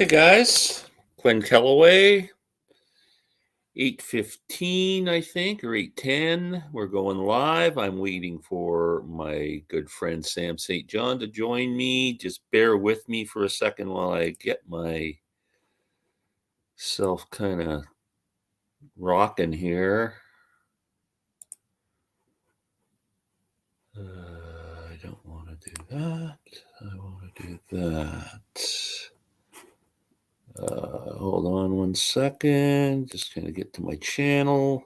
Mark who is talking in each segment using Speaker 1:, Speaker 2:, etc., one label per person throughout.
Speaker 1: Hey guys, Glenn Kellaway, 8:15, I think, or 8:10. We're going live. I'm waiting for my good friend Sam St. John to join me. Just bear with me for a second while I get myself kind of rocking here. I don't want to do that. I want to do that. Hold on one second. Just going to get to my channel.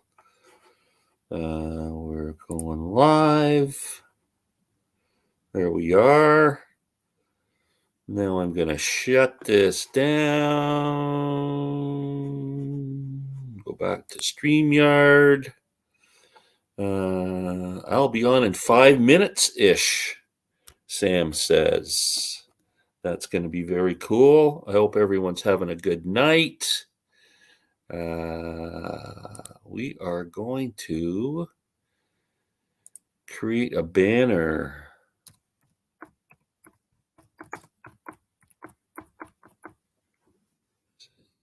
Speaker 1: We're going live. There we are. Now I'm going to shut this down. Go back to StreamYard. I'll be on in 5 minutes-ish, Sam says. That's going to be very cool. I hope everyone's having a good night. We are going to create a banner.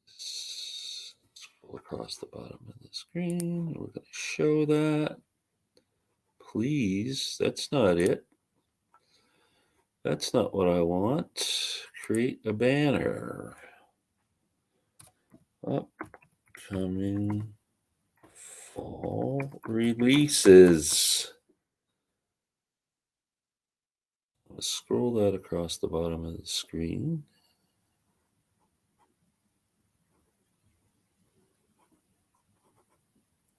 Speaker 1: Scroll across the bottom of the screen. We're going to show that. Please, that's not it. That's not what I want. Create a banner. Upcoming fall releases. Let's scroll that across the bottom of the screen.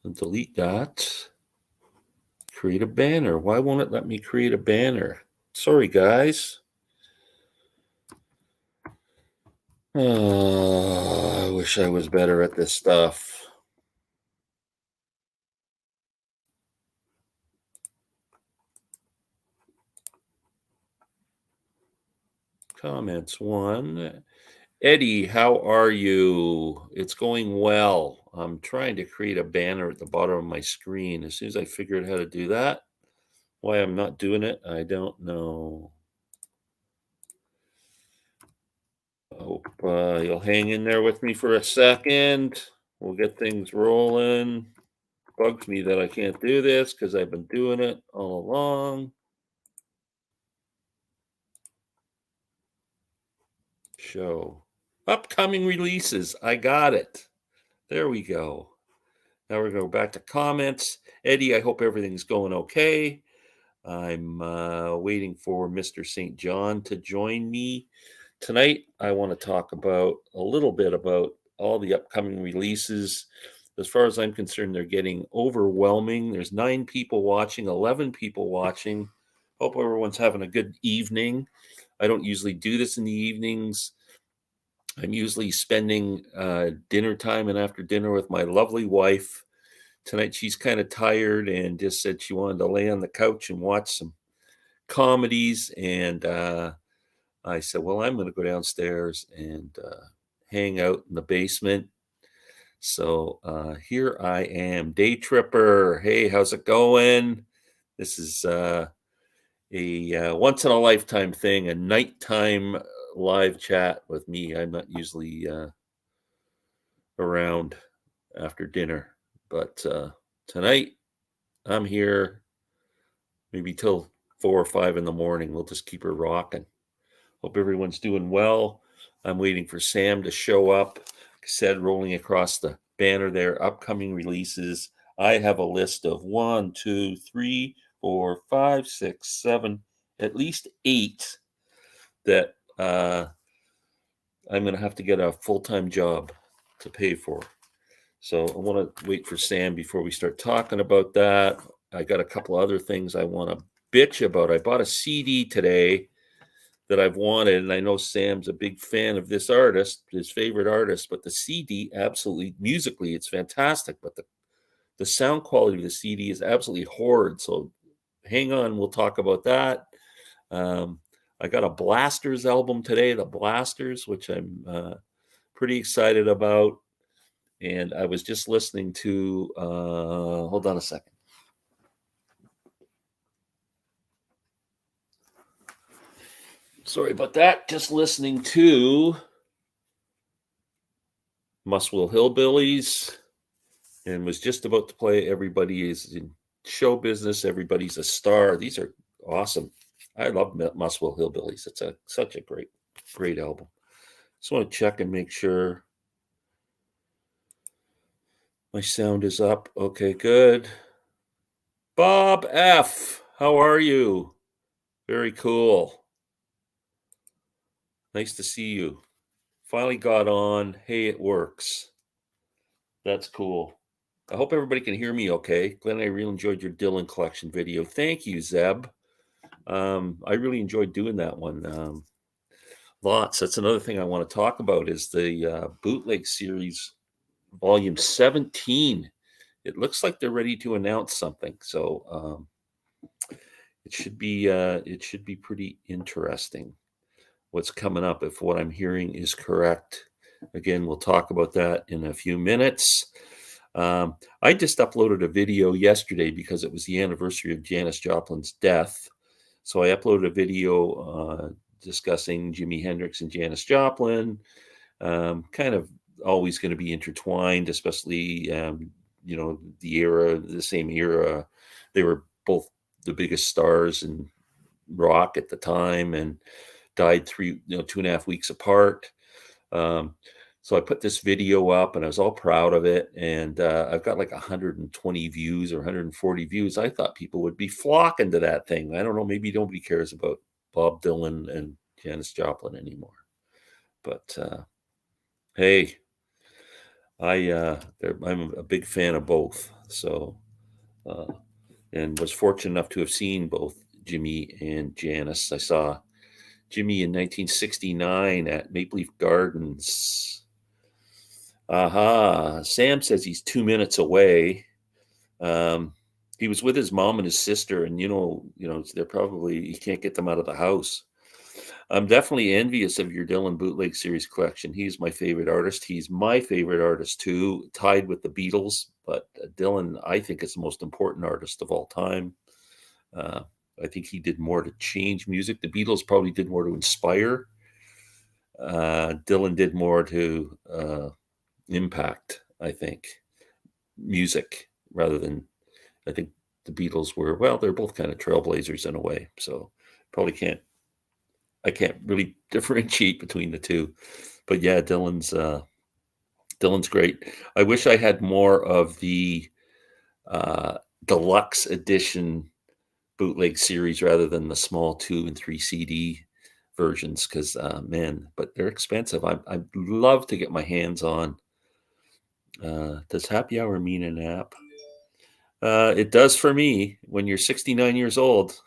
Speaker 1: And delete that. Create a banner. Why won't it let me create a banner? Sorry, guys. I wish I was better at this stuff. Comments 1. Eddie, how are you? It's going well. I'm trying to create a banner at the bottom of my screen. As soon as I figure out how to do that, why I'm not doing it, I don't know. Hope you'll hang in there with me for a second. We'll get things rolling. Bugs me that I can't do this because I've been doing it all along. Show. Upcoming releases. I got it. There we go. Now we're going to go back to comments. Eddie, I hope everything's going okay. I'm waiting for Mr. St. John to join me. Tonight, I want to talk about a little bit about all the upcoming releases. As far as I'm concerned, they're getting overwhelming. There's 9 people watching, 11 people watching. Hope everyone's having a good evening. I don't usually do this in the evenings. I'm usually spending dinner time and after dinner with my lovely wife. Tonight, she's kind of tired and just said she wanted to lay on the couch and watch some comedies. And I said, well, I'm going to go downstairs and hang out in the basement. So here I am, Day Tripper. Hey, how's it going? This is a once in a lifetime thing, a nighttime live chat with me. I'm not usually around after dinner, but tonight I'm here maybe till 4 or 5 in the morning. We'll just keep her rocking. Hope everyone's doing well. I'm waiting for Sam to show up. Like I said, rolling across the banner there, upcoming releases. I have a list of 1, 2, 3, 4, 5, 6, 7, at least 8 that I'm going to have to get a full-time job to pay for. So I want to wait for Sam before we start talking about that. I got a couple other things I want to bitch about. I bought a CD today that I've wanted, and I know Sam's a big fan of this artist, his favorite artist, but the CD absolutely, musically, it's fantastic, but the sound quality of the CD is absolutely horrid. So hang on, we'll talk about that. I got a Blasters album today, the Blasters, which I'm pretty excited about. And I was just listening to, hold on a second. Sorry about that. Just listening to Muswell Hillbillies, and was just about to play Everybody Is in Show Business, Everybody's a Star. These are awesome. I love Muswell Hillbillies. It's such a great album. Just want to check and make sure my sound is up. Okay, good. Bob F., how are you? Very cool. Nice to see you. Finally got on. Hey, it works. That's cool. I hope everybody can hear me okay. Glenn, I really enjoyed your Dylan collection video. Thank you, Zeb. I really enjoyed doing that one. Lots. That's another thing I want to talk about is the bootleg series, volume 17. It looks like they're ready to announce something. So it should be pretty interesting what's coming up if what I'm hearing is correct. Again, we'll talk about that in a few minutes. I just uploaded a video yesterday because it was the anniversary of Janis Joplin's death. So I uploaded a video discussing Jimi Hendrix and Janis Joplin. Kind of always going to be intertwined, especially the same era. They were both the biggest stars in rock at the time and died 2.5 weeks apart. So I put this video up and I was all proud of it. And I've got like 120 views or 140 views. I thought people would be flocking to that thing. I don't know. Maybe nobody cares about Bob Dylan and Janis Joplin anymore. But hey, I'm a big fan of both. So, and was fortunate enough to have seen both Jimmy and Janis. I saw Jimmy in 1969 at Maple Leaf Gardens. Sam says he's 2 minutes away. He was with his mom and his sister, and they're probably, he can't get them out of the house. I'm definitely envious of your Dylan bootleg series collection. He's my favorite artist. He's my favorite artist too, tied with the Beatles. But Dylan, I think, is the most important artist of all time. I think he did more to change music. The Beatles probably did more to inspire. Dylan did more to impact, I think, music rather than, I think the Beatles were, well, they're both kind of trailblazers in a way. So I can't really differentiate between the two. But yeah, Dylan's great. I wish I had more of the deluxe edition bootleg series rather than the small 2 and 3 CD versions, because but they're expensive. I'd love to get my hands on. Does happy hour mean a nap? It does for me. When you're 69 years old,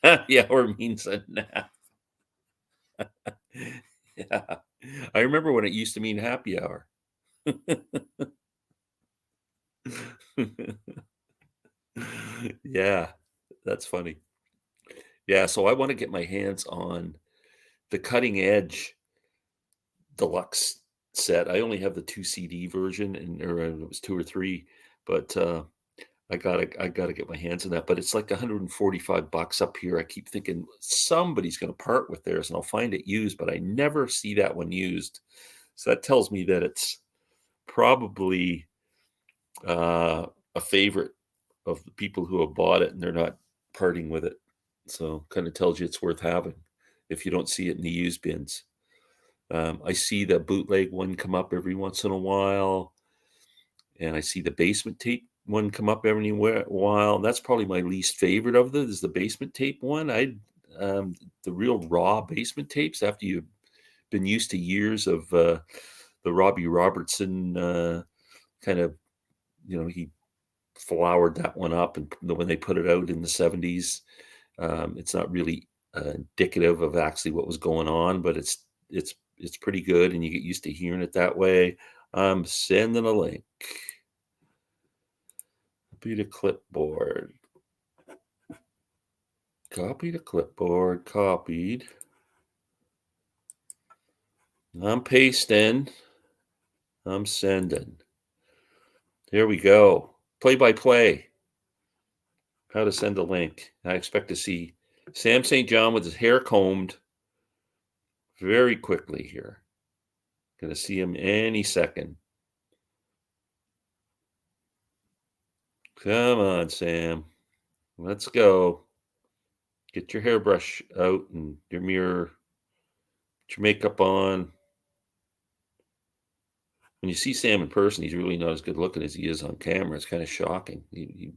Speaker 1: happy hour means a nap. Yeah, I remember when it used to mean happy hour. Yeah, that's funny. Yeah, so I want to get my hands on the cutting edge deluxe set. I only have the 2 CD version, or it was 2 or 3, but I gotta get my hands on that. But it's like $145 up here. I keep thinking somebody's going to part with theirs, and I'll find it used, but I never see that one used. So that tells me that it's probably a favorite of the people who have bought it, and they're not parting with it. So kind of tells you it's worth having if you don't see it in the used bins. I see the bootleg one come up every once in a while, and I see the basement tape one come up every while. That's probably my least favorite of them, is the basement tape one. The real raw basement tapes, after you've been used to years of the Robbie Robertson kind of, he flowered that one up, and when they put it out in the 70s, it's not really indicative of actually what was going on, but it's pretty good, and you get used to hearing it that way. I'm sending a link. Copy to clipboard. Copy to clipboard. Copied. I'm pasting. I'm sending. There we go. Play by play. How to send a link. I expect to see Sam St. John with his hair combed very quickly here. Going to see him any second. Come on, Sam. Let's go. Get your hairbrush out and your mirror. Put your makeup on. When you see Sam in person, he's really not as good looking as he is on camera. It's kind of shocking. He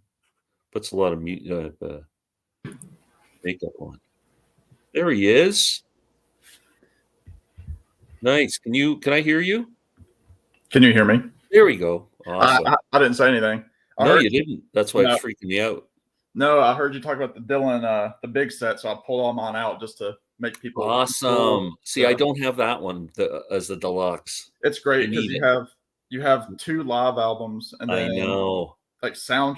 Speaker 1: puts a lot of makeup on. There he is. Nice. Can I hear you?
Speaker 2: Can you hear me?
Speaker 1: There we go. Awesome.
Speaker 2: I didn't say anything.
Speaker 1: No, you didn't. That's why it's freaking me out.
Speaker 2: No, I heard you talk about the Dylan, the big set, so I pulled all mine out just to make people
Speaker 1: awesome. Cool. See, I don't have that one as the deluxe.
Speaker 2: It's great because you have 2 live albums, and then
Speaker 1: I know,
Speaker 2: like sound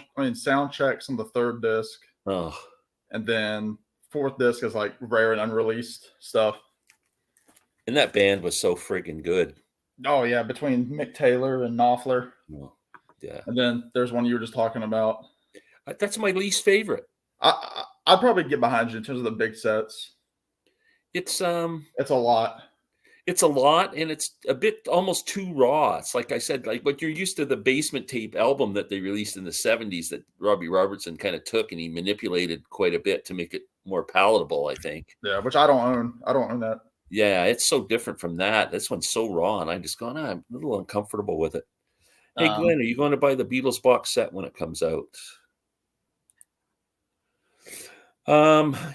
Speaker 2: checks on the 3rd disc.
Speaker 1: Oh,
Speaker 2: and then 4th disc is like rare and unreleased stuff.
Speaker 1: And that band was so friggin' good.
Speaker 2: Oh yeah, between Mick Taylor and Knopfler.
Speaker 1: Oh, yeah.
Speaker 2: And then there's one you were just talking about.
Speaker 1: That's my least favorite.
Speaker 2: I'd probably get behind you in terms of the big sets.
Speaker 1: It's a
Speaker 2: lot.
Speaker 1: It's a lot, and it's a bit almost too raw. It's like I said, like what you're used to the Basement Tape album that they released in the 70s that Robbie Robertson kind of took and he manipulated quite a bit to make it more palatable, I think.
Speaker 2: Yeah, which I don't own. I don't own that.
Speaker 1: Yeah, it's so different from that. This one's so raw, and I just gone, I'm a little uncomfortable with it. Hey, Glenn, are you going to buy the Beatles box set when it comes out?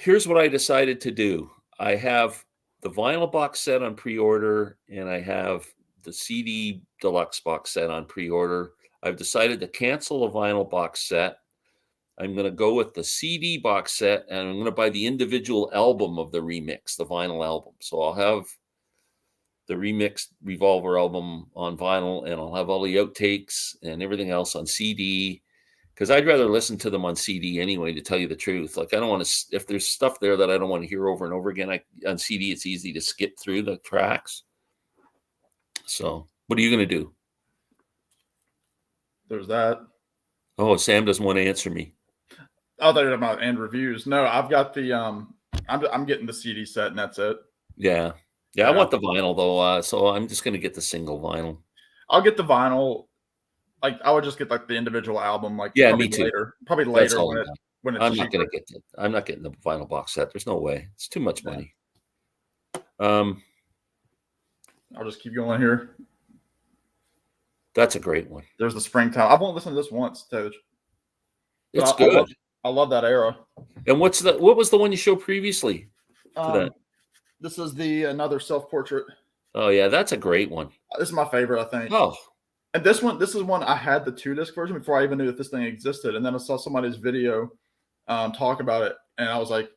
Speaker 1: Here's what I decided to do. I have the vinyl box set on pre-order, and I have the CD deluxe box set on pre-order. I've decided to cancel the vinyl box set. I'm going to go with the CD box set, and I'm going to buy the individual album of the remix, the vinyl album. So I'll have the remixed Revolver album on vinyl, and I'll have all the outtakes and everything else on CD, because I'd rather listen to them on CD anyway, to tell you the truth. Like, I don't want to, if there's stuff there that I don't want to hear over and over again, on CD, it's easy to skip through the tracks. So what are you going to do?
Speaker 2: There's that.
Speaker 1: Oh, Sam doesn't want to answer me.
Speaker 2: Oh, they're about end reviews. No, I've got the I'm getting the CD set, and that's it.
Speaker 1: Yeah. I want the vinyl though, so I'm just going to get the single vinyl.
Speaker 2: I'll get the vinyl. Like, I would just get like the individual album. Like,
Speaker 1: yeah, me too.
Speaker 2: Probably later when it's
Speaker 1: I'm
Speaker 2: cheaper.
Speaker 1: not going to get it. I'm not getting the vinyl box set. There's no way. It's too much money. I'll
Speaker 2: just keep going here.
Speaker 1: That's a great one.
Speaker 2: There's the Springtime. I've only listened to this once, too.
Speaker 1: It's good.
Speaker 2: I love that era.
Speaker 1: And what was the one you showed previously to that?
Speaker 2: This is another self-portrait.
Speaker 1: Oh yeah, that's a great one.
Speaker 2: This is my favorite, I think.
Speaker 1: Oh.
Speaker 2: And this is one I had the 2-disc version before I even knew that this thing existed. And then I saw somebody's video talk about it, and I was like,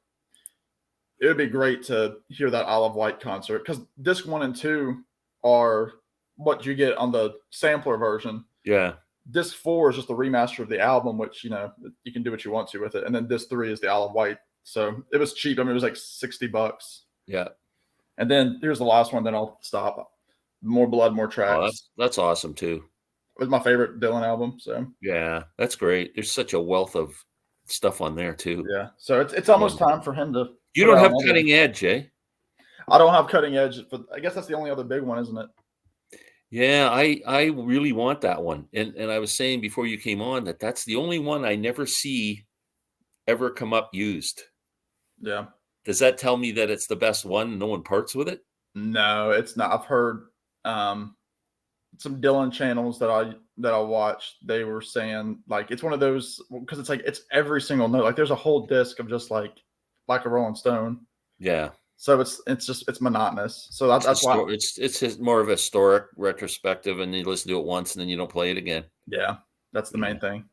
Speaker 2: it would be great to hear that Isle of Wight concert, because disc 1 and 2 are what you get on the sampler version.
Speaker 1: Yeah.
Speaker 2: Disc 4 is just the remaster of the album, which, you can do what you want to with it. And then disc 3 is the Isle of Wight. So it was cheap. I mean, it was like $60.
Speaker 1: Yeah.
Speaker 2: And then here's the last one, then I'll stop. More Blood, More Tracks.
Speaker 1: Oh, that's awesome too.
Speaker 2: It was my favorite Dylan album. So
Speaker 1: yeah, that's great. There's such a wealth of stuff on there too.
Speaker 2: Yeah. So it's almost time for him to.
Speaker 1: You don't have Cutting Edge, eh?
Speaker 2: I don't have Cutting Edge, but I guess that's the only other big one, isn't it?
Speaker 1: Yeah, I really want that one. And I was saying before you came on that's the only one I never see ever come up used.
Speaker 2: Yeah.
Speaker 1: Does that tell me that it's the best one? No one parts with it?
Speaker 2: No, it's not. I've heard some Dylan channels that I watched. They were saying like it's one of those, because it's like it's every single note. Like there's a whole disc of just like a Rolling Stone.
Speaker 1: Yeah.
Speaker 2: So it's monotonous. So that's why
Speaker 1: it's more of a historic retrospective, and you listen to it once and then you don't play it again.
Speaker 2: Yeah, that's the main thing.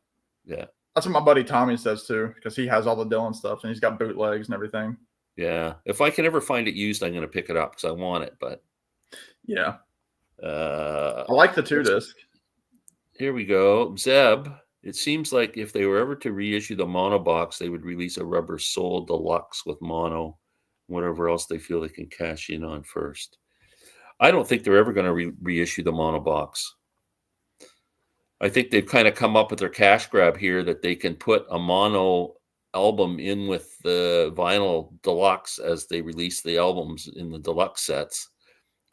Speaker 1: Yeah,
Speaker 2: that's what my buddy Tommy says too, because he has all the Dylan stuff and he's got bootlegs and everything.
Speaker 1: Yeah, if I can ever find it used, I'm going to pick it up because I want it. But
Speaker 2: yeah, I like the 2-disc.
Speaker 1: Here we go, Zeb. It seems like if they were ever to reissue the mono box, they would release a Rubber Soul Deluxe with mono. Whatever else they feel they can cash in on first. I don't think they're ever going to reissue the mono box. I think they've kind of come up with their cash grab here that they can put a mono album in with the vinyl deluxe as they release the albums in the deluxe sets,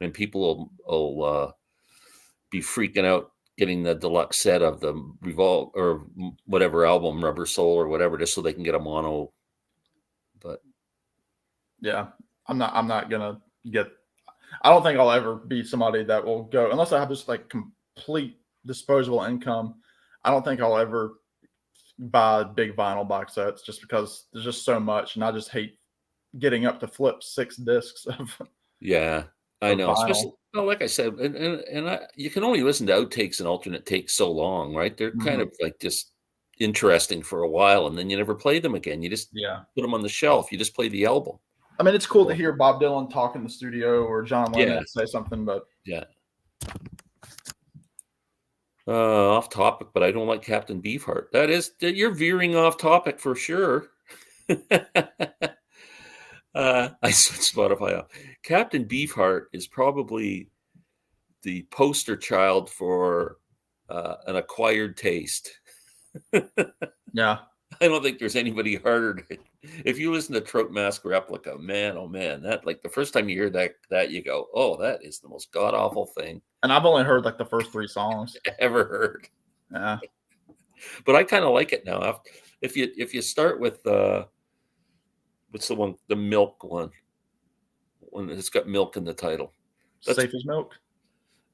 Speaker 1: and people will be freaking out getting the deluxe set of the Revolve or whatever album, Rubber Soul or whatever, just so they can get a mono. But
Speaker 2: yeah, I'm not gonna get. I don't think I'll ever be somebody that will go unless I have just like complete disposable income. I don't think I'll ever buy big vinyl box sets just because there's just so much, and I just hate getting up to flip 6 discs of
Speaker 1: yeah, I know. Especially,
Speaker 2: vinyl.
Speaker 1: well, like I said, you can only listen to outtakes and alternate takes so long, right? They're kind
Speaker 2: Mhm.
Speaker 1: of like just interesting for a while, and then you never play them again. You just
Speaker 2: Yeah.
Speaker 1: put them on the shelf. You just play the album.
Speaker 2: I mean, it's cool to
Speaker 1: So,
Speaker 2: hear Bob Dylan talk in the studio or John
Speaker 1: yeah,
Speaker 2: Lennon say something, but
Speaker 1: yeah. Off topic, but I don't like Captain Beefheart. You're veering off topic for sure. I switched Spotify off. Captain Beefheart is probably the poster child for an acquired taste.
Speaker 2: yeah.
Speaker 1: I don't think there's anybody harder. If you listen to Trout Mask Replica, man, oh man, that like the first time you hear that you go, oh, that is the most god awful thing
Speaker 2: And I've only heard like the first 3 songs.
Speaker 1: I ever heard.
Speaker 2: Yeah.
Speaker 1: But I kind of like it now. If you start with what's the one, the milk one, when it's got milk in the title, that's
Speaker 2: Safe as milk.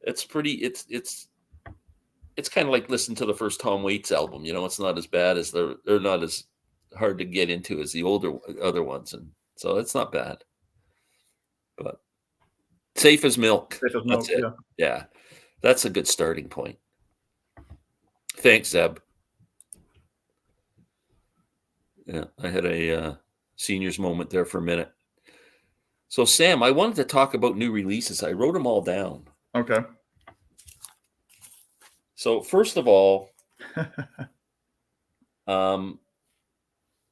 Speaker 1: it's pretty. It's kind of like listening to the first Tom Waits album. It's not as bad as they're not as hard to get into as the other ones, and so it's not bad. But safe as milk.
Speaker 2: Safe as
Speaker 1: That's
Speaker 2: milk.
Speaker 1: it.
Speaker 2: Yeah.
Speaker 1: Yeah, that's a good starting point. Thanks, Zeb. Yeah, I had a seniors moment there for a minute. So, Sam, I wanted to talk about new releases. I wrote them all down.
Speaker 2: Okay.
Speaker 1: So, first of all, we're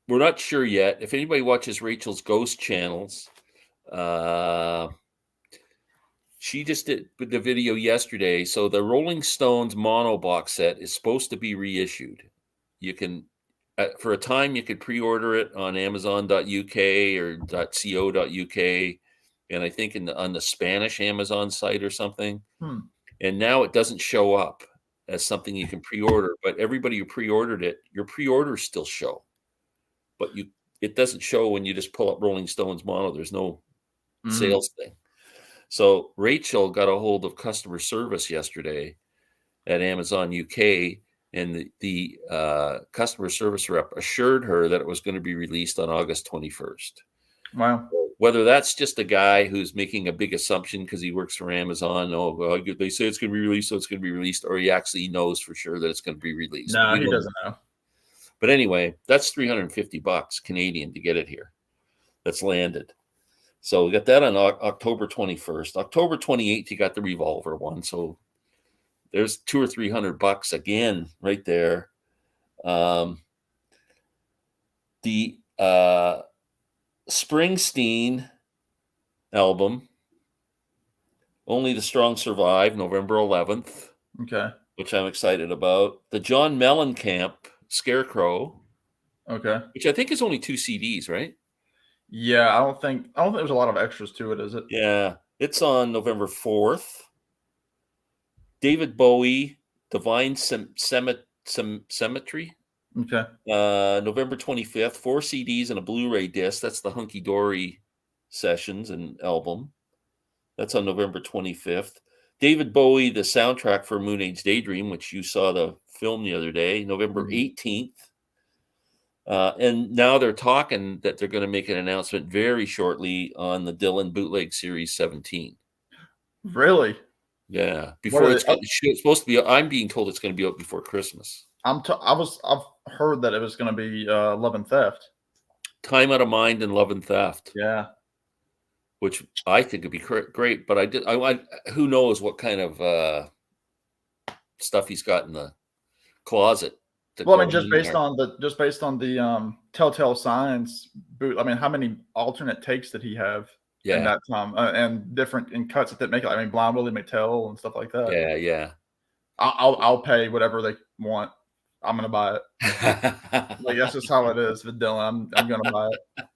Speaker 1: not sure yet. If anybody watches Rachel's Ghost channels, she just did the video yesterday. So, the Rolling Stones mono box set is supposed to be reissued. You can, for a time, you could pre-order it on Amazon.uk or .co.uk, and I think on the Spanish Amazon site or something. And now it doesn't show up as something you can pre-order, but everybody who pre-ordered it, your pre-orders still show, but it doesn't show when you just pull up Rolling Stones mono. There's no sales thing. So Rachel got a hold of customer service yesterday at Amazon UK, and the customer service rep assured her that it was going to be released on August 21st.
Speaker 2: Wow.
Speaker 1: Whether that's just a guy who's making a big assumption because he works for Amazon, they say it's going to be released, so it's going to be released, or he actually knows for sure that it's going to be released.
Speaker 2: No, he doesn't know.
Speaker 1: But anyway, that's $350 Canadian to get it here. That's landed. So we got that on October 21st. October 28th, you got the Revolver one. So there's $200 or $300 again right there. The Springsteen album, Only the Strong Survive, November 11th.
Speaker 2: Okay.
Speaker 1: Which I'm excited about. The John Mellencamp Scarecrow.
Speaker 2: Okay.
Speaker 1: Which I think is only 2 CDs, right?
Speaker 2: Yeah, I don't think there's a lot of extras to it, is it?
Speaker 1: Yeah, it's on November 4th. David Bowie, Divine Symmetry.
Speaker 2: Okay.
Speaker 1: November 25th, 4 CDs and a Blu-ray disc. That's the Hunky Dory sessions and album. That's on November 25th. David Bowie, the soundtrack for Moon Age Daydream, which you saw the film the other day, November 18th. And now they're talking that they're going to make an announcement very shortly on the Dylan Bootleg Series 17.
Speaker 2: Really?
Speaker 1: Yeah. Before it's supposed to be, I'm being told it's going to be out before Christmas.
Speaker 2: I've heard that it was going to be Love and Theft.
Speaker 1: Time Out of Mind and Love and Theft.
Speaker 2: Yeah.
Speaker 1: Which I think would be great, but who knows what kind of stuff he's got in the closet.
Speaker 2: Well, I mean, just based on the Telltale Signs boot. I mean, how many alternate takes did he have in that time, and different in cuts that make it? I mean, Blind Willie McTell and stuff like that.
Speaker 1: Yeah, yeah.
Speaker 2: I'll pay whatever they want. I'm gonna buy it. Like that's just how it is with Dylan. I'm gonna buy it.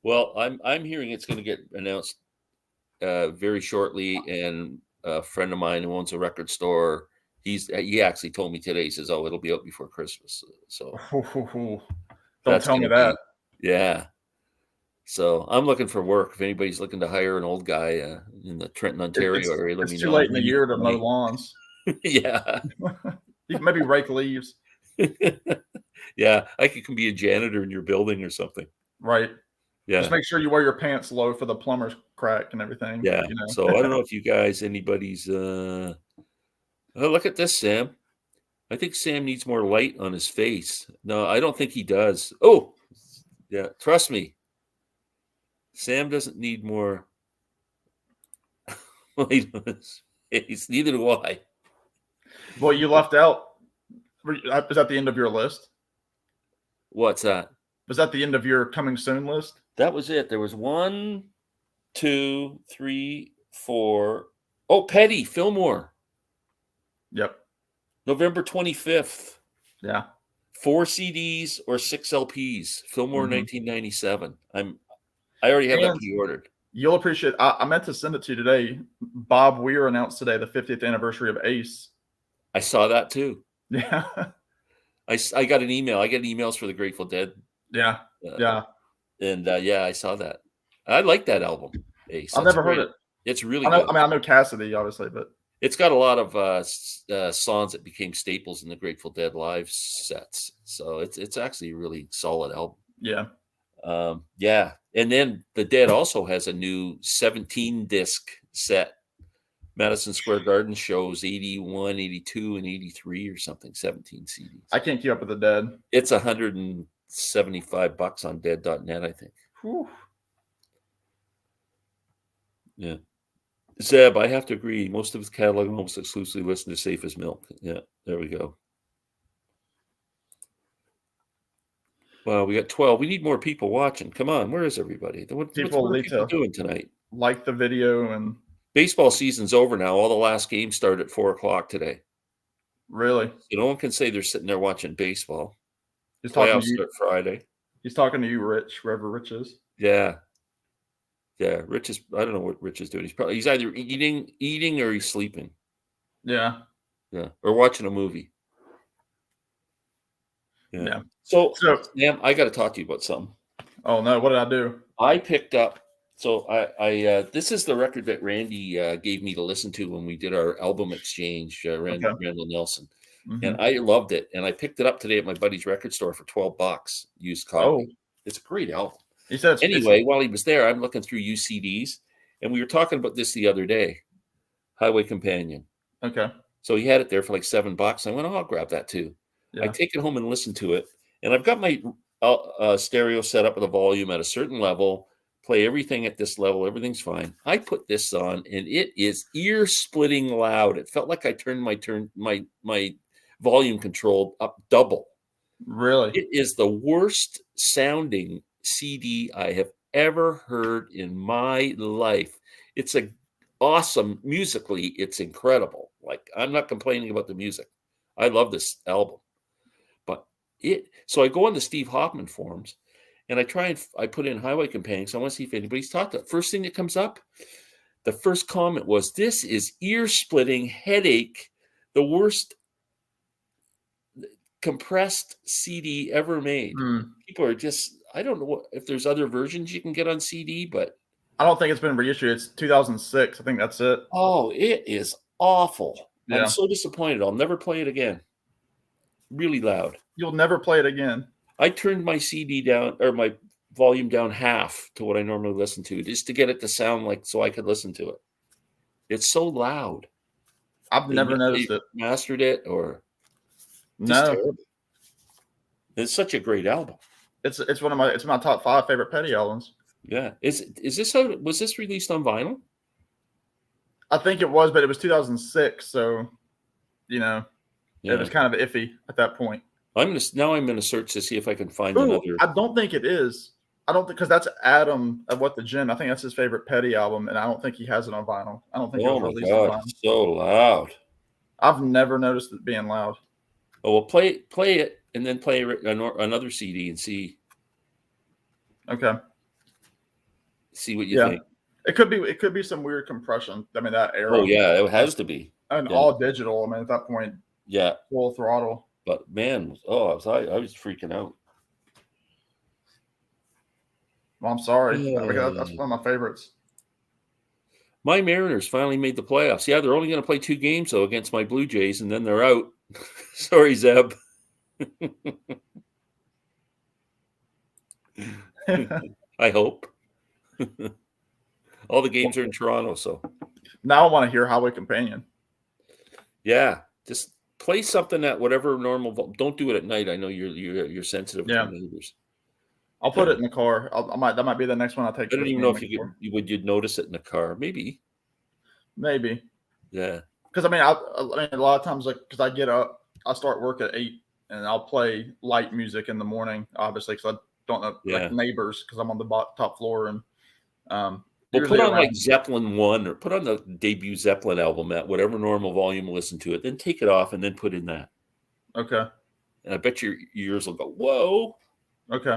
Speaker 1: Well, I'm hearing it's going to get announced very shortly, and a friend of mine who owns a record store, He actually told me today. He says, "Oh, it'll be out before Christmas." So
Speaker 2: Don't tell me that.
Speaker 1: Yeah. So I'm looking for work. If anybody's looking to hire an old guy in the Trenton, Ontario area, let me
Speaker 2: It's
Speaker 1: know.
Speaker 2: too late in the year to mow lawns.
Speaker 1: Yeah.
Speaker 2: You can maybe rake leaves.
Speaker 1: Yeah, I can be a janitor in your building or something.
Speaker 2: Right.
Speaker 1: Yeah.
Speaker 2: Just make sure you wear your pants low for the plumber's crack and everything.
Speaker 1: Yeah.
Speaker 2: You know?
Speaker 1: So I don't know if you guys, anybody's. Oh, look at this, Sam. I think Sam needs more light on his face. No, I don't think he does. Oh, yeah. Trust me. Sam doesn't need more light on his face. Neither do I.
Speaker 2: Well, you left out. Is that the end of your list?
Speaker 1: What's that?
Speaker 2: Was that the end of your coming soon list?
Speaker 1: That was it. There was 1, 2, 3, 4. Oh, Petty, Fillmore.
Speaker 2: Yep.
Speaker 1: November 25th.
Speaker 2: Yeah.
Speaker 1: 4 CDs or 6 LPs. Fillmore,
Speaker 2: Mhm.
Speaker 1: 1997. I already have that pre-ordered.
Speaker 2: You'll appreciate. I meant to send it to you today. Bob Weir announced today the 50th anniversary of Ace.
Speaker 1: I saw that too.
Speaker 2: Yeah.
Speaker 1: I got an email. I get emails for the Grateful Dead.
Speaker 2: Yeah. Yeah.
Speaker 1: And yeah, I saw that. I like that album. Ace.
Speaker 2: I've never heard it.
Speaker 1: It's really
Speaker 2: good.
Speaker 1: good.
Speaker 2: I know Cassidy, obviously, but
Speaker 1: it's got a lot of songs that became staples in the Grateful Dead live sets. So it's actually a really solid album.
Speaker 2: Yeah.
Speaker 1: Yeah. And then the Dead also has a new 17 disc set. Madison Square Garden shows 81, 82, and 83 or something, 17 CDs.
Speaker 2: I can't keep up with the Dead.
Speaker 1: It's $175 on dead.net, I think.
Speaker 2: Whew.
Speaker 1: Yeah. Zeb, I have to agree. Most of his catalog almost exclusively listen to Safe as Milk. Yeah, there we go. Well, we got 12. We need more people watching. Come on, where is everybody? What's people doing tonight?
Speaker 2: Like the video. And
Speaker 1: baseball season's over now. All the last games start at 4:00 today.
Speaker 2: Really?
Speaker 1: So no one can say they're sitting there watching baseball.
Speaker 2: He's talking
Speaker 1: to you. Start Friday.
Speaker 2: He's talking to you, Rich, wherever Rich is.
Speaker 1: Yeah. Yeah, Rich is. I don't know what Rich is doing. He's either eating, or he's sleeping.
Speaker 2: Yeah.
Speaker 1: Yeah, or watching a movie.
Speaker 2: Yeah.
Speaker 1: So Sam, I got to talk to you about something.
Speaker 2: Oh no, what did I do?
Speaker 1: I picked up. So I this is the record that Randy gave me to listen to when we did our album exchange. Randall Nelson, and I loved it. And I picked it up today at my buddy's record store for $12 used copy.
Speaker 2: Oh,
Speaker 1: it's a great album.
Speaker 2: He said
Speaker 1: anyway, while he was there, I'm looking through UCDs, and we were talking about this the other day. Highway Companion.
Speaker 2: Okay.
Speaker 1: So he had it there for like $7. I went, oh, I'll grab that too. Yeah. I take it home and listen to it, and I've got my stereo set up with a volume at a certain level. Play everything at this level. Everything's fine. I put this on, and it is ear-splitting loud. It felt like I turned my volume control up double.
Speaker 2: Really?
Speaker 1: It is the worst sounding CD I have ever heard in my life. It's awesome musically. It's incredible. Like, I'm not complaining about the music. I love this album, but so I go on the Steve Hoffman forums and I put in Highway Companion. So I want to see if anybody's talked to it. First thing that comes up, the first comment was, this is ear-splitting headache, the worst compressed CD ever made. People are just, I don't know if there's other versions you can get on CD, but
Speaker 2: I don't think it's been reissued. It's 2006. I think that's it.
Speaker 1: Oh, it is awful.
Speaker 2: Yeah.
Speaker 1: I'm so disappointed. I'll never play it again. Really loud.
Speaker 2: You'll never play it again.
Speaker 1: I turned my CD down, or my volume down half to what I normally listen to, just to get it to sound like, so I could listen to it. It's so loud.
Speaker 2: I've never noticed it.
Speaker 1: Mastered it, or
Speaker 2: no.
Speaker 1: Terrible. It's such a great album.
Speaker 2: It's my top 5 favorite Petty albums.
Speaker 1: Yeah. Was this released on vinyl?
Speaker 2: I think it was, but it was 2006, so it was kind of iffy at that point.
Speaker 1: I'm gonna search to see if I can find another.
Speaker 2: I don't think it is. I don't think, because that's Adam at What the Gin. I think that's his favorite Petty album, and I don't think he has it on vinyl. I don't think it was released on vinyl.
Speaker 1: It's so loud.
Speaker 2: I've never noticed it being loud.
Speaker 1: Oh, well, play it and then play another CD and see.
Speaker 2: Okay.
Speaker 1: See what you think.
Speaker 2: It could be some weird compression. I mean, that era.
Speaker 1: Oh yeah, it has to be.
Speaker 2: And
Speaker 1: Yeah.
Speaker 2: all digital. I mean, at that point,
Speaker 1: Yeah,
Speaker 2: full throttle.
Speaker 1: but man, I was freaking out.
Speaker 2: Well, I'm sorry. That's one of my favorites.
Speaker 1: My Mariners finally made the playoffs. Yeah, they're only going to play 2 games though against my Blue Jays, and then they're out. Sorry, Zeb. I hope. All the games are in Toronto, so
Speaker 2: now I want to hear Highway Companion.
Speaker 1: Yeah, just play something at whatever normal. Don't do it at night. I know you're sensitive to neighbors.
Speaker 2: I'll put it in the car. That might be the next one I take.
Speaker 1: I don't even know if you'd notice it in the car. Maybe. Yeah.
Speaker 2: Because I mean, a lot of times, like, because I get up, I start work at 8, and I'll play light music in the morning, obviously, because I don't know like neighbors, because I'm on the top floor, and
Speaker 1: well, put on like Zeppelin 1 or put on the debut Zeppelin album at whatever normal volume, listen to it, then take it off and then put in that.
Speaker 2: Okay.
Speaker 1: And I bet your ears will go, whoa.
Speaker 2: Okay.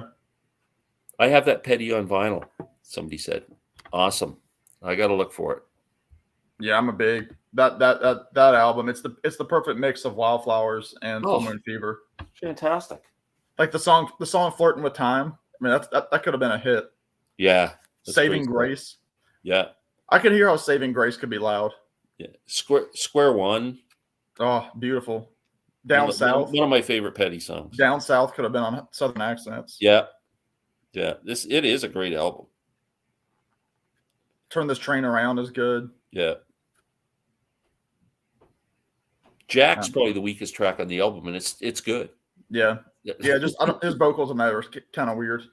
Speaker 1: I have that Petty on vinyl, somebody said. Awesome. I got to look for it.
Speaker 2: Yeah, I'm a big that album. It's the perfect mix of Wildflowers and Full Moon Fever.
Speaker 1: Fantastic.
Speaker 2: Like the song Flirting with Time. I mean, that could have been a hit.
Speaker 1: Yeah.
Speaker 2: Saving Grace.
Speaker 1: Yeah.
Speaker 2: I could hear how Saving Grace could be loud.
Speaker 1: Yeah. Square One.
Speaker 2: Oh, beautiful. Down South.
Speaker 1: One of my favorite Petty songs.
Speaker 2: Down South could have been on Southern Accents.
Speaker 1: Yeah. Yeah. It is a great album.
Speaker 2: Turn This Train Around is good.
Speaker 1: Yeah. Jack's probably the weakest track on the album, and it's good.
Speaker 2: Yeah. Yeah, just his vocals and that are kind of weird.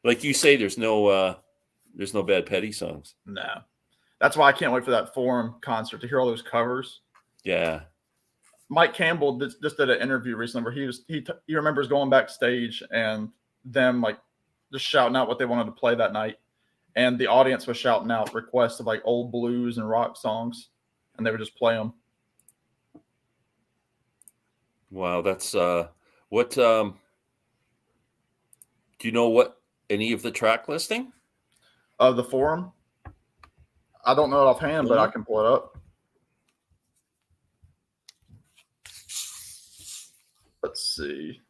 Speaker 1: Like you say, there's no bad Petty songs.
Speaker 2: No. That's why I can't wait for that Forum concert to hear all those covers.
Speaker 1: Yeah.
Speaker 2: Mike Campbell just did an interview recently where he remembers going backstage and them like just shouting out what they wanted to play that night, and the audience was shouting out requests of like old blues and rock songs, and they would just play them.
Speaker 1: Wow, that's what do you know what any of the track listing
Speaker 2: of the Forum? I don't know it offhand, but I can pull it up. Let's see.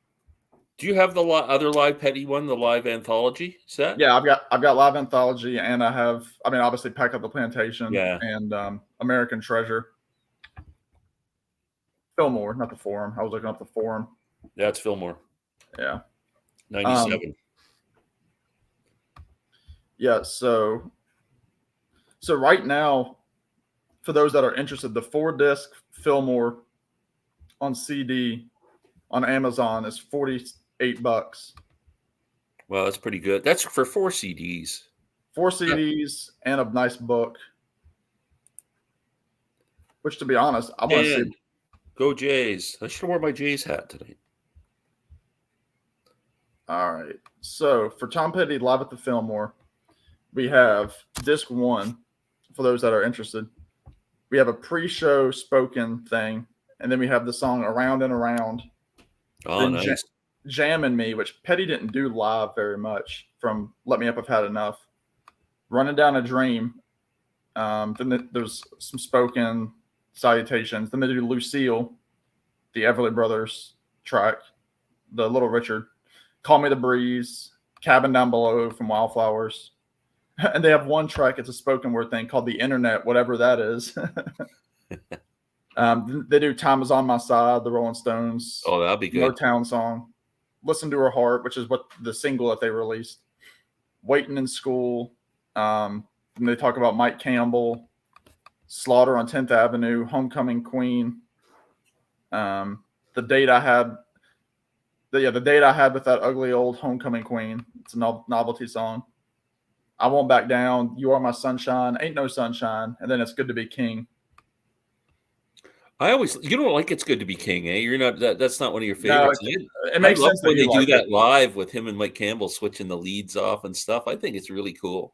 Speaker 1: Do you have the other live Petty one, the live anthology set?
Speaker 2: Yeah, I've got live anthology, and I have, I mean, obviously Pack Up the Plantation, and American Treasure. Fillmore, not the Forum. I was looking up the Forum.
Speaker 1: Yeah, it's Fillmore.
Speaker 2: Yeah.
Speaker 1: 97.
Speaker 2: Yeah, so right now, for those that are interested, the 4-disc Fillmore on CD on Amazon is $48.
Speaker 1: Well, that's pretty good. That's for 4 CDs.
Speaker 2: 4 CDs and a nice book. Which, to be honest, I want to see.
Speaker 1: Go Jays. I should have worn my Jays hat tonight.
Speaker 2: All right. So for Tom Petty Live at the Fillmore, we have disc 1 for those that are interested. We have a pre-show spoken thing, and then we have the song Around and Around.
Speaker 1: Oh, nice.
Speaker 2: Jammin' Me, which Petty didn't do live very much, from Let Me Up, I've Had Enough. Running Down a Dream. Then there's some spoken salutations. Then they do Lucille, the Everly Brothers track, the Little Richard. Call Me the Breeze, Cabin Down Below from Wildflowers. And they have one track, it's a spoken word thing called The Internet, whatever that is. They do Time Is on My Side, the Rolling Stones.
Speaker 1: Oh, that'd be good.
Speaker 2: Motown song. Listen to Her Heart, which is what the single that they released. Waiting in School. And they talk about Mike Campbell. Slaughter on 10th Avenue. Homecoming Queen. The date I had with that ugly old homecoming queen. It's a novelty song. I Won't Back Down. You Are My Sunshine. Ain't No Sunshine. And then It's Good to Be King.
Speaker 1: You don't like It's Good to Be King, eh? You're not that's not one of your favorites.
Speaker 2: No, it makes sense
Speaker 1: when they do that live with him and Mike Campbell switching the leads off and stuff. I think it's really cool.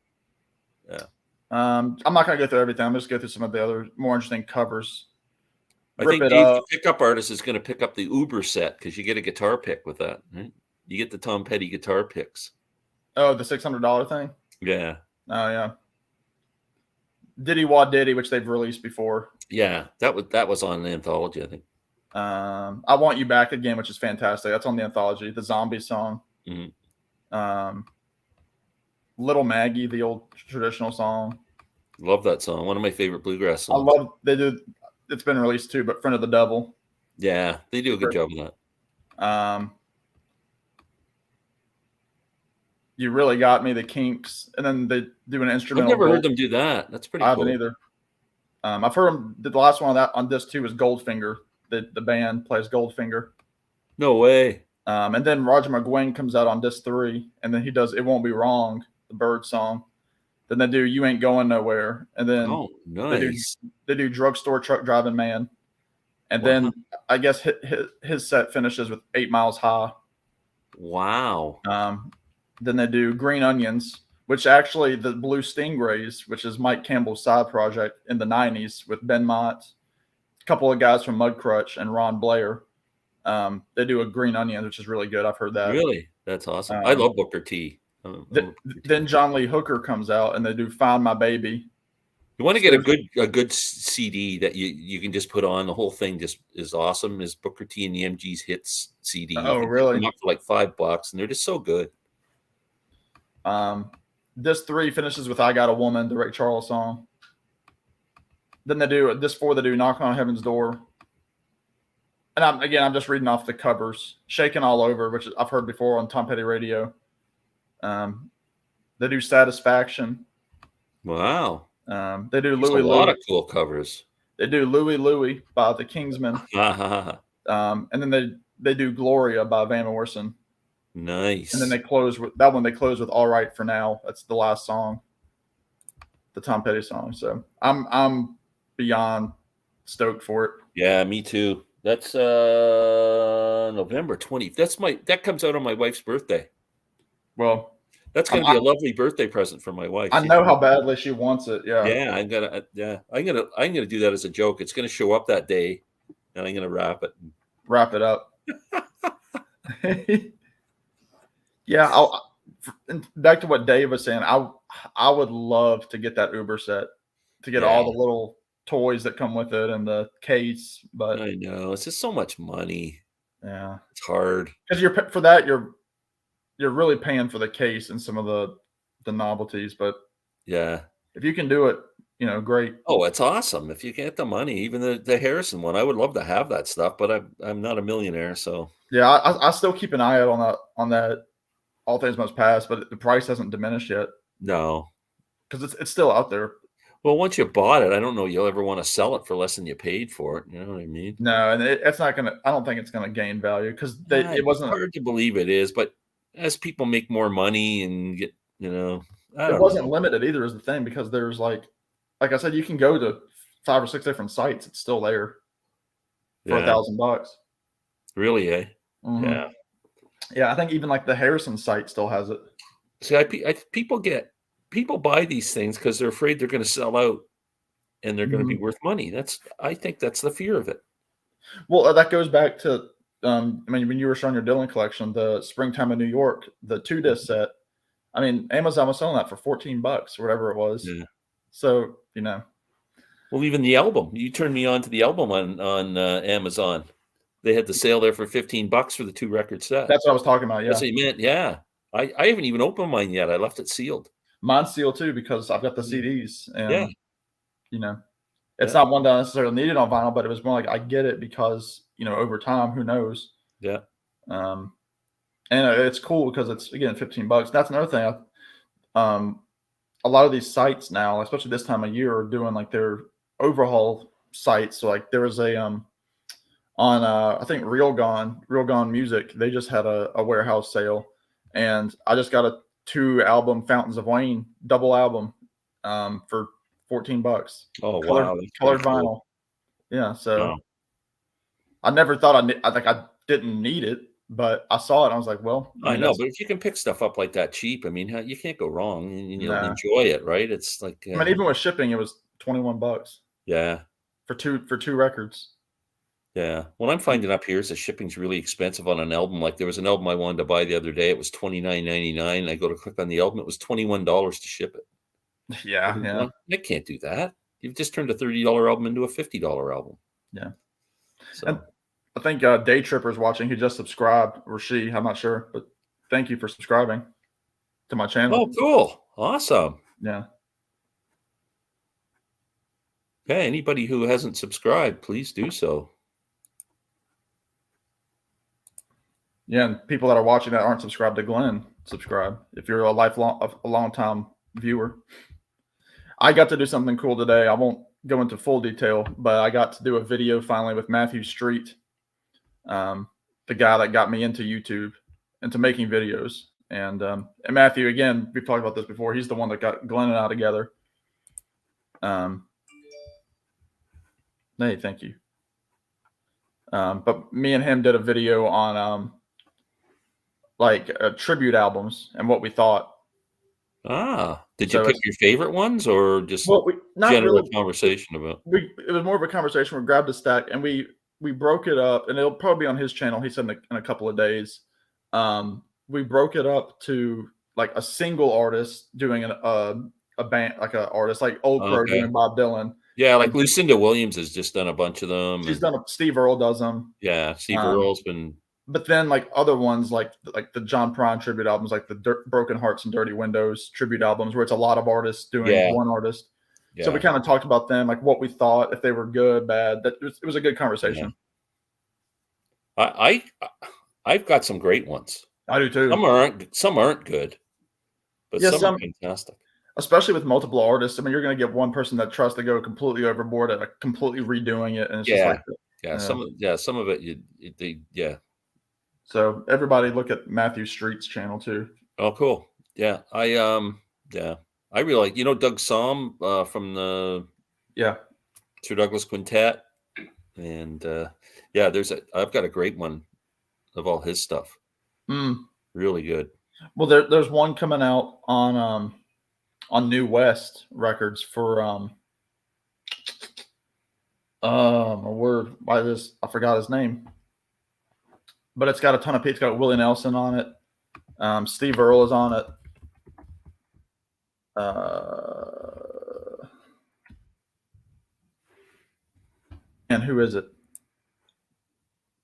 Speaker 1: Yeah.
Speaker 2: I'm not gonna go through everything. I'm just gonna go through some of the other more interesting covers.
Speaker 1: I think Dave, the pickup artist, is going to pick up the Uber set because you get a guitar pick with that. Right? You get the Tom Petty guitar picks.
Speaker 2: Oh, the $600 thing?
Speaker 1: Yeah.
Speaker 2: Oh, yeah. Diddy Wah Diddy, which they've released before.
Speaker 1: Yeah, that was on the anthology, I think.
Speaker 2: I Want You Back Again, which is fantastic. That's on the anthology. The Zombie song.
Speaker 1: Mm-hmm.
Speaker 2: Little Maggie, the old traditional song.
Speaker 1: Love that song. One of my favorite bluegrass songs.
Speaker 2: I love they do. It's been released too, but Friend of the Devil.
Speaker 1: Yeah, they do a good job of
Speaker 2: that. You Really Got Me, the Kinks, and then they do an instrumental.
Speaker 1: I've never heard them do that. That's pretty cool.
Speaker 2: I haven't either. I've heard them. The last one on disc 2 was Goldfinger. The band plays Goldfinger.
Speaker 1: No way.
Speaker 2: And then Roger McGuinn comes out on disc 3, and then he does It Won't Be Wrong, the Bird song. Then they do You Ain't Going Nowhere, and then
Speaker 1: nice.
Speaker 2: they do Drugstore Truck Driving Man, and then I guess his set finishes with 8 Miles High.
Speaker 1: Wow.
Speaker 2: Then they do Green Onions, which actually the Blue Stingrays, which is Mike Campbell's side project in the 90s with Ben Mott, a couple of guys from Mudcrutch, and Ron Blair. They do a Green Onions, which is really good. I've heard that.
Speaker 1: Really? That's awesome. I love Booker T.
Speaker 2: Then John Lee Hooker comes out, and they do Find My Baby.
Speaker 1: You want to get a good CD that you can just put on. The whole thing just is awesome. Is Booker T and the MG's Hits CD.
Speaker 2: Oh, really?
Speaker 1: Up for like $5, and they're just so good.
Speaker 2: Disc 3 finishes with I Got a Woman, the Ray Charles song. Then they do disc 4. They do Knock on Heaven's Door. And I'm just reading off the covers. Shaking All Over, which I've heard before on Tom Petty Radio. They do Satisfaction.
Speaker 1: Wow.
Speaker 2: They do Louie.
Speaker 1: A lot of cool covers.
Speaker 2: They do Louie Louie by the Kingsmen. And then they do Gloria by Van Morrison.
Speaker 1: Nice.
Speaker 2: And then they close with that one. They close with All Right for Now. That's the last song, the Tom Petty song. So I'm beyond stoked for it.
Speaker 1: Yeah, me too. That's November 20th. That comes out on my wife's birthday.
Speaker 2: Well,
Speaker 1: that's going to be a lovely birthday present for my wife.
Speaker 2: I know how badly she wants it. Yeah.
Speaker 1: Yeah, I'm gonna do that as a joke. It's going to show up that day, and I'm going to wrap it
Speaker 2: up. Yeah. Back to what Dave was saying. I would love to get that Uber set, to get all the little toys that come with it and the case. But
Speaker 1: I know it's just so much money.
Speaker 2: Yeah,
Speaker 1: it's hard
Speaker 2: because you're really paying for the case and some of the novelties. But
Speaker 1: yeah,
Speaker 2: if you can do it, great.
Speaker 1: Oh, it's awesome if you get the money. Even the Harrison one, I would love to have that stuff, but I'm not a millionaire, so
Speaker 2: yeah, I still keep an eye out on that All Things Must Pass, but the price hasn't diminished yet.
Speaker 1: No,
Speaker 2: because it's still out there.
Speaker 1: Well, once you bought it, I don't know you'll ever want to sell it for less than you paid for it. You know what I mean?
Speaker 2: No, and it's not gonna. I don't think it's gonna gain value because it wasn't
Speaker 1: hard to believe it is, but as people make more money and get, it
Speaker 2: wasn't limited either. Is the thing, because there's like I said, you can go to 5 or 6 different sites. It's still there for $1,000.
Speaker 1: Really, eh?
Speaker 2: Mm-hmm.
Speaker 1: Yeah.
Speaker 2: Yeah, I think even like the Harrison site still has it.
Speaker 1: See, people buy these things because they're afraid they're going to sell out and they're going to be worth money. I think that's the fear of it. Well,
Speaker 2: that goes back to, when you were showing your Dylan collection, the Springtime in New York, the 2-disc set. Amazon was selling that for $14 or whatever it was.
Speaker 1: Yeah.
Speaker 2: So,
Speaker 1: Well, even the album, you turned me on to the album on Amazon. They had the sale there for $15 for the 2-record set.
Speaker 2: That's what I was talking about. Yeah.
Speaker 1: That's what you meant. Yeah. I haven't even opened mine yet. I left it sealed.
Speaker 2: Mine's sealed too, because I've got the CDs and, it's not one that I necessarily needed on vinyl, but it was more like I get it because, over time, who knows?
Speaker 1: Yeah.
Speaker 2: And it's cool because it's, again, $15. That's another thing. A lot of these sites now, especially this time of year, are doing like their overhaul sites. So like there was on I think Real Gone Music, they just had a warehouse sale, and I just got a 2-album Fountains of Wayne double album for $14.
Speaker 1: Oh,
Speaker 2: wow. Colored vinyl. Yeah. So I never thought I didn't need it, but I saw it and I was like, well,
Speaker 1: I know, but if you can pick stuff up like that cheap, you can't go wrong, and you'll enjoy it, right? It's like,
Speaker 2: even with shipping, it was $21.
Speaker 1: Yeah.
Speaker 2: For two records.
Speaker 1: Yeah. What I'm finding up here is the shipping's really expensive on an album. Like there was an album I wanted to buy the other day. It was $29.99. I go to click on the album. It was $21 to ship it.
Speaker 2: Yeah.
Speaker 1: I can't do that. You've just turned a $30 album into a $50 album.
Speaker 2: Yeah.
Speaker 1: So
Speaker 2: And I think Day Tripper's watching. He just subscribed, or she, I'm not sure, but thank you for subscribing to my channel.
Speaker 1: oh, cool. Awesome.
Speaker 2: Yeah.
Speaker 1: Yeah, anybody who hasn't subscribed, please do so.
Speaker 2: Yeah, and people that are watching that aren't subscribed to Glenn, subscribe. If you're a long time viewer. I got to do something cool today. I won't go into full detail, but I got to do a video finally with Matthew Street, the guy that got me into YouTube, into making videos. And Matthew, again, we've talked about this before. He's the one that got Glenn and I together. Hey, thank you. But me and him did a video on tribute albums and what we thought.
Speaker 1: Did you pick your favorite ones or just general conversation about?
Speaker 2: It was more of a conversation. We grabbed a stack and we broke it up, and it'll probably be on his channel. He said in a couple of days. We broke it up to like a single artist doing a band, like an artist like Old Crow doing Bob Dylan.
Speaker 1: Yeah, like Lucinda Williams has just done a bunch of them.
Speaker 2: She's done. Steve Earle does them.
Speaker 1: Yeah, Steve Earle's been.
Speaker 2: But then like other ones like the John Prine tribute albums, like the Broken Hearts and Dirty Windows tribute albums, where it's a lot of artists doing one artist. Yeah. So we kind of talked about them, like what we thought, if they were good, bad. It was a good conversation.
Speaker 1: Yeah. I've got some great ones.
Speaker 2: I do too.
Speaker 1: Some aren't good, but some are fantastic.
Speaker 2: Especially with multiple artists. I mean, you're going to get one person that tries to go completely overboard at completely redoing it, and it's just like
Speaker 1: some of it.
Speaker 2: So everybody look at Matthew Street's channel too.
Speaker 1: Oh, cool. Yeah, I really like Doug Somm from the Sir Douglas Quintet, and I've got a great one of all his stuff. Really good.
Speaker 2: Well, there's one coming out on New West Records for I forgot his name, but it's got a ton of people. It's got Willie Nelson on it. Steve Earle is on it. And who is it?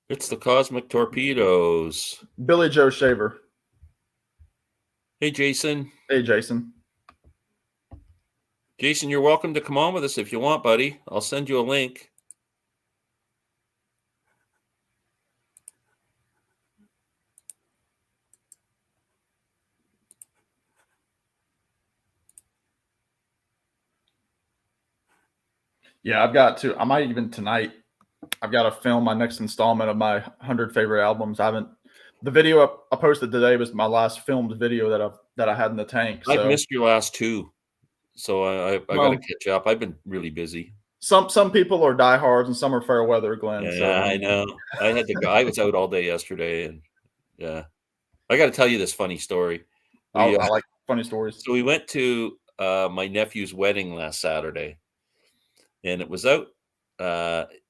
Speaker 1: It's the Cosmic Torpedoes.
Speaker 2: Billy Joe Shaver.
Speaker 1: Hey, Jason.
Speaker 2: Hey, Jason.
Speaker 1: Jason, you're welcome to come on with us if you want, buddy. I'll send you a link.
Speaker 2: Yeah, I might even tonight. I've got to film my next installment of my 100 favorite albums. The video I posted today was my last filmed video that I had in the tank. So.
Speaker 1: I've missed your last two, so I got to catch up. I've been really busy.
Speaker 2: Some people are diehards and some are fair weather, Glenn.
Speaker 1: Yeah, so. I know. I had to go. I was out all day yesterday, and I got to tell you this funny story.
Speaker 2: I like funny stories.
Speaker 1: So we went to my nephew's wedding last Saturday, and it was out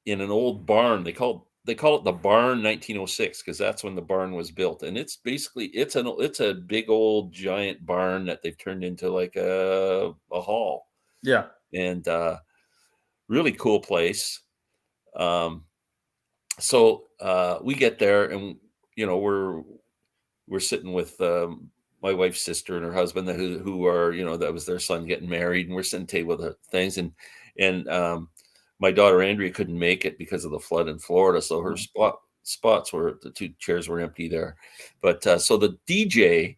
Speaker 1: in an old barn. They call it the barn 1906 because that's when the barn was built, and it's basically it's a big old giant barn that they've turned into like a hall.
Speaker 2: Yeah,
Speaker 1: and really cool place. So we get there, and we're sitting with my wife's sister and her husband who are that was their son getting married, and we're sitting at the table with things, and my daughter Andrea couldn't make it because of the flood in Florida, so her spots were, the two chairs were empty there. But so the DJ,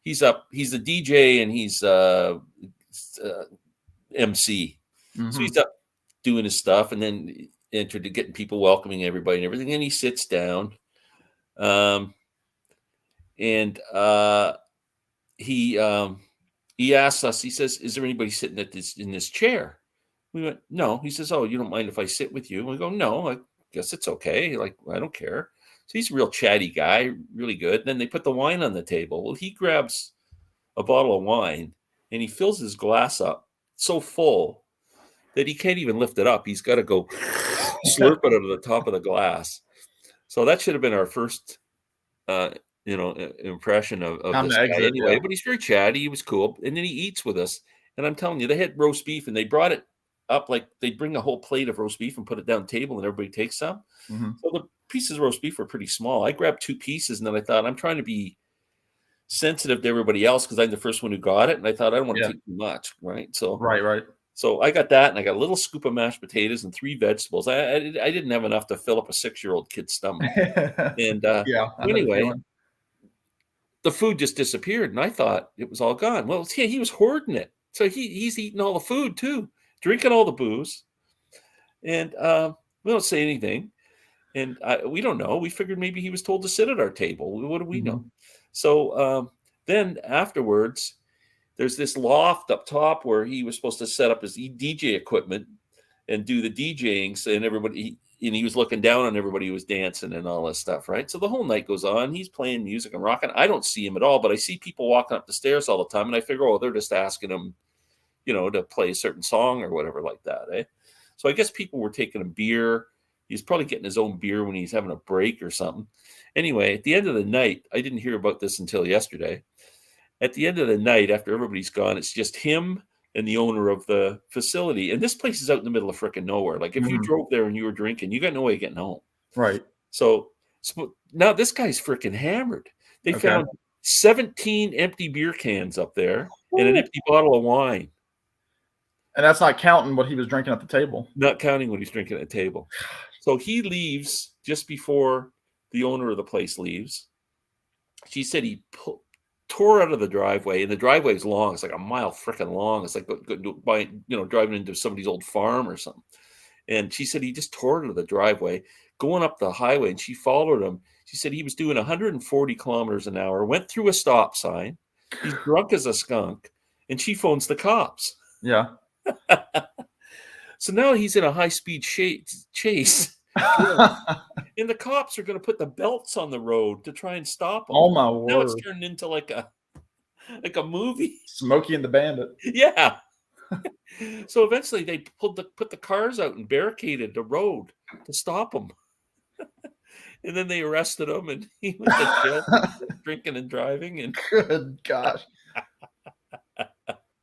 Speaker 1: he's the DJ and he's MC. Mm-hmm. So he's up doing his stuff, and then into getting people, welcoming everybody and everything. And he sits down, and he asks us. He says, "Is there anybody sitting in this chair?" We went, "No." He says, "Oh, you don't mind if I sit with you?" We go, "No, I guess it's okay. Like, I don't care." So he's a real chatty guy, really good. Then they put the wine on the table. Well, he grabs a bottle of wine and he fills his glass up so full that he can't even lift it up. He's got to go slurp it out of the top of the glass. So that should have been our first, impression of this guy anyway. Yeah. But he's very chatty. He was cool. And then he eats with us. And I'm telling you, they had roast beef, and they brought it up like they'd bring a whole plate of roast beef and put it down the table, and everybody takes some.
Speaker 2: Mm-hmm.
Speaker 1: So the pieces of roast beef were pretty small. I grabbed 2 pieces, and then I thought, I'm trying to be sensitive to everybody else because I'm the first one who got it, and I thought I don't want to take too much, right?
Speaker 2: Right.
Speaker 1: So I got that, and I got a little scoop of mashed potatoes and 3 vegetables. I didn't have enough to fill up a 6-year-old kid's stomach. And
Speaker 2: Yeah, I know the
Speaker 1: anyway,
Speaker 2: feeling.
Speaker 1: the food just disappeared, and I thought it was all gone. Well, yeah, he was hoarding it, so he's eating all the food too, drinking all the booze, and we don't say anything, and we don't know. We figured maybe he was told to sit at our table. What do we know?
Speaker 2: Mhm.
Speaker 1: So then afterwards, there's this loft up top where he was supposed to set up his DJ equipment and do the DJing. So, and he was looking down on everybody who was dancing and all this stuff, right? So the whole night goes on. He's playing music and rocking. I don't see him at all, but I see people walking up the stairs all the time, and I figure, oh, they're just asking him, to play a certain song or whatever like that, eh? So I guess people were taking a beer. He's probably getting his own beer when he's having a break or something. Anyway, at the end of the night, I didn't hear about this until yesterday. At the end of the night, after everybody's gone, it's just him and the owner of the facility. And this place is out in the middle of freaking nowhere. Like if you drove there and you were drinking, you got no way of getting home.
Speaker 2: Right.
Speaker 1: So now this guy's freaking hammered. They
Speaker 2: Okay.
Speaker 1: found 17 empty beer cans up there and an empty bottle of wine.
Speaker 2: And that's not counting what he was drinking at the table.
Speaker 1: Not counting what he's drinking at the table. So he leaves just before the owner of the place leaves. She said he tore out of the driveway, and the driveway is long. It's like a mile freaking long. It's like driving into somebody's old farm or something. And she said he just tore out of the driveway, going up the highway, and she followed him. She said he was doing 140 kilometers an hour, went through a stop sign. He's drunk as a skunk, and she phones the cops.
Speaker 2: Yeah.
Speaker 1: So now he's in a high-speed chase. And the cops are going to put the belts on the road to try and stop him.
Speaker 2: Oh my word!
Speaker 1: Now it's turned into like a movie.
Speaker 2: Smokey and the Bandit.
Speaker 1: Yeah. So eventually they put the cars out and barricaded the road to stop him. And then they arrested him, and he went to jail for drinking and driving. And
Speaker 2: good gosh.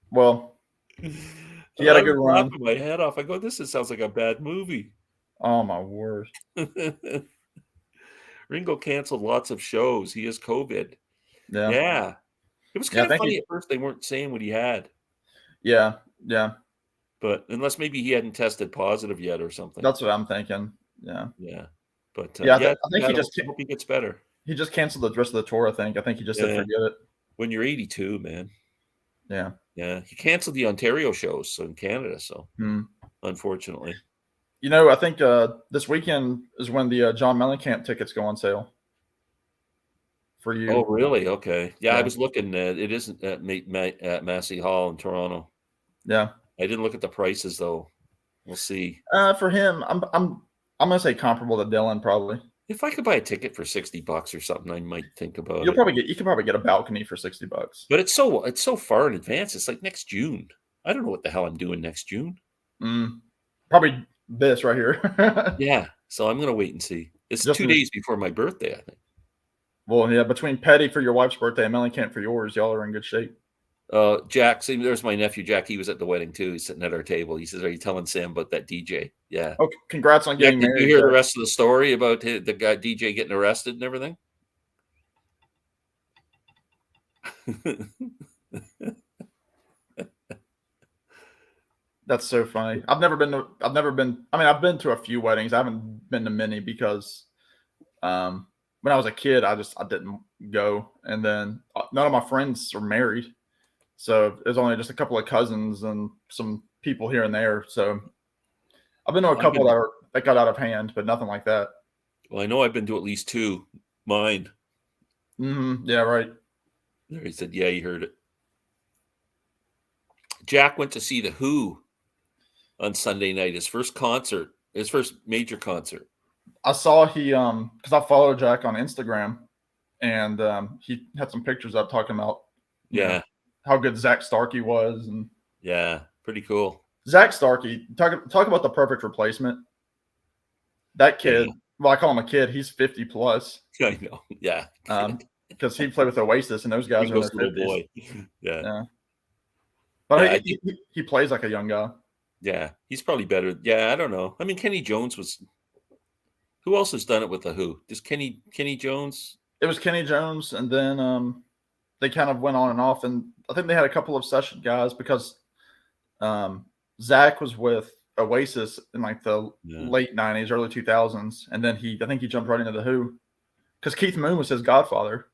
Speaker 2: Well, he had a good run.
Speaker 1: Laughing my head off. I go, this sounds like a bad movie.
Speaker 2: Oh my word.
Speaker 1: Ringo canceled lots of shows. He has COVID.
Speaker 2: Yeah.
Speaker 1: It was kind of funny at first. They weren't saying what he had.
Speaker 2: Yeah.
Speaker 1: But unless maybe he hadn't tested positive yet or something.
Speaker 2: That's what I'm thinking. Yeah.
Speaker 1: But
Speaker 2: I think
Speaker 1: I hope he gets better.
Speaker 2: He just canceled the rest of the tour. I think he just said forget it.
Speaker 1: When you're 82, man.
Speaker 2: Yeah.
Speaker 1: He canceled the Ontario shows in Canada. So unfortunately.
Speaker 2: I think this weekend is when the John Mellencamp tickets go on sale for you.
Speaker 1: Oh, really? Okay. Yeah. I was looking at it. Isn't at Massey Hall in Toronto.
Speaker 2: Yeah.
Speaker 1: I didn't look at the prices though. We'll see.
Speaker 2: For him, I'm gonna say comparable to Dylan probably.
Speaker 1: If I could buy a ticket for $60 or something, I might think about it.
Speaker 2: You could probably get a balcony for $60.
Speaker 1: But it's so far in advance. It's like next June. I don't know what the hell I'm doing next June.
Speaker 2: Probably this right here.
Speaker 1: Yeah. So I'm gonna wait and see. It's just 2 days before my birthday, I think.
Speaker 2: Well, yeah, between Petty for your wife's birthday and Mellencamp for yours, y'all are in good shape.
Speaker 1: Jack, see, there's my nephew Jack. He was at the wedding too. He's sitting at our table. He says, "Are you telling Sam about that DJ?" Yeah.
Speaker 2: Oh, congrats on getting married.
Speaker 1: Did you hear the rest of the story about the guy DJ getting arrested and everything?
Speaker 2: That's so funny. I've been to a few weddings. I haven't been to many because when I was a kid, I didn't go. And then none of my friends are married. So there's only just a couple of cousins and some people here and there. So I've been to a couple that got out of hand, but nothing like that.
Speaker 1: Well, I know I've been to at least 2. Mine.
Speaker 2: Yeah, right.
Speaker 1: There, he said, yeah, he heard it. Jack went to see The Who on Sunday night, his first major concert.
Speaker 2: I saw because I follow Jack on Instagram, and he had some pictures up talking about how good Zach Starkey was, and
Speaker 1: pretty cool.
Speaker 2: Zach Starkey, talk about the perfect replacement. That kid, well, I call him a kid. He's 50 plus.
Speaker 1: I know,
Speaker 2: because he played with Oasis, and those guys are in their 50s.
Speaker 1: Boy. Yeah.
Speaker 2: But
Speaker 1: Yeah, I
Speaker 2: he,
Speaker 1: think.
Speaker 2: he, he plays like a young guy.
Speaker 1: Yeah, he's probably better. Yeah, I don't know. I mean, Kenny Jones was. Who else has done it with the Who? Just Kenny Jones.
Speaker 2: It was Kenny Jones, and then they kind of went on and off, and I think they had a couple of session guys because Zach was with Oasis in like the late '90s, early 2000s, and then I think he jumped right into the Who because Keith Moon was his godfather.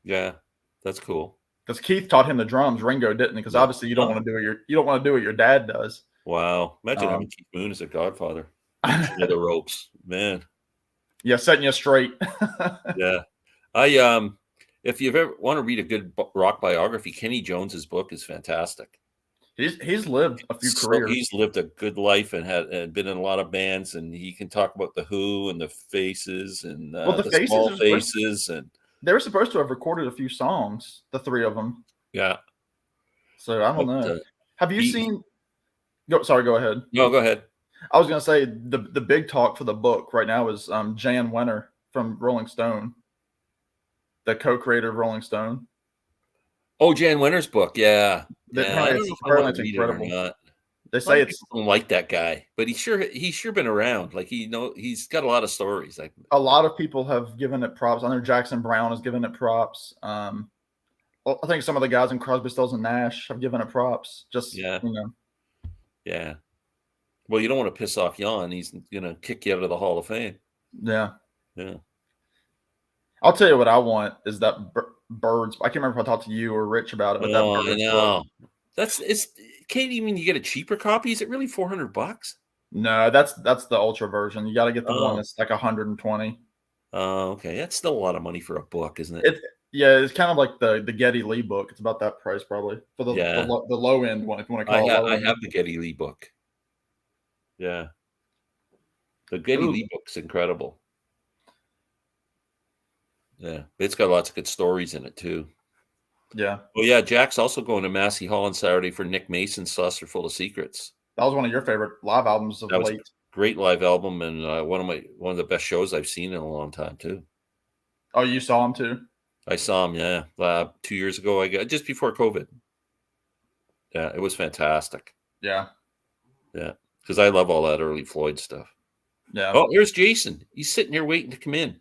Speaker 1: Yeah, that's cool.
Speaker 2: Because Keith taught him the drums, Ringo didn't. Because obviously you don't want to do what your dad does.
Speaker 1: Wow, imagine having Keith Moon as a godfather. The ropes, man.
Speaker 2: Yeah, setting you straight.
Speaker 1: Yeah, if you ever want to read a good rock biography, Kenny Jones's book is fantastic.
Speaker 2: He's lived a few careers.
Speaker 1: He's lived a good life and been in a lot of bands, and he can talk about the Who and the Faces and the Small Faces, and
Speaker 2: they were supposed to have recorded a few songs, the three of them.
Speaker 1: Yeah.
Speaker 2: So I don't know. Have you seen? Sorry, go ahead.
Speaker 1: No, go ahead.
Speaker 2: I was going to say the big talk for the book right now is Jan Wenner from Rolling Stone, the co-creator of Rolling Stone.
Speaker 1: Oh, Jan Wenner's book, yeah. I don't know if I want to read it or not.
Speaker 2: They say I
Speaker 1: don't like that guy, but he's sure been around. Like he's got a lot of stories. Like
Speaker 2: a lot of people have given it props. I know Jackson Browne has given it props. I think some of the guys in Crosby, Stills, and Nash have given it props.
Speaker 1: Yeah. Well, you don't want to piss off Jan. He's gonna kick you out of the Hall of Fame.
Speaker 2: Yeah.
Speaker 1: Yeah.
Speaker 2: I'll tell you what I want is that Birds. I can't remember if I talked to you or Rich about it. But
Speaker 1: I know. Can't even you get a cheaper copy? Is it really $400?
Speaker 2: No, that's the ultra version. You got to get the one that's like 120.
Speaker 1: Oh, okay. That's still a lot of money for a book, isn't it?
Speaker 2: It's kind of like the Geddy Lee book. It's about that price probably for the low end one, if you want to call it.
Speaker 1: I have the Geddy Lee book. Yeah, the Geddy Lee book's incredible. Yeah, it's got lots of good stories in it too.
Speaker 2: Yeah.
Speaker 1: Oh yeah, Jack's also going to Massey Hall on Saturday for Nick Mason's Saucer Full of Secrets.
Speaker 2: That was one of your favorite live albums of late.
Speaker 1: Great live album, and one of the best shows I've seen in a long time too.
Speaker 2: Oh, you saw him too?
Speaker 1: I saw him, yeah, 2 years ago. I got just before COVID. Yeah, it was fantastic.
Speaker 2: Yeah,
Speaker 1: because I love all that early Floyd stuff.
Speaker 2: Yeah.
Speaker 1: Oh, here's Jason. He's sitting here waiting to come in.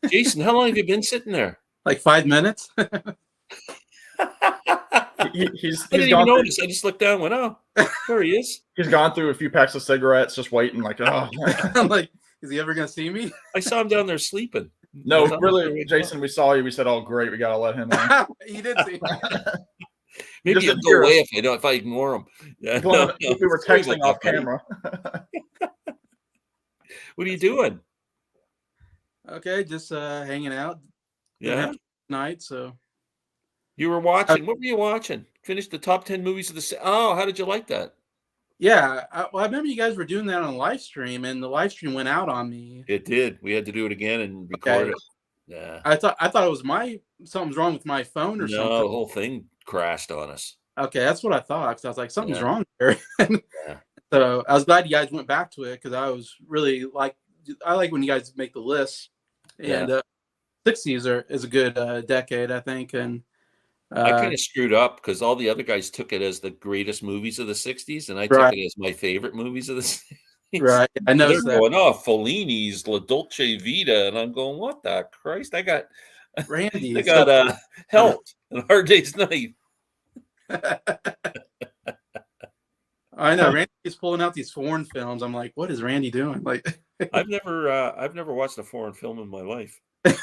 Speaker 1: Jason, how long have you been sitting there?
Speaker 3: Like 5 minutes.
Speaker 2: He's
Speaker 1: I didn't even notice. I just looked down and went, oh, there he is.
Speaker 2: He's gone through a few packs of cigarettes, just waiting like, oh.
Speaker 3: I'm like, is he ever going to see me?
Speaker 1: I saw him down there sleeping.
Speaker 2: No, really, Jason, we saw you. We said, oh, great. We got to let him in.
Speaker 3: He did see me.
Speaker 1: Maybe he'll go away if I ignore him. Yeah,
Speaker 2: if we were texting off camera.
Speaker 1: What are you doing?
Speaker 3: Okay, just hanging out.
Speaker 1: Yeah.
Speaker 3: Night, so.
Speaker 1: You were watching. What were you watching? Finished the top 10 movies of the. Oh, how did you like that?
Speaker 3: Yeah, I remember you guys were doing that on a live stream, and the live stream went out on me.
Speaker 1: It did. We had to do it again and record it. Yeah.
Speaker 3: I thought it was something's wrong with my phone or something.
Speaker 1: No, the whole thing crashed on us.
Speaker 3: Okay, that's what I thought. Because I was like, something's wrong there. So I was glad you guys went back to it because I was really I like when you guys make the list. And 60s is a good decade, I think. And
Speaker 1: I kind of screwed up because all the other guys took it as the greatest movies of the 60s, and I took it as my favorite movies of the 60s.
Speaker 3: Right. I noticed
Speaker 1: They're going, oh, Fellini's La Dolce Vita. And I'm going, what the Christ? I got
Speaker 3: Randy.
Speaker 1: I got Help and Hard Day's Night.
Speaker 3: I know Randy's pulling out these foreign films. I'm like, what is Randy doing? Like,
Speaker 1: I've never watched a foreign film in my life. I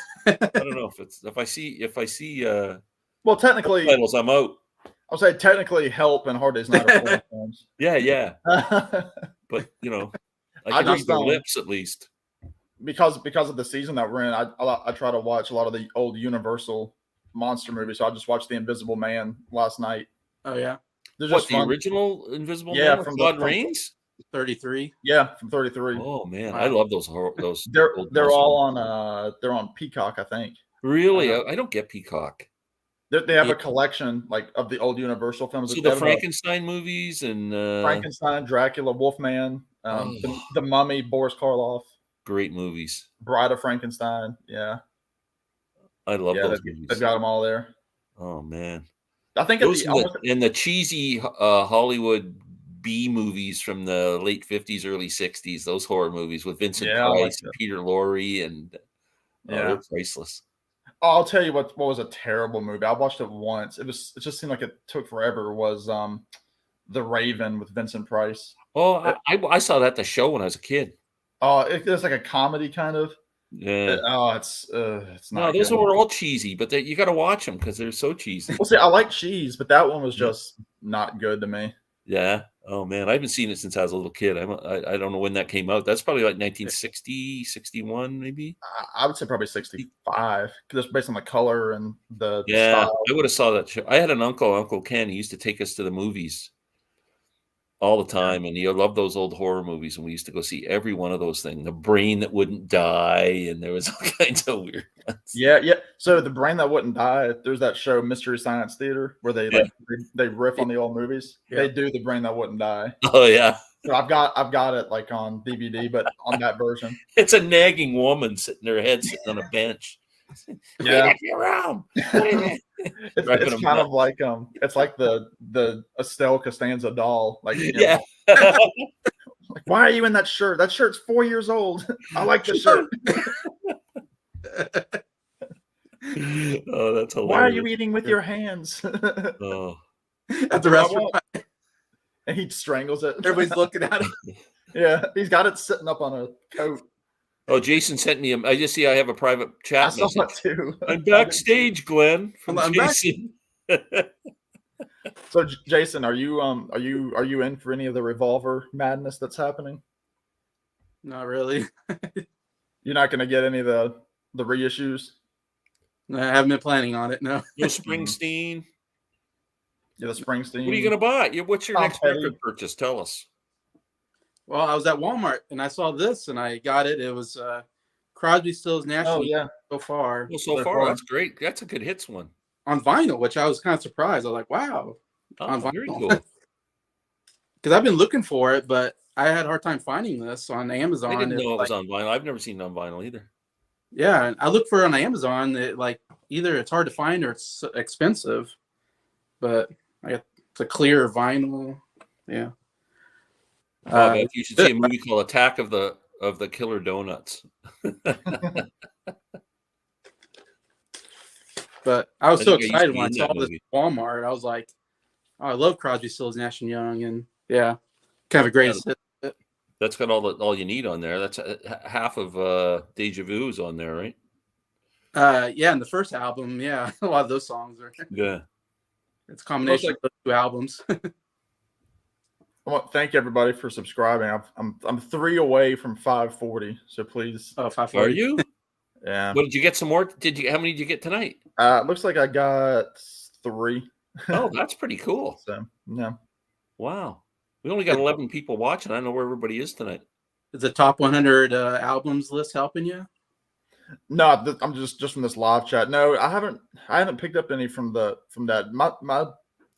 Speaker 1: don't know if I see
Speaker 2: well, technically
Speaker 1: titles, I'm out.
Speaker 2: I'll say technically Help and Hard Day's Night are foreign films.
Speaker 1: Yeah. But I can read their lips at least.
Speaker 2: Because of the season that we're in, I try to watch a lot of the old Universal monster movies. So I just watched The Invisible Man last night.
Speaker 3: Oh yeah.
Speaker 1: What's the original Invisible Man? From Claude Rains?
Speaker 3: 33.
Speaker 2: Yeah, from 33.
Speaker 1: Oh man, I love those.
Speaker 2: They're all on they're on Peacock, I think.
Speaker 1: Really? I don't get Peacock.
Speaker 2: They have a collection of the old Universal films.
Speaker 1: So the Frankenstein movies and
Speaker 2: Frankenstein, Dracula, Wolfman, the Mummy, Boris Karloff.
Speaker 1: Great movies.
Speaker 2: Bride of Frankenstein. Yeah.
Speaker 1: I love those movies.
Speaker 2: They've got them all there.
Speaker 1: Oh man.
Speaker 2: I think
Speaker 1: those and the cheesy Hollywood B movies from the late 50s, early 60s, those horror movies with Vincent Price and Peter Lorre, and they're priceless.
Speaker 2: I'll tell you what was a terrible movie. I watched it once. It just seemed like it took forever. Was The Raven with Vincent Price.
Speaker 1: Oh, I saw that at the show when I was a kid.
Speaker 2: Oh, it's like a comedy kind of.
Speaker 1: Yeah.
Speaker 2: It's not.
Speaker 1: No, those were all cheesy, but you got to watch them because they're so cheesy.
Speaker 2: Well, see, I like cheese, but that one was just not good to me.
Speaker 1: Yeah. Oh man, I haven't seen it since I was a little kid. I don't know when that came out. That's probably like 1960, 61, maybe.
Speaker 2: I would say probably 65, because it's based on the color and the
Speaker 1: style.
Speaker 2: I
Speaker 1: would have saw that show. I had an Uncle Ken. He used to take us to the movies all the time, and he loved those old horror movies, and we used to go see every one of those things. The Brain That Wouldn't Die, and there was all kinds of weird ones.
Speaker 2: Yeah. So The Brain That Wouldn't Die, there's that show Mystery Science Theater where they they riff on the old movies. They do The Brain That Wouldn't Die.
Speaker 1: Oh yeah.
Speaker 2: So I've got it like on DVD, but on that version,
Speaker 1: it's a nagging woman sitting her head sitting on a bench.
Speaker 2: Yeah,
Speaker 1: around.
Speaker 2: It's kind of like it's like the Estelle Costanza doll. Like like, why are you in that shirt? That shirt's 4 years old. I like the shirt.
Speaker 1: Oh, that's hilarious.
Speaker 2: Why are you eating with your hands?
Speaker 1: Oh,
Speaker 3: at the restaurant.
Speaker 2: And he strangles it.
Speaker 3: Everybody's looking at him.
Speaker 2: Yeah, he's got it sitting up on a coat.
Speaker 1: Oh, Jason sent me I just see I have a private chat.
Speaker 2: I saw that too.
Speaker 1: I'm backstage, Glenn. From Jason.
Speaker 2: So, Jason, are you in for any of the Revolver madness that's happening?
Speaker 3: Not really.
Speaker 2: You're not going to get any of the reissues?
Speaker 3: No, I haven't been planning on it. No.
Speaker 1: No Springsteen.
Speaker 2: Yeah, the Springsteen.
Speaker 1: What are you going to buy? What's your next record purchase? Tell us.
Speaker 3: Well, I was at Walmart and I saw this and I got it. It was Crosby, Stills, Nash.
Speaker 2: Oh yeah.
Speaker 3: So far.
Speaker 1: Well, so far that's great. That's a good hits one.
Speaker 3: On vinyl, which I was kind of surprised. I was like, wow. On vinyl.
Speaker 1: Very cool.
Speaker 3: Because I've been looking for it, but I had a hard time finding this on Amazon.
Speaker 1: I didn't know it was on vinyl. I've never seen it on vinyl either.
Speaker 3: Yeah, and I look for it on Amazon. Either it's hard to find or it's expensive. But it's a clear vinyl. Yeah.
Speaker 1: You should see a movie called Attack of the Killer Donuts.
Speaker 3: But I was so excited when I saw this at Walmart. I was like, oh, I love Crosby, Stills, Nash & Young. And yeah, kind of a great hit.
Speaker 1: That's got all you need on there. That's half of Deja Vu's on there, right?
Speaker 3: Yeah, in the first album, yeah, a lot of those songs are.
Speaker 1: Yeah,
Speaker 3: it's a combination of those two albums.
Speaker 2: I want to thank everybody for subscribing. I'm 3 away from 540, so please.
Speaker 3: Oh, 540.
Speaker 1: Are you?
Speaker 2: Yeah.
Speaker 1: What did you get? Some more? How many did you get tonight?
Speaker 2: It looks like I got 3.
Speaker 1: Oh, that's pretty cool.
Speaker 2: So yeah.
Speaker 1: Wow. We only got 11 people watching. I don't know where everybody is tonight.
Speaker 3: Is the top 100 albums list helping you?
Speaker 2: No, I'm just from this live chat. No, I haven't picked up any from that. My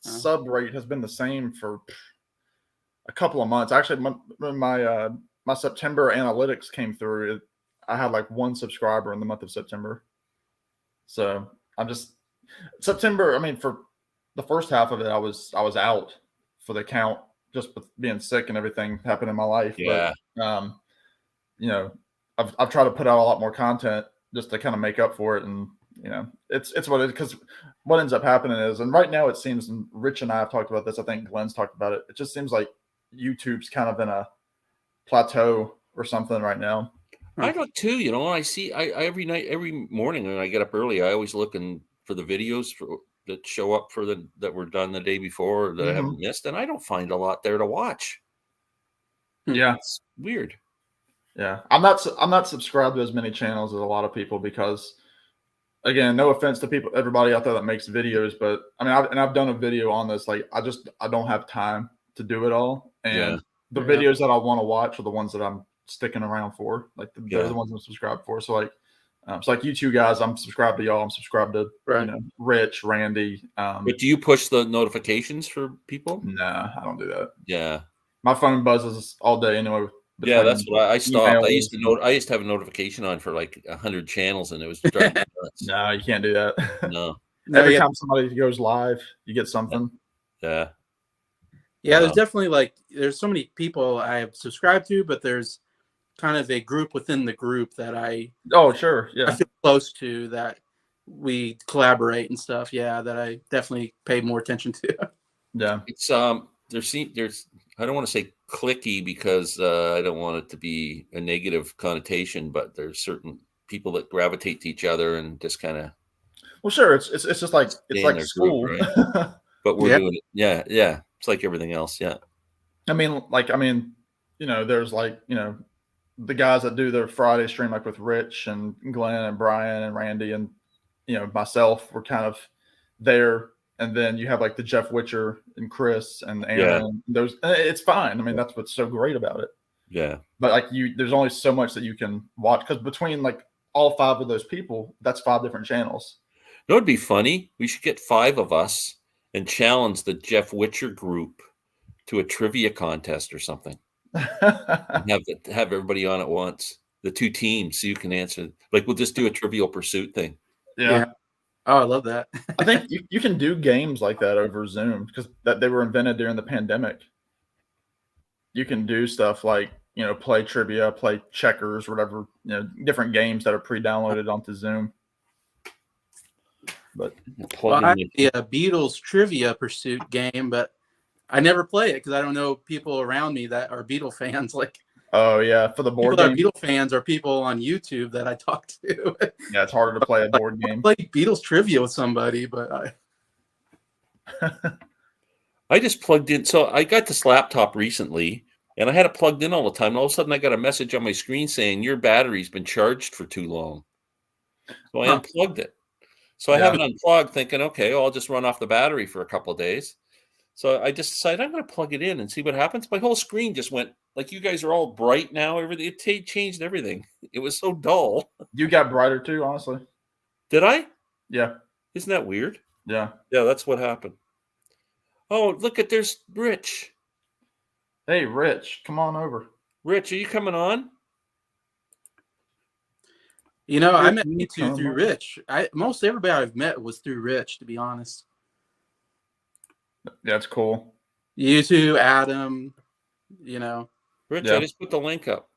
Speaker 2: sub rate has been the same for a couple of months. Actually, when my September analytics came through, I had like 1 subscriber in the month of September. So I'm just September. I mean, for the first half of it, I was out for the count, just with being sick and everything happened in my life.
Speaker 1: Yeah.
Speaker 2: But, I've tried to put out a lot more content just to kind of make up for it, and it's what it is. Because what ends up happening is, and right now it seems, and Rich and I have talked about this. I think Glenn's talked about it. It just seems like YouTube's kind of in a plateau or something right now.
Speaker 1: I got too. I see. I every morning when I get up early, I always looking for the videos that show up that were done the day before that I haven't missed, and I don't find a lot there to watch.
Speaker 2: Yeah,
Speaker 1: it's weird.
Speaker 2: Yeah, I'm not subscribed to as many channels as a lot of people because, again, no offense to everybody out there that makes videos, but I mean, I've done a video on this. Like, I don't have time to do it all, and the videos that I want to watch are the ones that I'm sticking around for. Like, they're the ones I'm subscribed for. So like you two guys, I'm subscribed to y'all. I'm subscribed to Rich, Randy.
Speaker 1: But do you push the notifications for people?
Speaker 2: Nah, I don't do that.
Speaker 1: Yeah,
Speaker 2: my phone buzzes all day anyway.
Speaker 1: Yeah, that's what I stopped. I used to have a notification on for like 100 channels, and it was driving me nuts.
Speaker 2: No, you can't do that.
Speaker 1: No.
Speaker 2: Every time somebody goes live, you get something.
Speaker 1: Yeah.
Speaker 3: Yeah, there's definitely there's so many people I have subscribed to, but there's kind of a group within the group that I
Speaker 2: feel
Speaker 3: close to, that we collaborate and stuff. Yeah, that I definitely pay more attention to.
Speaker 2: Yeah.
Speaker 1: It's there's I don't want to say clicky because I don't want it to be a negative connotation, but there's certain people that gravitate to each other and just kind of.
Speaker 2: Well, sure. It's just like school,
Speaker 1: group, right? But we're doing it. Yeah, yeah. It's like everything else. Yeah.
Speaker 2: I mean, there's the guys that do their Friday stream, like with Rich and Glenn and Brian and Randy and myself. We're kind of there, and then you have like the Jeff Witcher and Chris and Aaron. Yeah. Those, it's fine. I mean, that's what's so great about it.
Speaker 1: Yeah.
Speaker 2: But there's only so much that you can watch, because between all 5 of those people, that's 5 different channels.
Speaker 1: It would be funny. We should get 5 of us and challenge the Jeff Witcher group to a trivia contest or something. And have everybody on at once, the 2 teams, so you can answer. We'll just do a Trivial Pursuit thing.
Speaker 2: Yeah.
Speaker 3: Oh, I love that.
Speaker 2: I think you can do games like that over Zoom, because they were invented during the pandemic. You can do stuff like play trivia, play checkers, whatever, different games that are pre-downloaded onto Zoom. But
Speaker 3: I have a Beatles Trivia Pursuit game, but I never play it because I don't know people around me that are Beatle fans.
Speaker 2: Oh yeah, for the board game.
Speaker 3: Beatle fans are people on YouTube that I talk to.
Speaker 2: Yeah, it's harder to play a board game.
Speaker 3: I play Beatles trivia with somebody, but
Speaker 1: I just plugged in. So I got this laptop recently, and I had it plugged in all the time. And all of a sudden, I got a message on my screen saying your battery's been charged for too long. So I unplugged it. So I have it unplugged, thinking, okay, I'll just run off the battery for a couple of days. So I just decided I'm going to plug it in and see what happens. My whole screen just went, you guys are all bright now. Everything, it changed everything. It was so dull.
Speaker 2: You got brighter too, honestly.
Speaker 1: Did I?
Speaker 2: Yeah.
Speaker 1: Isn't that weird?
Speaker 2: Yeah.
Speaker 1: Yeah, that's what happened. Oh, look there's Rich.
Speaker 2: Hey, Rich, come on over.
Speaker 1: Rich, are you coming on?
Speaker 3: I met you two through Rich. Most everybody I've met was through Rich, to be honest.
Speaker 2: That's cool.
Speaker 3: You two, Adam,
Speaker 1: Rich, I just put the link up.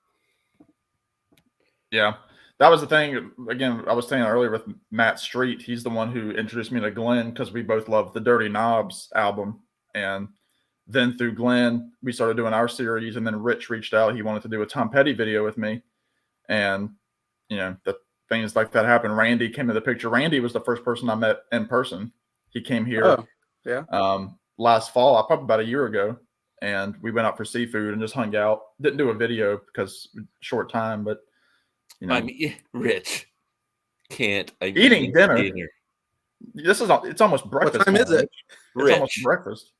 Speaker 2: Yeah. That was the thing. Again, I was saying earlier with Matt Street, he's the one who introduced me to Glenn, because we both loved the Dirty Knobs album. And then through Glenn, we started doing our series. And then Rich reached out. He wanted to do a Tom Petty video with me. And the things like that happened. Randy came to the picture. Randy was the first person I met in person. He came here last fall, probably about a year ago, and we went out for seafood and just hung out. Didn't do a video because short time, but
Speaker 1: I mean, Rich can't.
Speaker 2: Eating dinner. It's almost breakfast.
Speaker 3: What time is it?
Speaker 2: It's almost breakfast.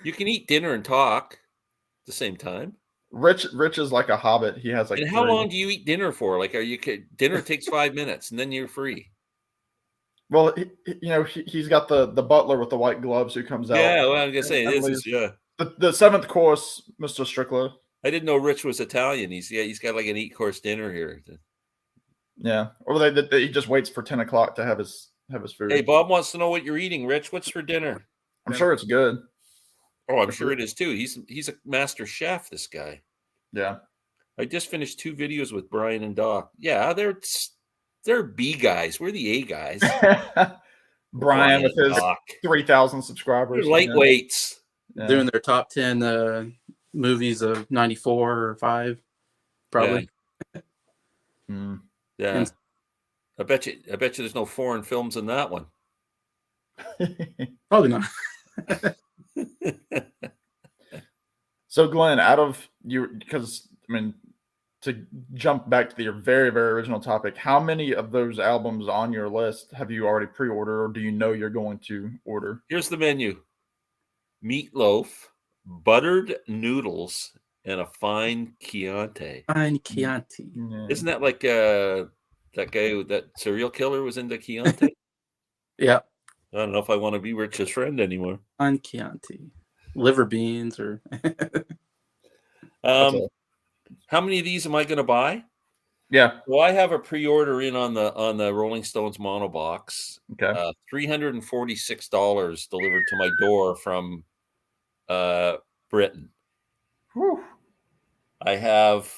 Speaker 1: You can eat dinner and talk at the same time.
Speaker 2: Rich is like a hobbit. He has
Speaker 1: And how long do you eat dinner for? Dinner takes 5 minutes and then you're free.
Speaker 2: Well, he's got the butler with the white gloves who comes out.
Speaker 1: Yeah, well, I was gonna say
Speaker 2: the 7th course, Mr. Strickler.
Speaker 1: I didn't know Rich was Italian. He's got like an 8-course dinner here.
Speaker 2: Yeah, or he just waits for 10 o'clock to have his food.
Speaker 1: Hey, Bob wants to know what you're eating, Rich. What's for dinner?
Speaker 2: I'm sure it's good.
Speaker 1: Oh, I'm sure it is too. He's a master chef, this guy.
Speaker 2: Yeah.
Speaker 1: I just finished 2 videos with Brian and Doc. Yeah, they're B guys. We're the A guys.
Speaker 2: Brian with his 3,000 subscribers.
Speaker 1: They're lightweights.
Speaker 3: Yeah. Doing their top 10 movies of 94 or 5, probably.
Speaker 1: Yeah. Yeah. I bet you there's no foreign films in that one.
Speaker 3: Probably not.
Speaker 2: So Glenn, out of you, because to jump back to your very, very original topic, how many of those albums on your list have you already pre-ordered, or do you know you're going to order?
Speaker 1: Here's the menu: meatloaf, buttered noodles, and a fine Chianti.
Speaker 3: Fine Chianti.
Speaker 2: Yeah.
Speaker 1: Isn't that like that guy, that serial killer was into Chianti?
Speaker 3: Yeah.
Speaker 1: I don't know if I want to be Rich's friend anymore.
Speaker 3: Fine Chianti. Liver beans or
Speaker 1: how many of these am I going to buy?
Speaker 2: Yeah.
Speaker 1: Well, I have a pre-order in on the Rolling Stones mono box.
Speaker 2: Okay.
Speaker 1: $346 delivered to my door from Britain.
Speaker 2: Whew.
Speaker 1: I have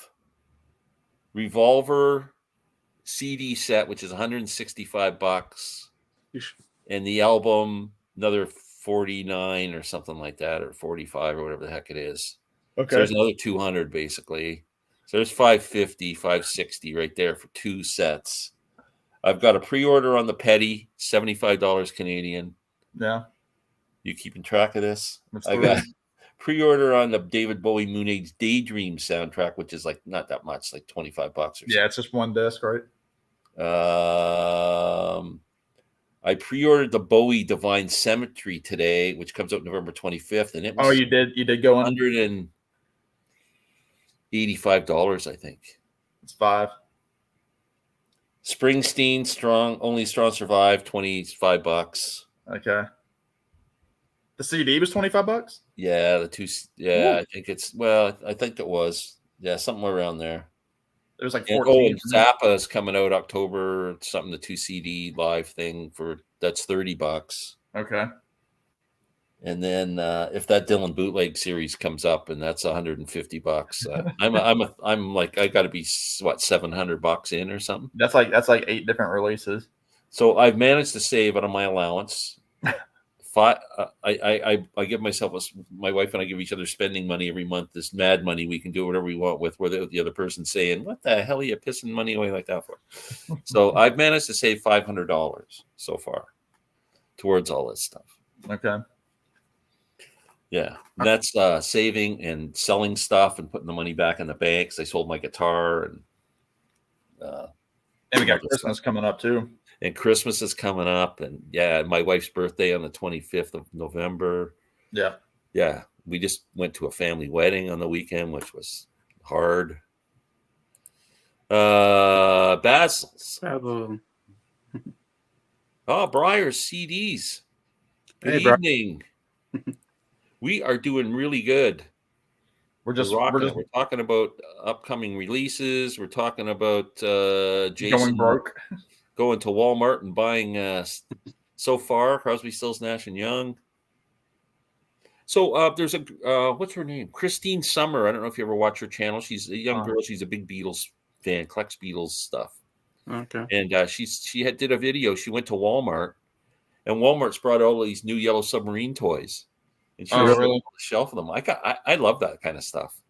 Speaker 1: Revolver CD set, which is $165, and the album another 49 or something like that, or 45 or whatever the heck it is.
Speaker 2: Okay.
Speaker 1: So there's another 200 basically. So there's 550, 560 right there for 2 sets. I've got a pre-order on the Petty, $75 Canadian.
Speaker 2: Yeah.
Speaker 1: You keeping track of this?
Speaker 2: That's
Speaker 1: I got pre-order on the David Bowie Moon Age Daydream soundtrack, which is like not that much, like $25 or something.
Speaker 2: Yeah, it's just one disc, right?
Speaker 1: I pre-ordered the Bowie Divine Symmetry today, which comes out November 25th, and it was
Speaker 2: you did go in?
Speaker 1: $185, I think.
Speaker 2: It's 5.
Speaker 1: Springsteen, Only Strong Survive, $25.
Speaker 2: Okay. The CD was $25?
Speaker 1: Yeah, the 2. Yeah, I think I think it was. Yeah, somewhere around there.
Speaker 2: It was like
Speaker 1: 14.
Speaker 2: $14.
Speaker 1: Zappa is coming out October, something, the 2 CD live thing that's $30.
Speaker 2: Okay.
Speaker 1: And then if that Dylan bootleg series comes up, and that's $150, I'm like, I got to be $700 in or something.
Speaker 2: That's like 8 different releases.
Speaker 1: So I've managed to save out of my allowance. I give myself my wife and I give each other spending money every month. This mad money we can do whatever we want with, where the other person's saying, "What the hell are you pissing money away like that for?" So I've managed to save $500 so far towards all this stuff.
Speaker 2: Okay.
Speaker 1: Yeah, that's saving and selling stuff and putting the money back in the banks. I sold my guitar and
Speaker 2: we got Christmas coming up too.
Speaker 1: And Christmas is coming up, and yeah, my wife's birthday on the 25th of November.
Speaker 2: Yeah.
Speaker 1: Yeah, we just went to a family wedding on the weekend, which was hard. Basil's.
Speaker 3: Bravo.
Speaker 1: Oh, Briar's CDs. Good evening. We are doing really good. We're talking about upcoming releases. We're talking about Jason
Speaker 2: going broke,
Speaker 1: going to Walmart and buying so far Crosby, Stills, Nash and Young. So there's what's her name? Christine Summer. I don't know if you ever watch her channel. She's a young girl. She's a big Beatles fan, collects Beatles stuff.
Speaker 3: Okay.
Speaker 1: And did a video. She went to Walmart, and Walmart's brought all these new Yellow Submarine toys. And she was on the shelf of them. I love that kind of stuff.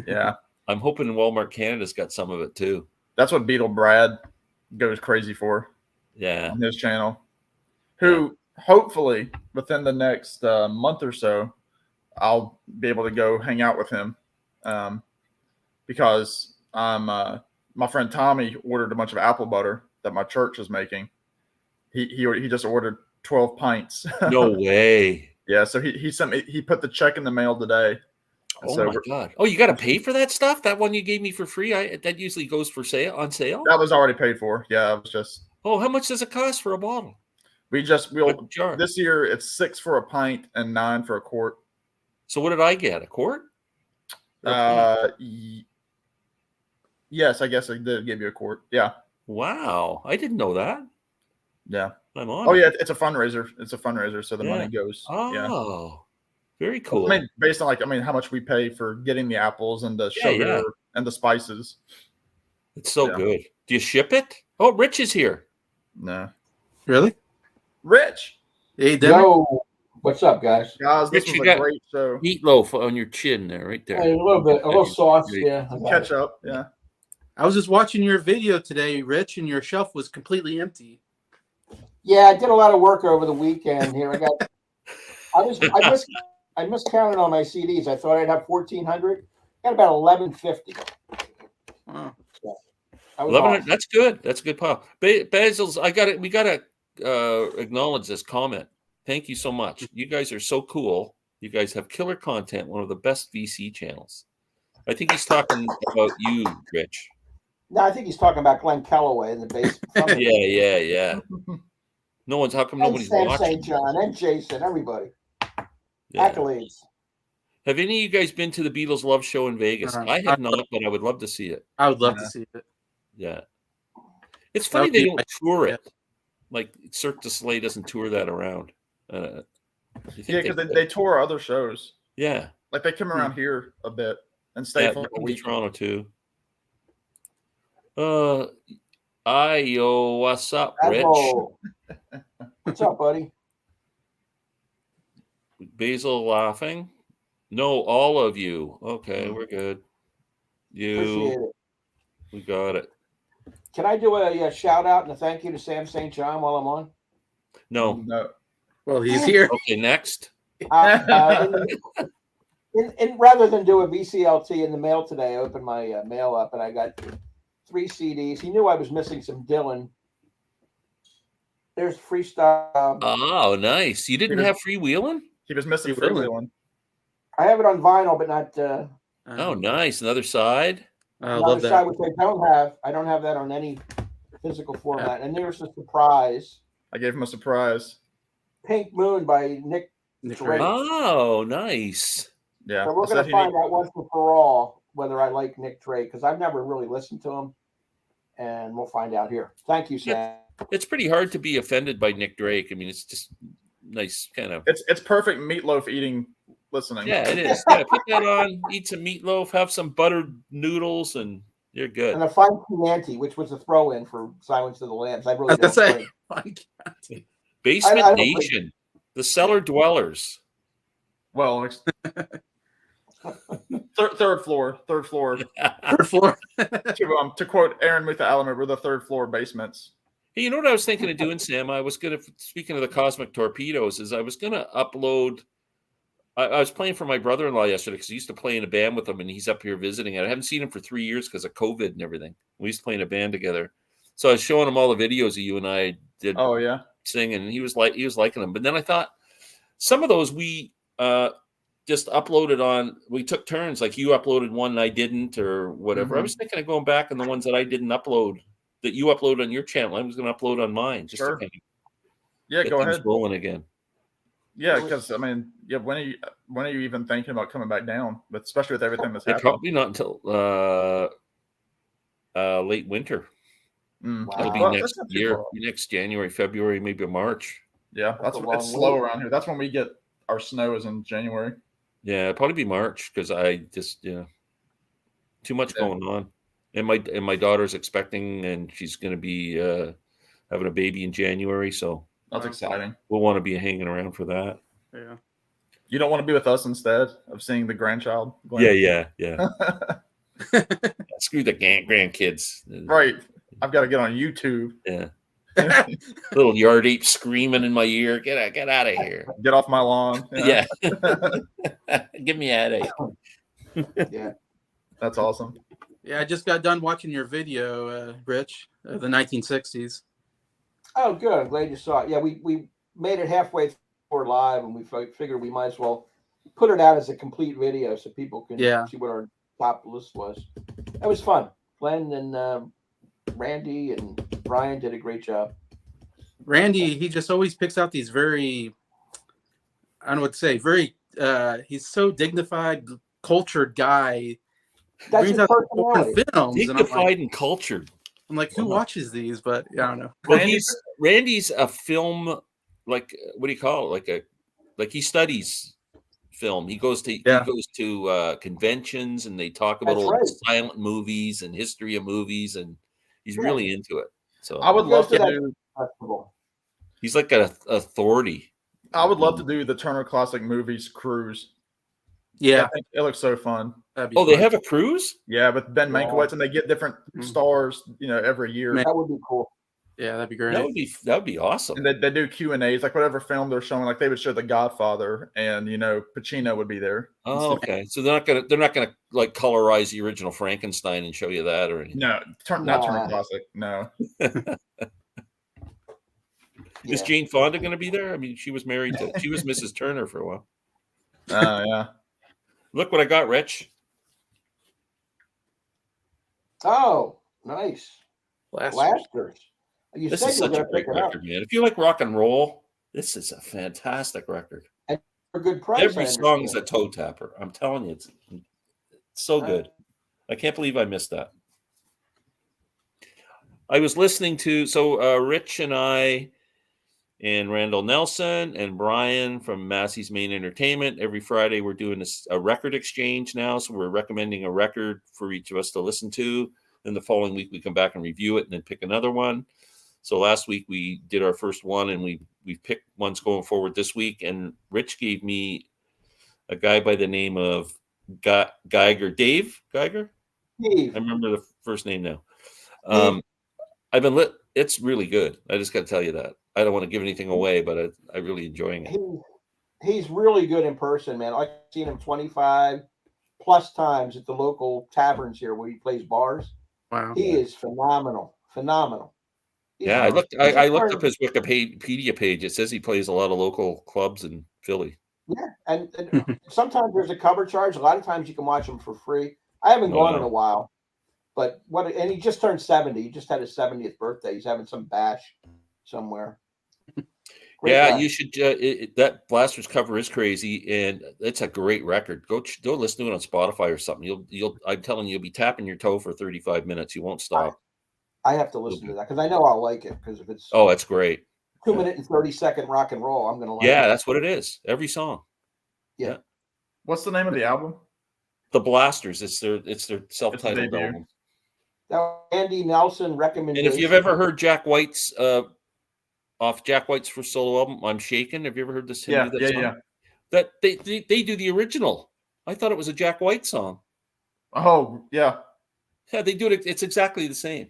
Speaker 2: Yeah.
Speaker 1: I'm hoping Walmart Canada's got some of it too.
Speaker 2: That's what Beatle Brad goes crazy for.
Speaker 1: Yeah.
Speaker 2: On his channel. Who hopefully within the next month or so, I'll be able to go hang out with him. Because my friend Tommy ordered a bunch of apple butter that my church is making. He just ordered 12 pints.
Speaker 1: No way.
Speaker 2: Yeah, so he sent me. He put the check in the mail today.
Speaker 1: Oh my God! Oh, you got to pay for that stuff. That one you gave me for free. That usually goes on sale.
Speaker 2: That was already paid for. Yeah, it was just.
Speaker 1: Oh, how much does it cost for a bottle?
Speaker 2: We'll this year it's $6 for a pint and $9 for a quart.
Speaker 1: So what did I get? A quart?
Speaker 2: Yes, I guess I did give you a quart. Yeah.
Speaker 1: Wow, I didn't know that.
Speaker 2: Yeah.
Speaker 1: I'm on.
Speaker 2: Oh yeah, it's a fundraiser. It's a fundraiser, so the money goes.
Speaker 1: Oh, very cool.
Speaker 2: I mean, based on how much we pay for getting the apples and the sugar and the spices.
Speaker 1: It's so good. Do you ship it? Oh, Rich is here.
Speaker 2: No.
Speaker 3: Really?
Speaker 2: Rich.
Speaker 3: Hey, Yo,
Speaker 4: what's up, guys?
Speaker 2: Guys, this
Speaker 1: Rich,
Speaker 2: was a great show.
Speaker 1: Meatloaf on your chin there, right there.
Speaker 4: Hey, a little sauce, yeah.
Speaker 2: Ketchup, yeah.
Speaker 3: I was just watching your video today, Rich, and your shelf was completely empty.
Speaker 4: Yeah, I did a lot of work over the weekend here. I miscounted on my CDs. I thought I'd have 1,400. Got about 1,150.
Speaker 3: Wow.
Speaker 4: So,
Speaker 1: 1,100. That's good. That's a good pile. Basil's. We gotta acknowledge this comment. Thank you so much. You guys are so cool. You guys have killer content. One of the best VC channels. I think he's talking about you, Rich.
Speaker 4: No, I think he's talking about Glenn Calloway in the basement.
Speaker 1: Yeah. How come nobody's watching?
Speaker 4: St. John and Jason, everybody.
Speaker 1: Yeah.
Speaker 4: Accolades.
Speaker 1: Have any of you guys been to the Beatles Love Show in Vegas? I have not, but I would love to see it.
Speaker 3: I would love to see it.
Speaker 1: Yeah. It's
Speaker 3: That
Speaker 1: funny
Speaker 3: would
Speaker 1: they
Speaker 3: be
Speaker 1: don't
Speaker 3: my-
Speaker 1: tour
Speaker 3: yeah.
Speaker 1: it. Like Cirque du Soleil doesn't tour that around. You think
Speaker 2: Yeah, because
Speaker 1: would?
Speaker 2: they tour other shows.
Speaker 1: Yeah.
Speaker 2: Like they come around here a bit and stay
Speaker 1: Yeah,
Speaker 2: for
Speaker 1: they
Speaker 2: a
Speaker 1: come to
Speaker 2: week.
Speaker 1: Toronto too. Ayo, what's up, Rich?
Speaker 4: Hello. What's up, buddy?
Speaker 1: Basil laughing. No, all of you. Okay, we're good.
Speaker 4: Appreciate it.
Speaker 1: We got it.
Speaker 4: Can I do a shout out and a thank you to Sam St. John while I'm on?
Speaker 1: No.
Speaker 3: Well, he's here.
Speaker 1: Okay, next.
Speaker 4: Rather than do a VCLT in the mail today, I opened my mail up and I got 3 CDs. He knew I was missing some Dylan. There's freestyle.
Speaker 1: Oh, nice. You didn't have Freewheelin'?
Speaker 2: He was missing
Speaker 3: Freewheelin'.
Speaker 2: Freewheelin'.
Speaker 4: I have it on vinyl, but not.
Speaker 1: Oh, nice. Another side.
Speaker 3: I
Speaker 4: another
Speaker 3: love
Speaker 4: side,
Speaker 3: that.
Speaker 4: which I don't have. I don't have that on any physical format. And there's a surprise.
Speaker 2: I gave him a surprise.
Speaker 4: Pink Moon by Nick Drake.
Speaker 1: Oh, nice.
Speaker 2: Yeah.
Speaker 4: So we're going to find out once and for all whether I like Nick Drake, because I've never really listened to him. And we'll find out here. Thank you, Sam.
Speaker 1: It's pretty hard to be offended by Nick Drake. I mean, it's just nice kind of.
Speaker 2: It's perfect meatloaf eating listening.
Speaker 1: Yeah, it is. Yeah, put that on, eat some meatloaf, have some buttered noodles, and you're good.
Speaker 4: And a fine Chianti, which was a throw-in for Silence of the Lambs. I really don't
Speaker 3: say.
Speaker 1: Basement
Speaker 4: I don't
Speaker 1: Nation, the cellar dwellers.
Speaker 2: Well, third floor.
Speaker 3: Third floor.
Speaker 2: To quote Aaron Muth Alamo, we're the third floor basements.
Speaker 1: Hey, you know what I was thinking of doing, Sam? I was going to, speaking of the Cosmic Torpedoes, is I was going to upload. I was playing for my brother-in-law yesterday because he used to play in a band with him, and he's up here visiting. I haven't seen him for 3 years because of COVID and everything. We used to play in a band together, so I was showing him all the videos of you and I did.
Speaker 2: Oh yeah,
Speaker 1: singing, and he was liking them. But then I thought some of those we just uploaded on. We took turns, like you uploaded one and I didn't, or whatever. I was thinking of going back on the ones that I didn't upload that you upload on your channel. I was going to upload on mine. Just
Speaker 2: sure.
Speaker 1: to kind of
Speaker 2: Yeah,
Speaker 1: get
Speaker 2: go
Speaker 1: things
Speaker 2: ahead.
Speaker 1: rolling again.
Speaker 2: Yeah, because I mean, yeah. When are you even thinking about coming back down? But especially with everything that's happening.
Speaker 1: Probably not until late winter. It'll be next year, next January, February, maybe March.
Speaker 2: Yeah, it's slow around here. That's when we get our snow is in January.
Speaker 1: Yeah, it'll probably be March because I just too much going on, and my daughter's expecting, and she's going to be having a baby in January, so
Speaker 2: that's exciting.
Speaker 1: We'll want to be hanging around for that.
Speaker 3: Yeah,
Speaker 2: you don't want to be with us instead of seeing the grandchild.
Speaker 1: Yeah. Screw the grandkids.
Speaker 2: Right. I've got to get on YouTube.
Speaker 1: Yeah. Little yard ape screaming in my ear. Get out of here.
Speaker 2: Get off my lawn.
Speaker 1: Yeah. Give me a headache.
Speaker 4: Yeah.
Speaker 2: That's awesome.
Speaker 3: Yeah, I just got done watching your video, Rich, of the 1960s.
Speaker 4: Oh, good. I'm glad you saw it. Yeah, we made it halfway through live, and we figured we might as well put it out as a complete video so people can see what our top list was. That was fun. Glenn and Randy and Brian did a great job.
Speaker 3: Randy, he just always picks out these very, I don't know what to say, very, he's so dignified, cultured guy.
Speaker 4: That's his personality.
Speaker 3: Films,
Speaker 1: dignified and cultured.
Speaker 3: I'm like, who watches these? But yeah, I don't know.
Speaker 1: Well, Randy's a film, like, what do you call it? Like he studies film. He goes to conventions, and they talk about old silent movies and history of movies, and he's really into it. So
Speaker 2: I would love to do.
Speaker 1: He's like an authority.
Speaker 2: I would love to do the Turner Classic Movies cruise.
Speaker 3: Yeah,
Speaker 2: I think it looks so fun.
Speaker 1: Oh, they have a cruise?
Speaker 2: Yeah, with Ben Mankiewicz, and they get different stars, every year.
Speaker 4: That would be cool.
Speaker 3: Yeah, that'd be great.
Speaker 1: That would be awesome.
Speaker 2: And they do Q&As, like whatever film they're showing. Like they would show The Godfather, and Pacino would be there.
Speaker 1: Oh, okay. So they're not gonna like colorize the original Frankenstein and show you that or anything.
Speaker 2: No, not Turner Classic. No.
Speaker 1: Is Jane Fonda going to be there? I mean, she was Mrs. Turner for a while.
Speaker 2: Oh, yeah.
Speaker 1: Look what I got, Rich.
Speaker 4: Oh, nice.
Speaker 3: Blasters.
Speaker 1: This is such a great record, man. If you like rock and roll, this is a fantastic record.
Speaker 4: And for good price.
Speaker 1: Every song is a toe tapper. I'm telling you, it's so good. I can't believe I missed that. I was listening to Rich and I and Randall Nelson and Brian from Massey's Main Entertainment. Every Friday we're doing a record exchange now. So we're recommending a record for each of us to listen to. Then the following week we come back and review it and then pick another one. So last week we did our first one and we picked ones going forward this week. And Rich gave me a guy by the name of Geiger. Dave Geiger?
Speaker 4: Steve.
Speaker 1: I remember the first name now. It's really good. I just got to tell you that. I don't want to give anything away, but I'm really enjoying it.
Speaker 4: He's really good in person, man. I've seen him 25 plus times at the local taverns here where he plays bars.
Speaker 3: Wow.
Speaker 4: He is phenomenal.
Speaker 1: I looked up his Wikipedia page. It says he plays a lot of local clubs in Philly.
Speaker 4: Yeah, and sometimes there's a cover charge. A lot of times you can watch him for free. I haven't gone in a while, but and he just turned 70. He just had his 70th birthday. He's having some bash somewhere.
Speaker 1: Yeah, you should. That Blasters cover is crazy, and it's a great record. Go listen to it on Spotify or something. I'm telling you, you'll be tapping your toe for 35 minutes. You won't stop.
Speaker 4: I have to listen to that because I know I'll like it. Because if it's
Speaker 1: it's great.
Speaker 4: 2-minute and 30-second rock and roll, I'm gonna like it.
Speaker 1: Yeah, that's what it is. Every song.
Speaker 4: Yeah.
Speaker 2: What's the name of the album?
Speaker 1: The Blasters. It's their self-titled album.
Speaker 4: Now, Andy Nelson recommendation.
Speaker 1: And if you've ever heard Jack White's off Jack White's first solo album, I'm Shaken. Have you ever heard this?
Speaker 2: Yeah.
Speaker 1: That they do the original. I thought it was a Jack White song.
Speaker 2: Oh, yeah.
Speaker 1: Yeah, they do it. It's exactly the same.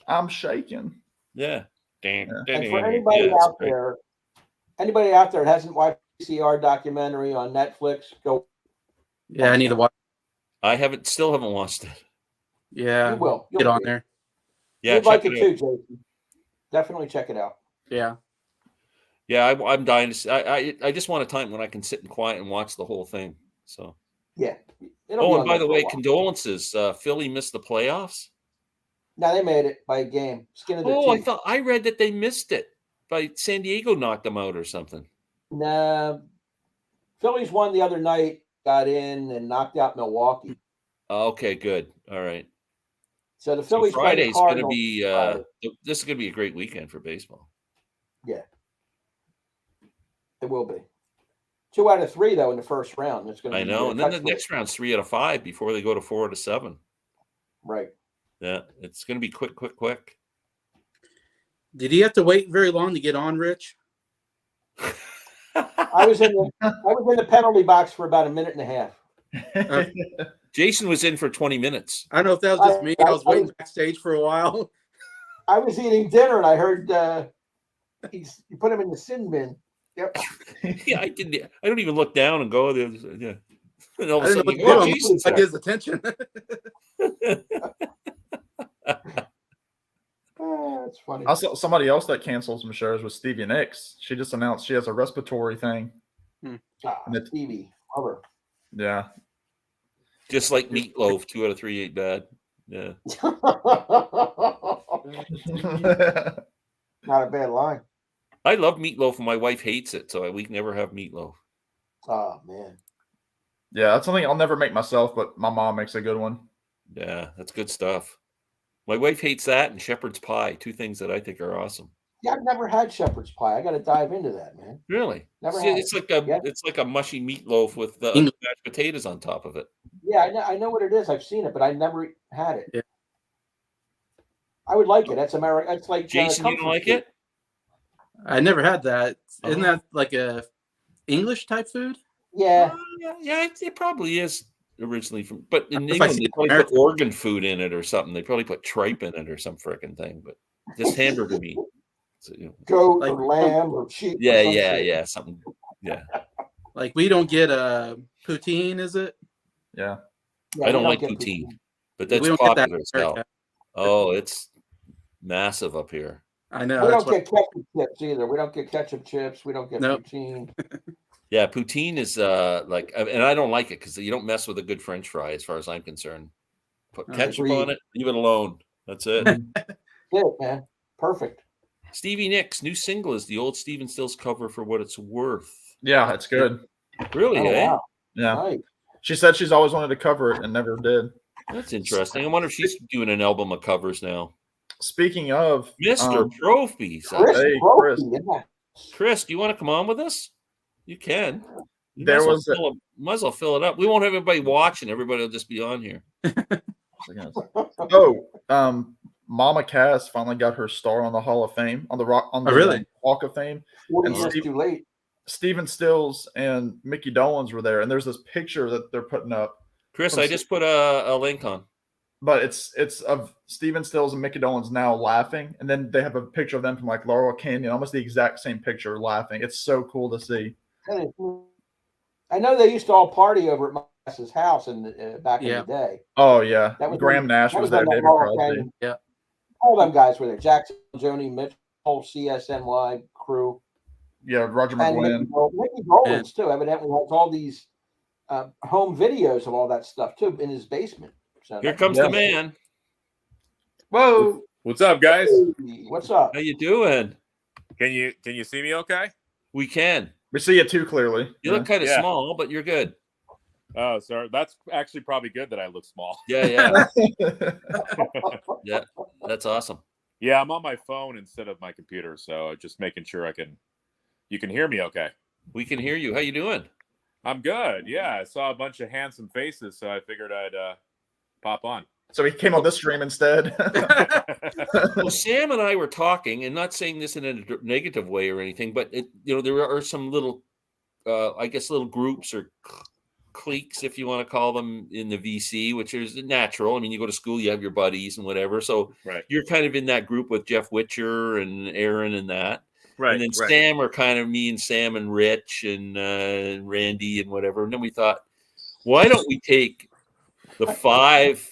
Speaker 2: I'm shaking.
Speaker 1: Yeah.
Speaker 4: And for anybody out there that hasn't watched the CR documentary on Netflix, go.
Speaker 3: Yeah, I need to watch.
Speaker 1: I still haven't watched it.
Speaker 3: Yeah,
Speaker 4: you will.
Speaker 3: Get on there.
Speaker 4: Yeah, you'd like it too, Jason. Definitely check it out.
Speaker 3: Yeah.
Speaker 1: Yeah, I'm dying to see. I just want a time when I can sit in quiet and watch the whole thing. So.
Speaker 4: Yeah.
Speaker 1: And by the way, condolences. Philly missed the playoffs.
Speaker 4: No, they made it by a game. Skin of their teeth.
Speaker 1: I read that they missed it. By San Diego knocked them out or something.
Speaker 4: Nah. Phillies won the other night, got in and knocked out Milwaukee.
Speaker 1: Okay, good. All right.
Speaker 4: So the Phillies
Speaker 1: Friday's going to be this is going to be a great weekend for baseball.
Speaker 4: Yeah. It will be. 2 out of 3 though in the first round. It's going to
Speaker 1: I know, and then the next round's 3 out of 5 before they go to 4 out of 7.
Speaker 4: Right.
Speaker 1: Yeah, it's going to be quick.
Speaker 3: Did he have to wait very long to get on, Rich?
Speaker 4: I was in the penalty box for about a minute and a half.
Speaker 1: Jason was in for 20 minutes.
Speaker 3: I don't know if that was just me. I was waiting backstage for a while.
Speaker 4: I was eating dinner and I heard you put him in the sin bin. Yep.
Speaker 1: Yeah, I didn't. I don't even look down and go. Yeah. And all of a sudden,
Speaker 3: Jason's like his attention.
Speaker 4: That's funny.
Speaker 2: I saw somebody else that canceled some shows with Stevie Nicks. She just announced she has a respiratory thing.
Speaker 4: Stevie, love her.
Speaker 2: Yeah.
Speaker 1: Just like Meatloaf, 2 out of 3 ain't bad. Yeah.
Speaker 4: Not a bad line.
Speaker 1: I love meatloaf, and my wife hates it, so we never have meatloaf.
Speaker 4: Oh man.
Speaker 2: Yeah, that's something I'll never make myself, but my mom makes a good one.
Speaker 1: Yeah, that's good stuff. My wife hates that and shepherd's pie, 2 things that I think are awesome.
Speaker 4: Yeah, I've never had shepherd's pie. I got to dive into that, man.
Speaker 1: Really?
Speaker 4: Never.
Speaker 1: It's like a mushy meatloaf with mashed potatoes on top of it.
Speaker 4: Yeah, I know what it is. I've seen it, but I never had it.
Speaker 3: Yeah.
Speaker 4: I would like it. That's American. It's like
Speaker 1: Jason. You don't like it?
Speaker 3: I never had that. Isn't that like a English type food?
Speaker 4: Yeah.
Speaker 1: Yeah, it probably is originally but in England they probably put organ food in it or something. They probably put tripe in it or some freaking thing, but just hamburger meat. So,
Speaker 4: goat or lamb or sheep.
Speaker 1: Yeah, something. Yeah.
Speaker 3: Like we don't get poutine, is it?
Speaker 2: Yeah.
Speaker 1: I don't like poutine, but that's popular as hell. Oh, it's massive up here.
Speaker 3: I know.
Speaker 4: We don't get ketchup chips either. We don't get ketchup chips. We don't get poutine.
Speaker 1: Yeah, poutine is and I don't like it because you don't mess with a good French fry, as far as I'm concerned. Put ketchup on it, leave it alone. That's it.
Speaker 4: Yeah, man. Perfect.
Speaker 1: Stevie Nicks' new single is the old Stephen Stills cover for What It's Worth.
Speaker 2: Yeah, it's good.
Speaker 1: Really,
Speaker 4: Wow.
Speaker 2: Yeah.
Speaker 4: Nice.
Speaker 2: She said she's always wanted to cover it and never did.
Speaker 1: That's interesting. I wonder if she's doing an album of covers now.
Speaker 2: Speaking of
Speaker 1: Mr. Propfe,
Speaker 4: Chris
Speaker 2: Hey,
Speaker 4: Propfe,
Speaker 2: Chris.
Speaker 4: yeah.
Speaker 1: Chris, do you want to come on with us? You can. You
Speaker 2: There
Speaker 1: might,
Speaker 2: was
Speaker 1: might as well fill it up. We won't have everybody watching. Everybody will just be on here.
Speaker 2: Mama Cass finally got her star on the Hall of Fame, on the Walk of Fame.
Speaker 4: 40 years too late.
Speaker 2: Steven Stills and Mickey Dolenz were there, and there's this picture that they're putting up.
Speaker 1: Chris, I just put a link on.
Speaker 2: But it's of Steven Stills and Mickey Dolenz now laughing, and then they have a picture of them from like Laurel Canyon, almost the exact same picture, laughing. It's so cool to see.
Speaker 4: I know they used to all party over at Mass's house back in the day.
Speaker 2: Oh yeah, Graham Nash was there. David Crosby.
Speaker 3: Yeah,
Speaker 4: all them guys were there. Jackson, Joni, Mitch, whole CSNY crew.
Speaker 2: Yeah, Roger McGuinn.
Speaker 4: Mickey Dolenz too. Evidently has all these home videos of all that stuff too in his basement. So
Speaker 1: here comes the man.
Speaker 2: Whoa!
Speaker 5: What's up, guys?
Speaker 4: Hey, what's up?
Speaker 1: How you doing?
Speaker 5: Can you see me okay?
Speaker 1: We can.
Speaker 2: We see it too clearly.
Speaker 1: You look kind of small, but you're good.
Speaker 5: Oh, sorry. That's actually probably good that I look small.
Speaker 1: Yeah. Yeah, that's awesome.
Speaker 5: Yeah, I'm on my phone instead of my computer, so just making sure you can hear me okay.
Speaker 1: We can hear you. How you doing?
Speaker 5: I'm good. Yeah, I saw a bunch of handsome faces, so I figured I'd pop on.
Speaker 2: So he came on this stream instead.
Speaker 1: Well, Sam and I were talking, and not saying this in a negative way or anything, but there are some little, I guess, little groups or cliques, if you want to call them, in the VC, which is natural. I mean, you go to school, you have your buddies and whatever. So you're kind of in that group with Jeff Witcher and Aaron and that. Right. And then Sam are kind of me and Sam and Rich and Randy and whatever. And then we thought, why don't we take the 5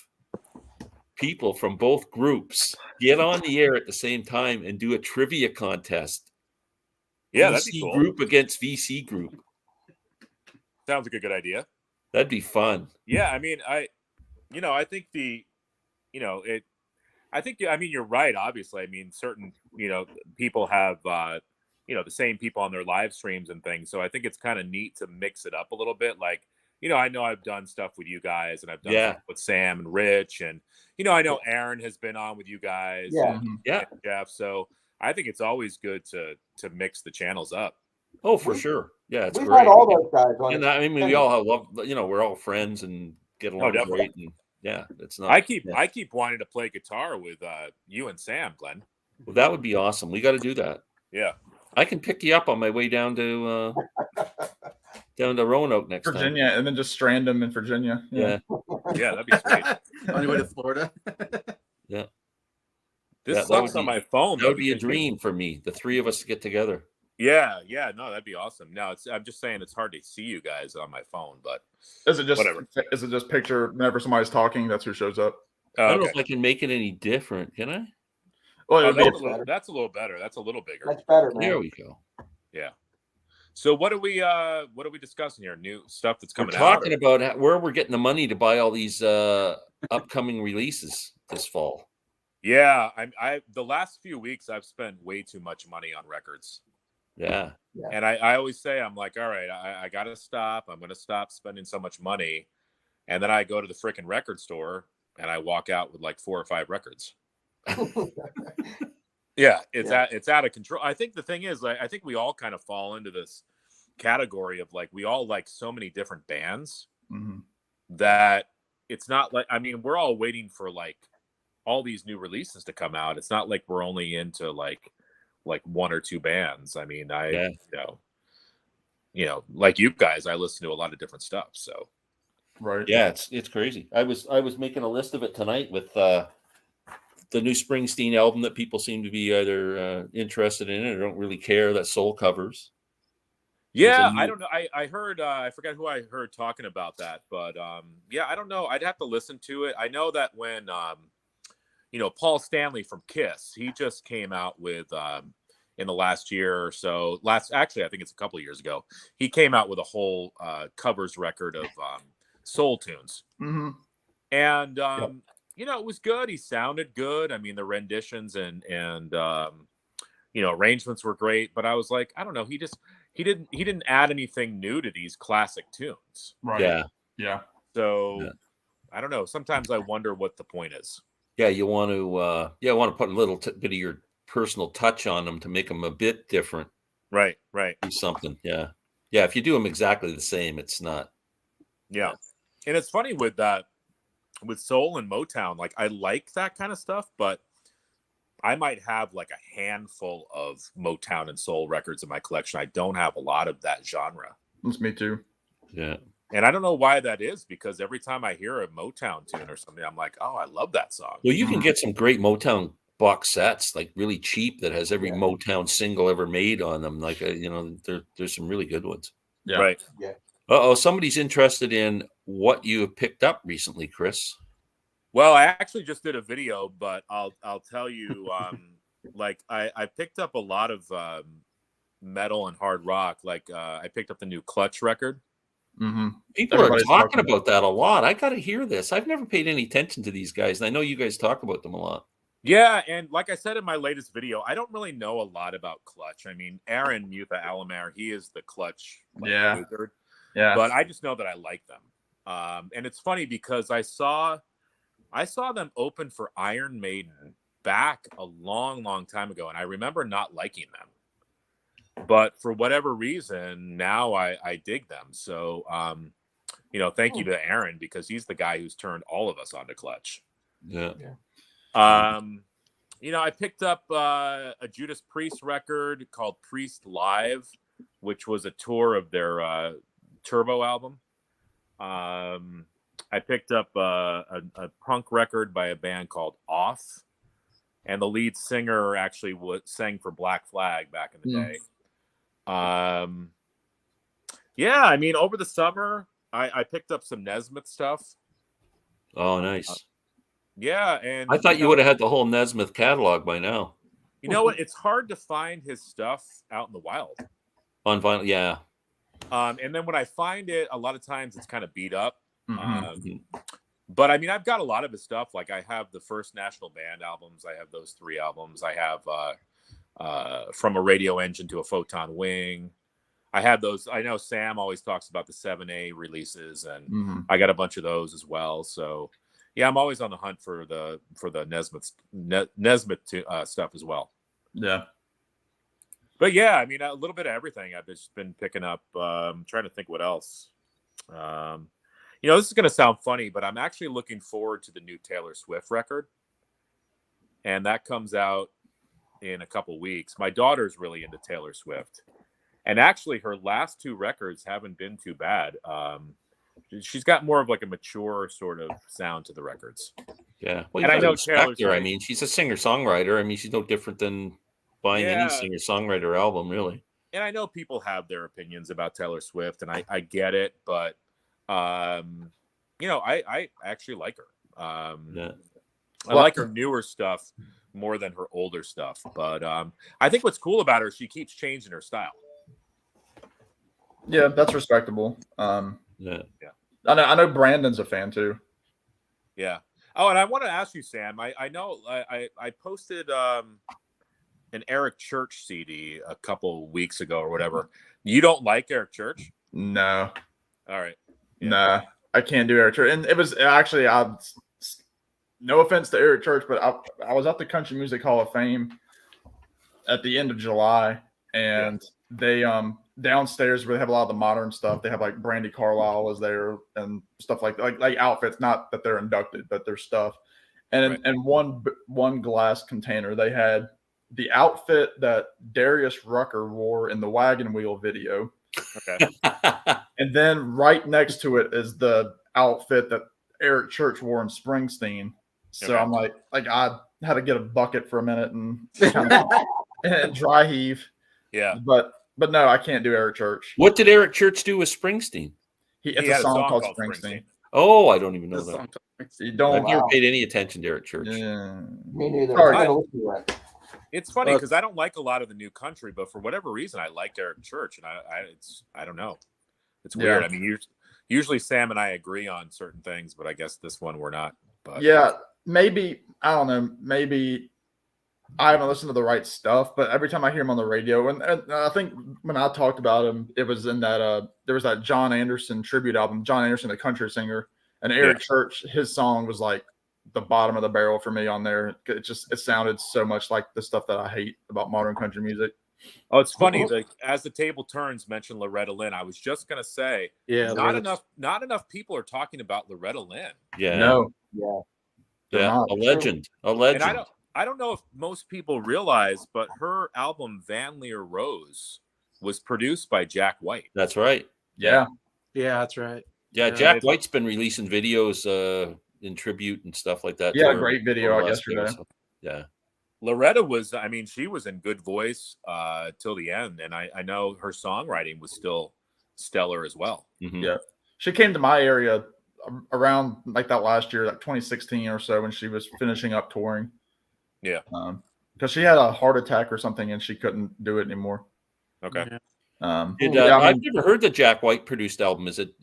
Speaker 1: people from both groups, get on the air at the same time and do a trivia contest?
Speaker 5: Yeah,
Speaker 1: VC
Speaker 5: that'd be cool.
Speaker 1: Group against VC group.
Speaker 5: Sounds like a good idea.
Speaker 1: That'd be fun.
Speaker 5: Yeah, I mean, I think you're right. Obviously, I mean, certain, people have, the same people on their live streams and things. So I think it's kind of neat to mix it up a little bit. Like, I know I've done stuff with you guys, and I've done stuff with Sam and Rich, and I know Aaron has been on with you guys, and Jeff. So I think it's always good to mix the channels up.
Speaker 1: Oh, for sure. Yeah, it's
Speaker 4: We've
Speaker 1: great.
Speaker 4: had all those guys on.
Speaker 1: And I mean, we all love, we're all friends and get along great. And it's not.
Speaker 5: I keep wanting to play guitar with you and Sam, Glenn.
Speaker 1: Well, that would be awesome. We got to do that.
Speaker 5: Yeah,
Speaker 1: I can pick you up on my way down to Roanoke next
Speaker 2: Virginia,
Speaker 1: time.
Speaker 2: and then just strand them in Virginia.
Speaker 5: Yeah, that'd be sweet.
Speaker 3: On your way to Florida.
Speaker 1: Yeah.
Speaker 5: This sucks on my phone.
Speaker 1: That would be a dream for me. The 3 of us to get together.
Speaker 5: Yeah, no, that'd be awesome. No, I'm just saying it's hard to see you guys on my phone, but
Speaker 2: is it just
Speaker 5: whatever?
Speaker 2: Is it just picture whenever somebody's talking? That's who shows up.
Speaker 1: I don't know if I can make it any different. Can I?
Speaker 2: Well,
Speaker 5: that's a little better. That's a little bigger.
Speaker 4: That's better, man.
Speaker 1: There we go.
Speaker 5: Yeah. So what are we discussing here? New stuff that's coming out?
Speaker 1: We're talking about where we're getting the money to buy all these upcoming releases this fall.
Speaker 5: Yeah, I the last few weeks I've spent way too much money on records.
Speaker 1: Yeah.
Speaker 5: And I always say, I'm like, all right, I got to stop. I'm going to stop spending so much money. And then I go to the freaking record store and I walk out with like 4 or 5 records. Yeah, it's out of control. I think the thing is, like, I think we all kind of fall into this category of like, we all like so many different bands that it's not like, I mean, we're all waiting for like all these new releases to come out. It's not like we're only into like 1 or 2 bands. I mean, like you guys, I listen to a lot of different stuff. So,
Speaker 2: right.
Speaker 1: Yeah, it's crazy. I was making a list of it tonight with the new Springsteen album that people seem to be either interested in or don't really care, that Soul covers.
Speaker 5: Yeah, I don't know. I heard, I forgot who I heard talking about that, but yeah, I don't know. I'd have to listen to it. I know that when, Paul Stanley from Kiss, he just came out with, in the last year or so, actually, I think it's a couple of years ago, he came out with a whole covers record of soul tunes.
Speaker 2: Mm-hmm.
Speaker 5: And, it was good. He sounded good. I mean, the renditions and arrangements were great, but I was like, I don't know. He didn't add anything new to these classic tunes.
Speaker 2: Right.
Speaker 1: Yeah.
Speaker 2: Yeah.
Speaker 5: So I don't know. Sometimes I wonder what the point is.
Speaker 1: Yeah, you want to put a little bit of your personal touch on them to make them a bit different.
Speaker 5: Right.
Speaker 1: Do something. Yeah. If you do them exactly the same, it's not.
Speaker 5: Yeah. And it's funny with soul and Motown, like I like that kind of stuff, but I might have like a handful of Motown and soul records in my collection. I don't have a lot of that genre.
Speaker 2: That's me too.
Speaker 1: Yeah.
Speaker 5: And I don't know why that is, because every time I hear a Motown tune or something, I'm like, oh, I love that song.
Speaker 1: Well, you can get some great Motown box sets, like really cheap, that has every Motown single ever made on them. Like, there's some really good ones.
Speaker 2: Yeah.
Speaker 5: Right.
Speaker 4: Yeah.
Speaker 1: Somebody's interested in what you have picked up recently, Chris.
Speaker 5: Well, I actually just did a video, but I'll tell you, like I picked up a lot of metal and hard rock. Like I picked up the new Clutch record.
Speaker 2: Mm-hmm.
Speaker 1: People are talking about that a lot. I got to hear this. I've never paid any attention to these guys, and I know you guys talk about them a lot.
Speaker 5: Yeah, and like I said in my latest video, I don't really know a lot about Clutch. I mean, Aaron Mutha Alamare, he is the Clutch wizard.
Speaker 2: Yeah.
Speaker 5: But I just know that I like them. And it's funny because I saw them open for Iron Maiden back a long, long time ago, and I remember not liking them. But for whatever reason, now I dig them. So, thank you to Aaron, because he's the guy who's turned all of us onto Clutch.
Speaker 1: Yeah.
Speaker 5: I picked up a Judas Priest record called Priest Live, which was a tour of their Turbo album. I picked up a punk record by a band called Off, and the lead singer actually sang for Black Flag back in the day. I mean, over the summer, I picked up some Nesmith stuff.
Speaker 1: Oh, nice.
Speaker 5: And
Speaker 1: I thought you would have had the whole Nesmith catalog by now.
Speaker 5: You know what? It's hard to find his stuff out in the wild.
Speaker 1: On vinyl, yeah.
Speaker 5: And then when I find it, a lot of times it's kind of beat up.
Speaker 2: Mm-hmm.
Speaker 5: But I mean, I've got a lot of his stuff. Like I have the first National Band albums. I have those 3 albums. I have From a Radio Engine to a Photon Wing. I have those. I know Sam always talks about the 7A releases, and I got a bunch of those as well. So yeah, I'm always on the hunt for the Nesmith stuff as well.
Speaker 2: Yeah.
Speaker 5: But yeah, I mean, a little bit of everything I've just been picking up. I'm trying to think what else. This is going to sound funny, but I'm actually looking forward to the new Taylor Swift record. And that comes out in a couple weeks. My daughter's really into Taylor Swift. And actually, her last 2 records haven't been too bad. She's got more of like a mature sort of sound to the records.
Speaker 1: Yeah. Well,
Speaker 5: and I know Taylor's
Speaker 1: her. I mean, she's a singer-songwriter. I mean, she's no different than buying any singer-songwriter album, really.
Speaker 5: And I know people have their opinions about Taylor Swift, and I get it, but I actually like her. I like her newer stuff more than her older stuff. But I think what's cool about her, she keeps changing her style.
Speaker 2: Yeah, that's respectable.
Speaker 1: Yeah.
Speaker 2: I know Brandon's a fan too.
Speaker 5: Yeah. Oh, and I want to ask you, Sam. I know I posted an Eric Church CD a couple weeks ago or whatever. You don't like Eric Church?
Speaker 2: No.
Speaker 5: All right.
Speaker 2: Yeah. Nah, I can't do Eric Church. And it was actually, no offense to Eric Church, but I was at the Country Music Hall of Fame at the end of July, and they downstairs where they have a lot of the modern stuff. They have like Brandy Carlisle was there and stuff like outfits. Not that they're inducted, but their stuff. And in one glass container, they had the outfit that Darius Rucker wore in the Wagon Wheel video.
Speaker 5: Okay.
Speaker 2: And then right next to it is the outfit that Eric Church wore in Springsteen. So I'm like I had to get a bucket for a minute and kind of and dry heave.
Speaker 5: Yeah.
Speaker 2: But no, I can't do Eric Church.
Speaker 1: What did Eric Church do with Springsteen?
Speaker 2: It's a song called Springsteen.
Speaker 1: Oh, I don't even know that.
Speaker 2: I've
Speaker 1: never paid any attention to Eric Church.
Speaker 2: Yeah.
Speaker 4: Me neither.
Speaker 5: It's funny because I don't like a lot of the new country, but for whatever reason, I liked Eric Church, and I don't know. It's weird.
Speaker 2: Yeah.
Speaker 5: I mean, usually Sam and I agree on certain things, but I guess this one we're not. But
Speaker 2: yeah, maybe I don't know. Maybe I haven't listened to the right stuff, but every time I hear him on the radio, and I think when I talked about him, it was in that there was that John Anderson tribute album, John Anderson, a country singer, and Eric Church, his song was like the bottom of the barrel for me on there. It sounded so much like the stuff that I hate about modern country music.
Speaker 5: Oh, it's funny. Like as the table turns, mentioned Loretta Lynn. I was just gonna say, not enough people are talking about Loretta Lynn.
Speaker 1: Yeah.
Speaker 2: No.
Speaker 4: Yeah.
Speaker 1: Yeah. A legend. A legend.
Speaker 5: And I don't know if most people realize, but her album Van Leer Rose was produced by Jack White.
Speaker 1: That's right.
Speaker 2: Yeah.
Speaker 3: Yeah, that's right.
Speaker 1: Yeah, Jack White's been releasing videos in tribute and stuff like that.
Speaker 2: Yeah, great video yesterday.
Speaker 1: So, yeah.
Speaker 5: Loretta was, she was in good voice till the end. And I know her songwriting was still stellar as well.
Speaker 1: Mm-hmm.
Speaker 2: Yeah. She came to my area around like that last year, like 2016 or so, when she was finishing up touring.
Speaker 5: Yeah.
Speaker 2: Because she had a heart attack or something and she couldn't do it anymore.
Speaker 5: Okay.
Speaker 2: Yeah.
Speaker 1: I've never heard the Jack White produced album. Is it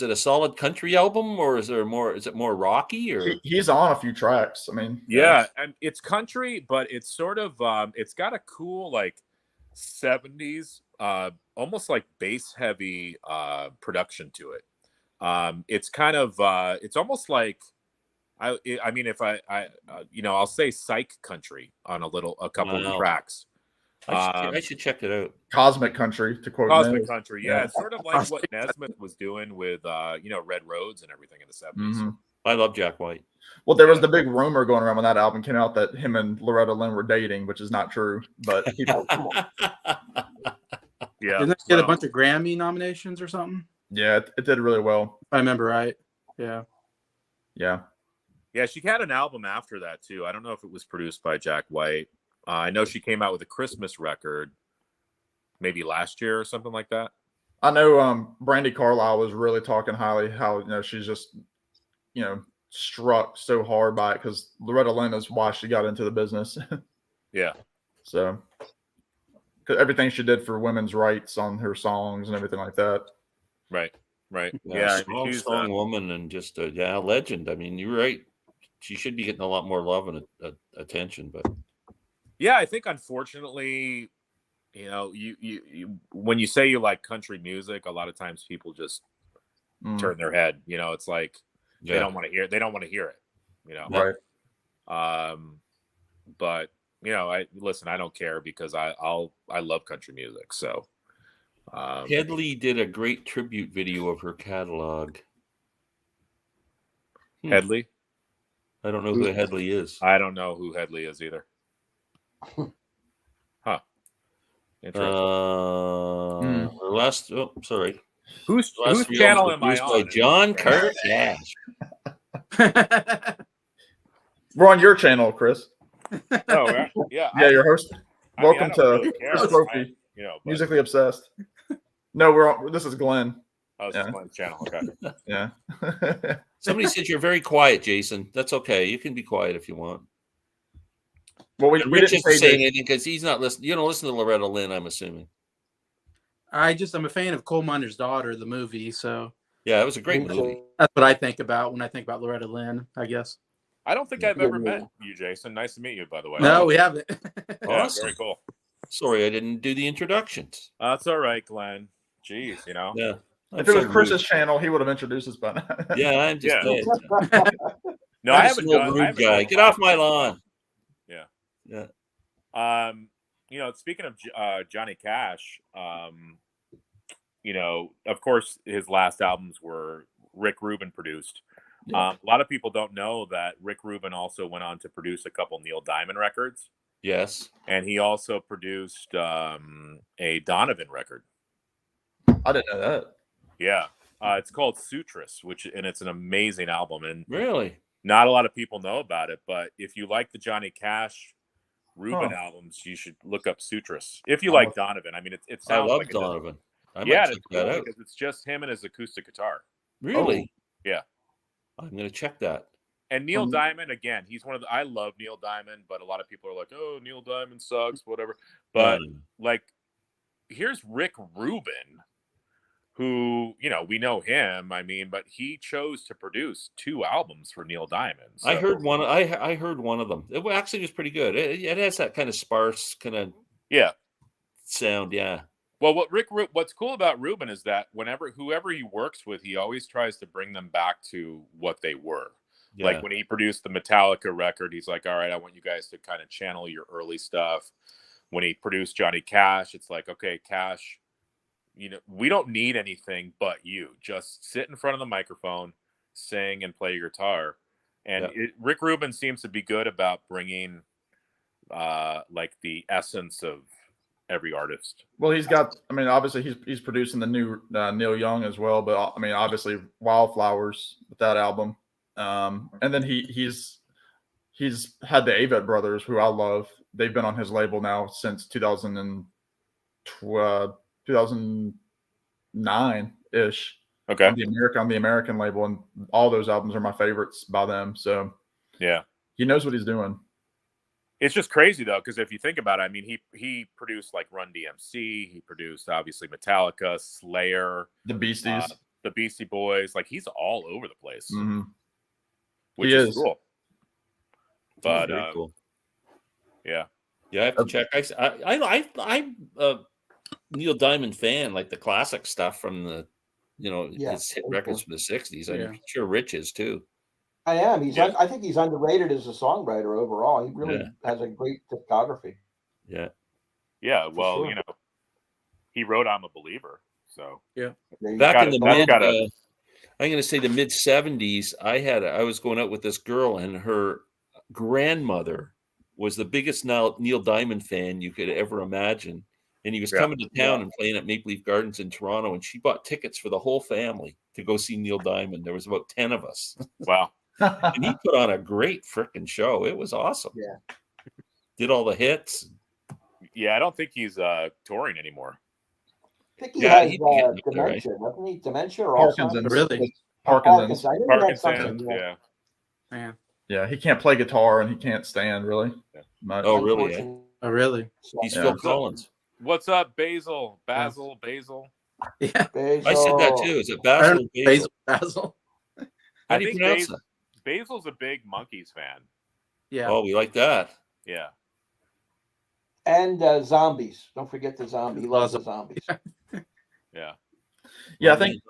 Speaker 1: a solid country album, or is it more rocky? Or
Speaker 2: he's on a few tracks. I mean,
Speaker 5: yeah, and it's country, but it's sort of it's got a cool like 70s almost like bass heavy production to it. It's kind of it's almost like I'll say psych country on a couple of tracks.
Speaker 1: I should check it out.
Speaker 2: Cosmic country, to quote
Speaker 5: Cosmic country. Yeah, it's sort of like what Nesmith was doing with Red Roads and everything in the 70s.
Speaker 2: Mm-hmm.
Speaker 1: I love Jack White.
Speaker 2: Well, there was the big rumor going around when that album came out that him and Loretta Lynn were dating, which is not true. But people,
Speaker 3: yeah, didn't it get a bunch of Grammy nominations or something?
Speaker 2: Yeah, it did really well.
Speaker 3: If I remember right. Yeah.
Speaker 2: Yeah.
Speaker 5: Yeah, she had an album after that too. I don't know if it was produced by Jack White. I know she came out with a Christmas record maybe last year or something like that.
Speaker 2: I know Brandy Carlisle was really talking highly how she's just struck so hard by it because Loretta Lynn is why she got into the business.
Speaker 5: Yeah.
Speaker 2: So because everything she did for women's rights on her songs and everything like that.
Speaker 5: Right.
Speaker 1: Yeah, strong woman and just a legend. I mean, you're right. She should be getting a lot more love and attention, but
Speaker 5: yeah, I think unfortunately, you when you say you like country music, a lot of times people just turn their head. It's like they don't want to hear it.
Speaker 2: Right.
Speaker 5: But I don't care because I love country music. So
Speaker 1: Headley did a great tribute video of her catalog.
Speaker 5: Headley?
Speaker 1: I don't know who Headley is.
Speaker 5: I don't know who Headley is either. Huh. Interesting.
Speaker 1: Sorry.
Speaker 5: Whose channel am I on?
Speaker 1: By John Carter Cash.
Speaker 2: We're on your channel, Chris.
Speaker 5: Oh, yeah.
Speaker 2: Yeah, your host. Welcome to Chris Propfe, musically obsessed. No, this is Glenn.
Speaker 5: Oh, this is Glenn's channel. Okay.
Speaker 2: Yeah.
Speaker 1: Somebody said you're very quiet, Jason. That's okay. You can be quiet if you want.
Speaker 2: Well, we
Speaker 1: Rich
Speaker 2: didn't
Speaker 1: isn't
Speaker 2: say
Speaker 1: saying anything because he's not listening. You don't listen to Loretta Lynn, I'm assuming.
Speaker 3: I'm a fan of Coal Miner's Daughter, the movie. So
Speaker 1: yeah, it was a great movie.
Speaker 3: That's what I think about when I think about Loretta Lynn, I guess.
Speaker 5: I don't think I've ever met you, Jason. Nice to meet you, by the way.
Speaker 3: No, we haven't.
Speaker 1: Awesome.
Speaker 5: Very cool.
Speaker 1: Sorry, I didn't do the introductions.
Speaker 5: That's all right, Glenn. Jeez,
Speaker 1: Yeah.
Speaker 2: If it was Chris's channel, he would have introduced us by now.
Speaker 1: Yeah, I'm just
Speaker 5: No, I haven't done.
Speaker 1: Rude guy. Get off my lawn.
Speaker 5: Yeah.
Speaker 1: Yeah.
Speaker 5: Speaking of Johnny Cash, of course, his last albums were Rick Rubin produced. Yeah. A lot of people don't know that Rick Rubin also went on to produce a couple Neil Diamond records.
Speaker 1: Yes.
Speaker 5: And he also produced a Donovan record.
Speaker 2: I didn't know that.
Speaker 5: Yeah. It's called Sutras, and it's an amazing album. And
Speaker 1: really,
Speaker 5: not a lot of people know about it, but if you like the Johnny Cash Rubin albums, you should look up Sutras. If you like Donovan, I mean, it sounds.
Speaker 1: I love
Speaker 5: like
Speaker 1: Donovan.
Speaker 5: It's cool because it's just him and his acoustic guitar.
Speaker 1: Really?
Speaker 5: Yeah.
Speaker 1: I'm gonna check that.
Speaker 5: And Neil Diamond, again, he's one of I love Neil Diamond, but a lot of people are like, "Oh, Neil Diamond sucks," whatever. But here's Rick Rubin, who we know him. I mean, but he chose to produce 2 albums for Neil Diamond. So.
Speaker 1: I heard one. I heard one of them. It actually was pretty good. It has that kind of sparse kind of sound. Yeah.
Speaker 5: Well, what's cool about Rubin is that whoever he works with, he always tries to bring them back to what they were.
Speaker 1: Yeah.
Speaker 5: Like when he produced the Metallica record, he's like, all right, I want you guys to kind of channel your early stuff. When he produced Johnny Cash, it's like, okay, Cash, we don't need anything but you. Just sit in front of the microphone, sing, and play your guitar. And Rick Rubin seems to be good about bringing like the essence of every artist.
Speaker 2: Well, he's got. I mean, obviously he's producing the new Neil Young as well. But I mean, obviously Wildflowers with that album. And then he's had the Avett Brothers, who I love. They've been on his label now since 2009 ish.
Speaker 5: Okay.
Speaker 2: On the American label, and all those albums are my favorites by them. So
Speaker 5: yeah,
Speaker 2: he knows what he's doing.
Speaker 5: It's just crazy though, because if you think about it, I mean, he produced like Run DMC, he produced obviously Metallica, Slayer,
Speaker 2: the Beasties,
Speaker 5: the Beastie Boys. Like he's all over the place, which
Speaker 2: he
Speaker 5: is cool. But
Speaker 1: cool.
Speaker 5: Yeah,
Speaker 1: I have to check. I'm a Neil Diamond fan, like the classic stuff from the his hit records from the 60s. I'm sure Rich is too.
Speaker 4: I am. I think he's underrated as a songwriter overall. He really has a great discography.
Speaker 1: Yeah.
Speaker 5: Yeah. Well, sure. He wrote "I'm a Believer," so
Speaker 1: back in the mid, I'm going to say the mid 70s. I was going out with this girl, and her grandmother was the biggest Neil Diamond fan you could ever imagine. And he was coming to town and playing at Maple Leaf Gardens in Toronto, and she bought tickets for the whole family to go see Neil Diamond. There was about 10 of us.
Speaker 5: Wow.
Speaker 1: And he put on a great freaking show. It was awesome.
Speaker 4: Yeah.
Speaker 1: Did all the hits.
Speaker 5: Yeah, I don't think he's touring anymore.
Speaker 4: I think he has dementia, doesn't he? Dementia or
Speaker 2: Parkinson's.
Speaker 3: Really?
Speaker 2: Parkinson's.
Speaker 5: Parkinson's, yeah.
Speaker 3: Man.
Speaker 2: Yeah, he can't play guitar and he can't stand really.
Speaker 1: Yeah. Oh, really?
Speaker 3: Oh, really?
Speaker 1: He's Phil Collins.
Speaker 5: What's up, Basil?
Speaker 3: Yeah.
Speaker 4: Basil.
Speaker 1: I said that too. Is it Basil?
Speaker 3: Basil.
Speaker 1: How do you pronounce that?
Speaker 5: Basil's a big Monkees fan.
Speaker 3: Yeah.
Speaker 1: Oh, we like that.
Speaker 5: Yeah.
Speaker 4: And Zombies. Don't forget the zombie. He loves the Zombies.
Speaker 5: Yeah.
Speaker 2: Yeah, I think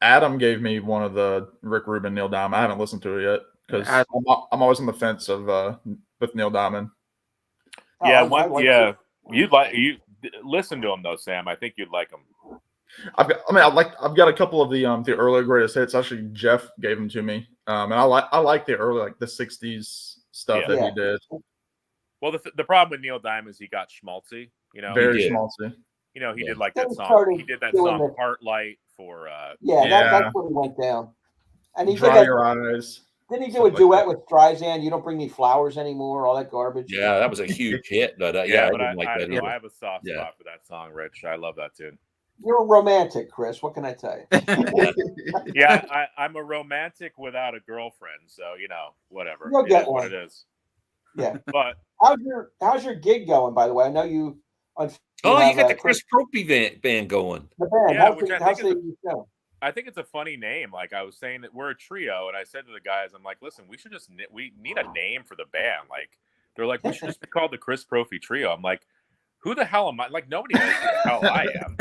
Speaker 2: Adam gave me one of the Rick Rubin Neil Diamond. I haven't listened to it yet because I'm always on the fence of with Neil Diamond.
Speaker 5: Yeah, you listen to him though, Sam. I think you'd like him.
Speaker 2: I've got a couple of the early greatest hits. Actually, Jeff gave them to me, and I like the early the '60s stuff that he did.
Speaker 5: Well, the problem with Neil Diamond is he got schmaltzy.
Speaker 2: Very schmaltzy.
Speaker 5: He did like that song. He did that song "Heart Light" for.
Speaker 4: That's what he went down. And he
Speaker 2: Dry Your Eyes.
Speaker 4: Didn't he do a duet with Streisand? You don't bring me flowers anymore. All that garbage.
Speaker 1: Yeah, that was a huge hit. But I didn't like that either.
Speaker 5: I have a soft spot for that song, Rich. I love that tune.
Speaker 4: You're a romantic, Chris. What can I tell you?
Speaker 5: I'm a romantic without a girlfriend, so whatever.
Speaker 4: You'll get one.
Speaker 5: What it is.
Speaker 4: Yeah.
Speaker 5: But
Speaker 4: how's your gig going? By the way, I know you.
Speaker 1: You got the Chris Propfe band going.
Speaker 4: The band.
Speaker 5: Yeah, I think it's a funny name. Like I was saying that we're a trio, and I said to the guys, I'm like, listen, we need a name for the band. Like they're like, we should just be called the Chris Propfe Trio. I'm like, who the hell am I? Like nobody knows who the hell I am.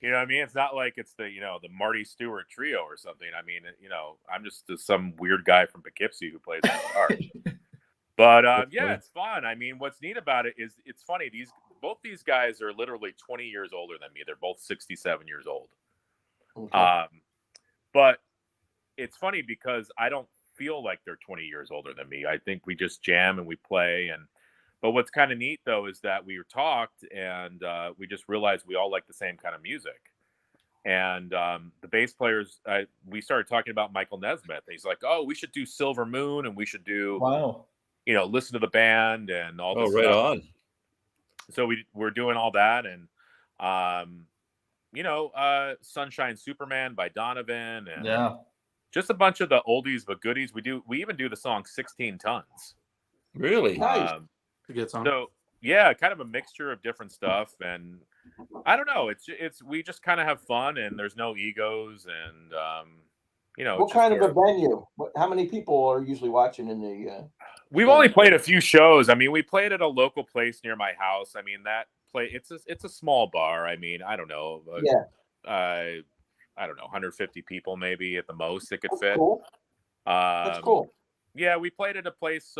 Speaker 5: You know what I mean? It's not like it's the the Marty Stewart Trio or something. I mean, I'm just some weird guy from Poughkeepsie who plays guitar. But it's fun. I mean, what's neat about it is it's funny. Both these guys are literally 20 years older than me. They're both 67 years old. Okay. But it's funny because I don't feel like they're 20 years older than me. I think we just jam and we play. But what's kind of neat though is that we talked and we just realized we all like the same kind of music. And the bass players, we started talking about Michael Nesmith. He's like, "Oh, we should do Silver Moon, and we should do listen to the band and all this."
Speaker 1: Oh, right
Speaker 5: stuff.
Speaker 1: on.
Speaker 5: So we're doing all that, and Sunshine Superman by Donovan, and just a bunch of the oldies but goodies. We even do the song 16 Tons.
Speaker 1: Really?
Speaker 4: Nice.
Speaker 3: A good song.
Speaker 5: So kind of a mixture of different stuff, and I don't know. It's we just kind of have fun, and there's no egos, and
Speaker 4: What kind of a venue? How many people are usually watching in the?
Speaker 5: We've only played a few shows. I mean, we played at a local place near my house. I mean, that it's a small bar. I mean, I don't know. I don't know, 150 people maybe at the most it could fit.
Speaker 4: Cool. That's cool.
Speaker 5: Yeah, we played at a place,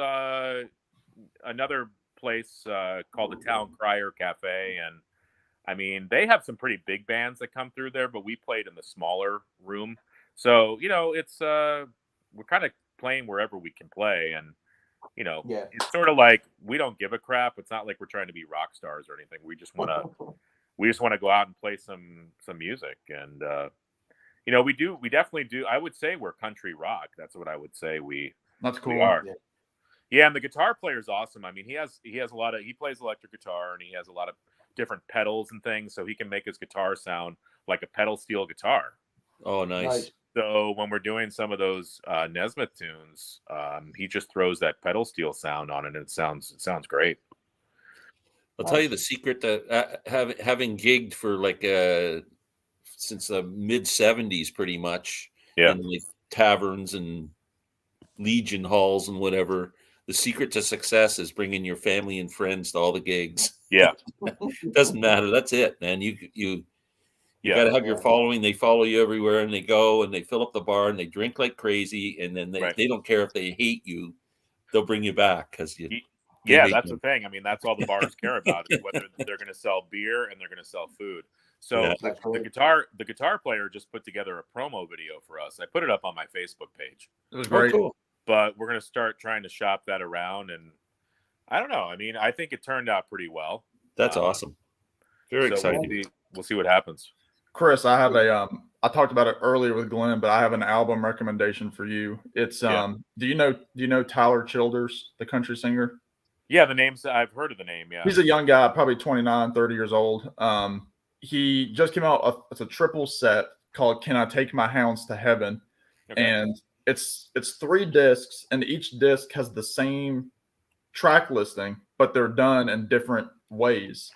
Speaker 5: another place called the Town Crier Cafe, and I mean they have some pretty big bands that come through there, but we played in the smaller room, so it's we're kind of playing wherever we can play, and it's sort of like we don't give a crap. It's not like we're trying to be rock stars or anything. We just want to go out and play some music, and we definitely do. I would say we're country rock. That's what I would say
Speaker 2: That's cool.
Speaker 5: we are. Yeah, and the guitar player is awesome. I mean, he plays electric guitar, and he has a lot of different pedals and things, so he can make his guitar sound like a pedal steel guitar.
Speaker 1: Oh, nice.
Speaker 5: So when we're doing some of those Nesmith tunes, he just throws that pedal steel sound on it, and it sounds great.
Speaker 1: I'll tell you the secret that having gigged for since the mid 70s, pretty much, in like taverns and Legion halls and whatever. The secret to success is bringing your family and friends to all the gigs.
Speaker 5: Yeah,
Speaker 1: doesn't matter. That's it, man. You got to have your following. They follow you everywhere, and they go and they fill up the bar and they drink like crazy, and then they don't care if they hate you. They'll bring you back because you.
Speaker 5: Yeah, that's the thing. I mean, that's all the bars care about is whether they're going to sell beer and they're going to sell food. So the guitar player just put together a promo video for us. I put it up on my Facebook page.
Speaker 2: It was great.
Speaker 1: Cool.
Speaker 5: But we're going to start trying to shop that around, and I don't know. I mean, I think it turned out pretty well.
Speaker 1: That's awesome. Very exciting.
Speaker 5: We'll see what happens.
Speaker 2: Chris, I have I talked about it earlier with Glenn, but I have an album recommendation for you. It's do you know Tyler Childers, the country singer?
Speaker 5: Yeah, the names, I've heard of the name. Yeah,
Speaker 2: he's a young guy, probably 29, 30 years old. He just came out. It's a triple set called "Can I Take My Hounds to Heaven," and it's 3 discs, and each disc has the same track listing, but they're done in different ways.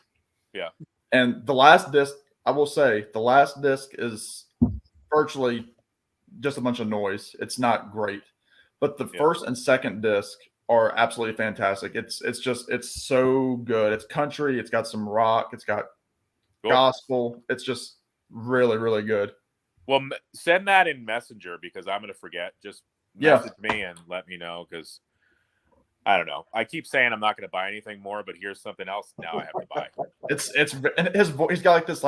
Speaker 5: Yeah,
Speaker 2: and the last disc, I will say, the last disc is virtually just a bunch of noise. It's not great, but the first and second disc are absolutely fantastic. It's so good. It's country. It's got some rock. It's got gospel. It's just really, really good.
Speaker 5: Well, send that in Messenger because I'm going to forget. Just message me and let me know because I don't know. I keep saying I'm not going to buy anything more, but here's something else now I have to buy.
Speaker 2: And his voice. He's got like this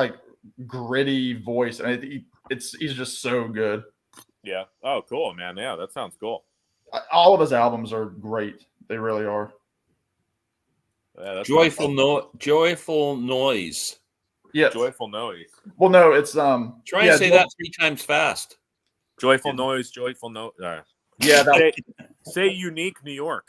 Speaker 2: gritty voice, and he's just so good.
Speaker 5: Yeah. Oh, cool, man. Yeah, that sounds cool.
Speaker 2: All of his albums are great. They really are.
Speaker 5: Yeah,
Speaker 1: joyful noise.
Speaker 2: Yes.
Speaker 5: Joyful noise.
Speaker 2: Well, no, it's
Speaker 1: Try and say that 3 times fast.
Speaker 5: Joyful noise. Joyful noise.
Speaker 2: Yeah.
Speaker 5: Say unique New York.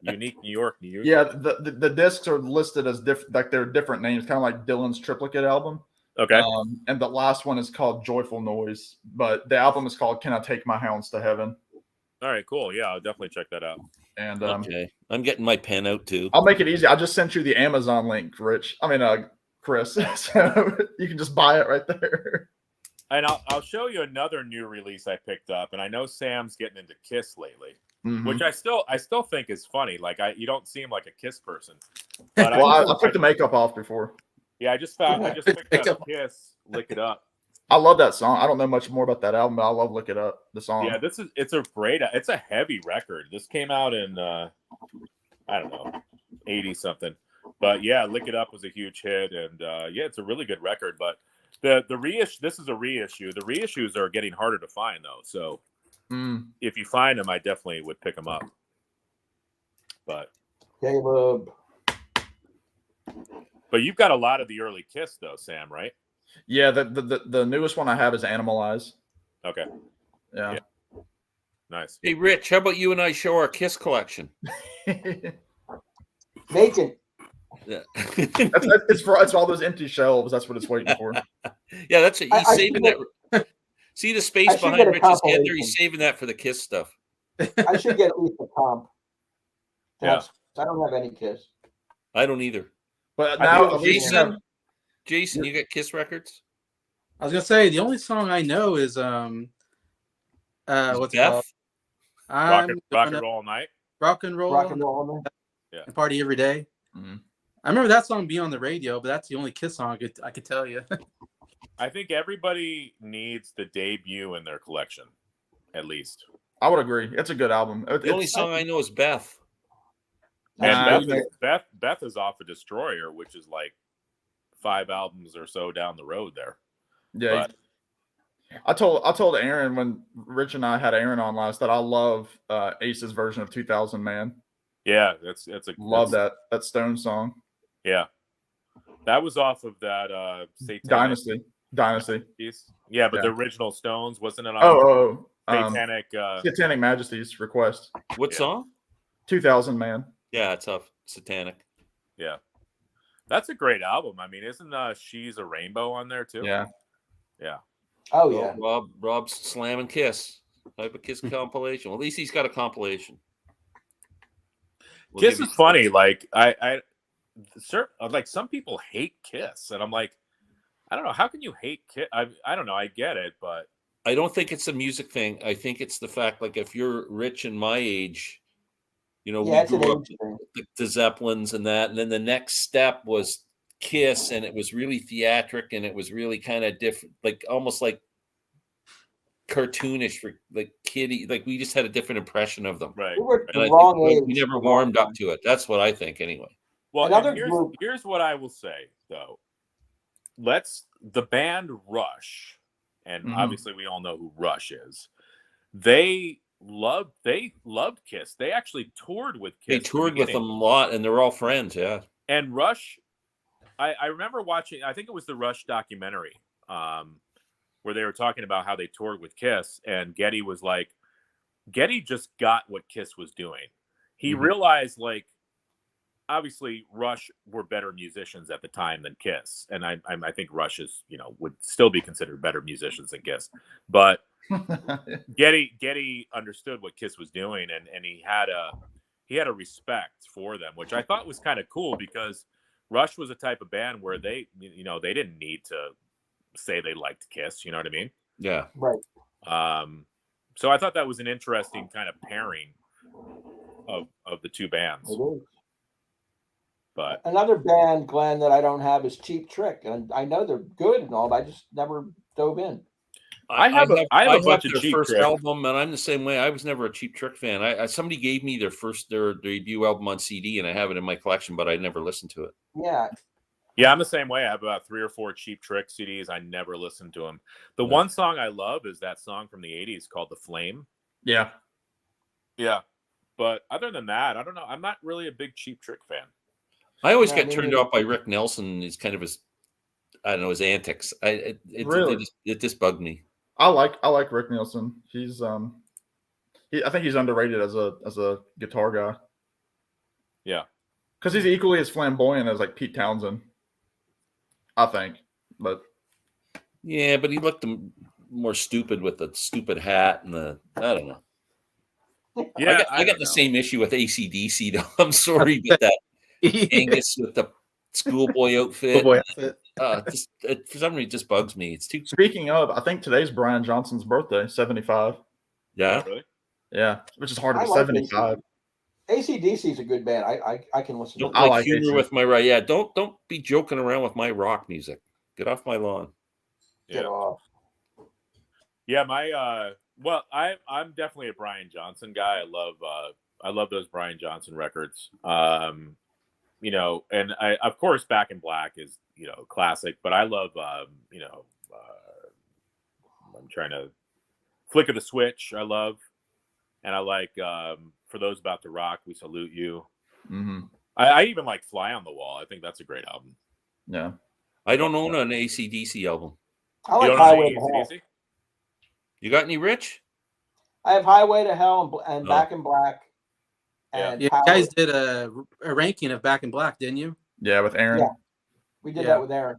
Speaker 5: Unique New York.
Speaker 2: Yeah, the discs are listed as different, like they're different names, kind of like Dylan's triplicate album.
Speaker 5: Okay.
Speaker 2: And the last one is called Joyful Noise, but the album is called Can I Take My Hounds to Heaven?
Speaker 5: All right, cool. Yeah, I'll definitely check that out.
Speaker 2: And
Speaker 1: okay, I'm getting my pen out too.
Speaker 2: I'll make it easy. I just sent you the Amazon link, Chris, so you can just buy it right there.
Speaker 5: And I'll show you another new release I picked up, and I know Sam's getting into Kiss lately, which I still think is funny. Like you don't seem like a Kiss person. But
Speaker 2: I took the makeup off before.
Speaker 5: Yeah, I just picked up Kiss, Lick It Up.
Speaker 2: I love that song. I don't know much more about that album, but I love Lick It Up, the song.
Speaker 5: Yeah, it's a heavy record. This came out in I don't know, 80 something. But yeah, Lick It Up was a huge hit, and it's a really good record. But the reissue, this is a reissue. The reissues are getting harder to find though. So if you find them, I definitely would pick them up. But
Speaker 4: Caleb.
Speaker 5: But you've got a lot of the early Kiss though, Sam, right?
Speaker 2: Yeah, the newest one I have is Animalize.
Speaker 5: Okay.
Speaker 2: Yeah.
Speaker 5: Nice.
Speaker 1: Hey, Rich, how about you and I show our Kiss collection?
Speaker 4: Bacon.
Speaker 1: Yeah.
Speaker 2: it's for all those empty shelves. That's what it's waiting for.
Speaker 1: Yeah, that's it. He's saving that. See the space behind Rich's head there? He's saving that for the Kiss stuff.
Speaker 4: I should get at least a comp.
Speaker 5: Yeah.
Speaker 4: I don't have any Kiss.
Speaker 1: I don't either.
Speaker 2: But now,
Speaker 1: Jason, you got Kiss records?
Speaker 3: I was gonna say the only song I know is what's it called?
Speaker 5: Rock and roll all night.
Speaker 3: Rock and roll all night.
Speaker 4: Yeah.
Speaker 3: And party every day.
Speaker 2: Mm-hmm.
Speaker 3: I remember that song being on the radio, but that's the only Kiss song I could tell you.
Speaker 5: I think everybody needs the debut in their collection, at least.
Speaker 2: I would agree. It's a good album.
Speaker 1: The only song I know is Beth.
Speaker 5: And Beth is off a Destroyer, which is like 5 albums or so down the road there.
Speaker 2: Yeah. But I told Aaron when Rich and I had Aaron on last that I love Ace's version of 2000 Man.
Speaker 5: Yeah, love
Speaker 2: that Stone song.
Speaker 5: Yeah. That was off of that Satanic
Speaker 2: Dynasty
Speaker 5: piece. Yeah, but the original Stones wasn't it on
Speaker 2: Satanic Majesty's Request.
Speaker 1: What song?
Speaker 2: 2000 Man.
Speaker 1: Yeah, it's off Satanic.
Speaker 5: Yeah. That's a great album. I mean, isn't She's a Rainbow on there too?
Speaker 2: Yeah.
Speaker 5: Yeah.
Speaker 4: Oh yeah.
Speaker 1: Rob's slamming Kiss. Type of Kiss compilation. Well, at least he's got a compilation.
Speaker 5: Kiss is funny. Like like some people hate Kiss, and I'm like, I don't know. How can you hate Kiss? I don't know. I get it, but
Speaker 1: I don't think it's a music thing. I think it's the fact, like, if you're Rich and my age, we grew up the Zeppelins and that, and then the next step was Kiss, and it was really theatric, and it was really kind of different, like almost like cartoonish for like kiddie. Like, we just had a different impression of them.
Speaker 5: Right.
Speaker 4: We were the wrong age.
Speaker 1: We never warmed up to it. That's what I think, anyway.
Speaker 5: Well, here's what I will say though. The band Rush, and obviously we all know who Rush is. They loved Kiss. They actually toured with Kiss.
Speaker 1: They toured with them a lot, and they're all friends. Yeah.
Speaker 5: And Rush, I remember watching. I think it was the Rush documentary, where they were talking about how they toured with Kiss, and Getty just got what Kiss was doing. He realized, like, obviously Rush were better musicians at the time than Kiss, and I think Rush is, would still be considered better musicians than Kiss, but Getty understood what Kiss was doing, and he had a respect for them, which I thought was kind of cool, because Rush was a type of band where they didn't need to say they liked Kiss, you know what I mean?
Speaker 1: Yeah.
Speaker 4: Right.
Speaker 5: So I thought that was an interesting kind of pairing of the two bands.
Speaker 4: It is.
Speaker 5: But
Speaker 4: another band, Glenn, that I don't have is Cheap Trick, and I know they're good and all, but I just never dove in.
Speaker 5: I have a bunch of Cheap
Speaker 1: first
Speaker 5: Trick
Speaker 1: album, and I'm the same way. I was never a Cheap Trick fan. Somebody gave me their debut album on CD, and I have it in my collection, but I never listened to it.
Speaker 4: Yeah,
Speaker 5: I'm the same way. I have about 3 or 4 Cheap Trick CDs. I never listened to them. The one song I love is that song from the 80s called "The Flame."
Speaker 2: Yeah.
Speaker 5: But other than that, I don't know. I'm not really a big Cheap Trick fan.
Speaker 1: I always get turned off by Rick Nelson. He's kind of his antics. It just bugged me.
Speaker 2: I like Rick Nelson. He's I think he's underrated as a guitar guy.
Speaker 5: Yeah,
Speaker 2: because he's equally as flamboyant as like Pete Townsend, I think. But
Speaker 1: yeah, but he looked more stupid with the stupid hat and I don't know. Yeah, I got the same issue with AC/DC though. I'm sorry, but that Angus with the schoolboy outfit. For some reason, it just bugs me. It's too.
Speaker 2: Speaking of, I think today's Brian Johnson's birthday, 75.
Speaker 1: Yeah,
Speaker 5: really?
Speaker 2: Yeah, which is hard to be 75.
Speaker 4: AC/DC is a good band. I can listen.
Speaker 1: Don't like humor with my right. Yeah, don't be joking around with my rock music. Get off my lawn.
Speaker 4: Get off.
Speaker 5: Yeah, I'm definitely a Brian Johnson guy. I love those Brian Johnson records. And I, of course, Back in Black is, classic, but I love, I'm trying to Flick of the Switch. I love, and I like, For Those About to Rock, We Salute You.
Speaker 2: Mm-hmm.
Speaker 5: I even like Fly on the Wall. I think that's a great album.
Speaker 2: Yeah.
Speaker 1: I don't own an AC/DC album.
Speaker 4: I like Highway to Hell.
Speaker 1: You got any, Rich?
Speaker 4: I have Highway to Hell and Back in Black. And
Speaker 3: you guys did a ranking of Back in Black, didn't you?
Speaker 2: Yeah, with Aaron.
Speaker 4: Yeah, we did that with Aaron.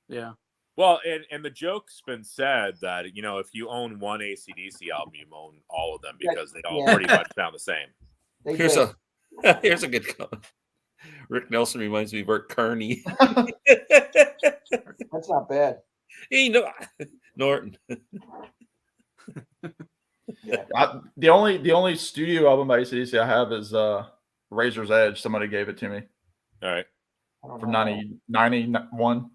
Speaker 3: Yeah.
Speaker 5: Well, and the joke's been said that, if you own one AC/DC album, you own all of them because they all pretty much sound the same.
Speaker 1: Here's a good comment. Rick Nelson reminds me of Art Carney.
Speaker 4: That's not bad.
Speaker 1: Hey, no, Norton.
Speaker 2: Yeah. The only studio album by AC/DC I have is Razor's Edge. Somebody gave it to me.
Speaker 5: All right.
Speaker 2: from 91.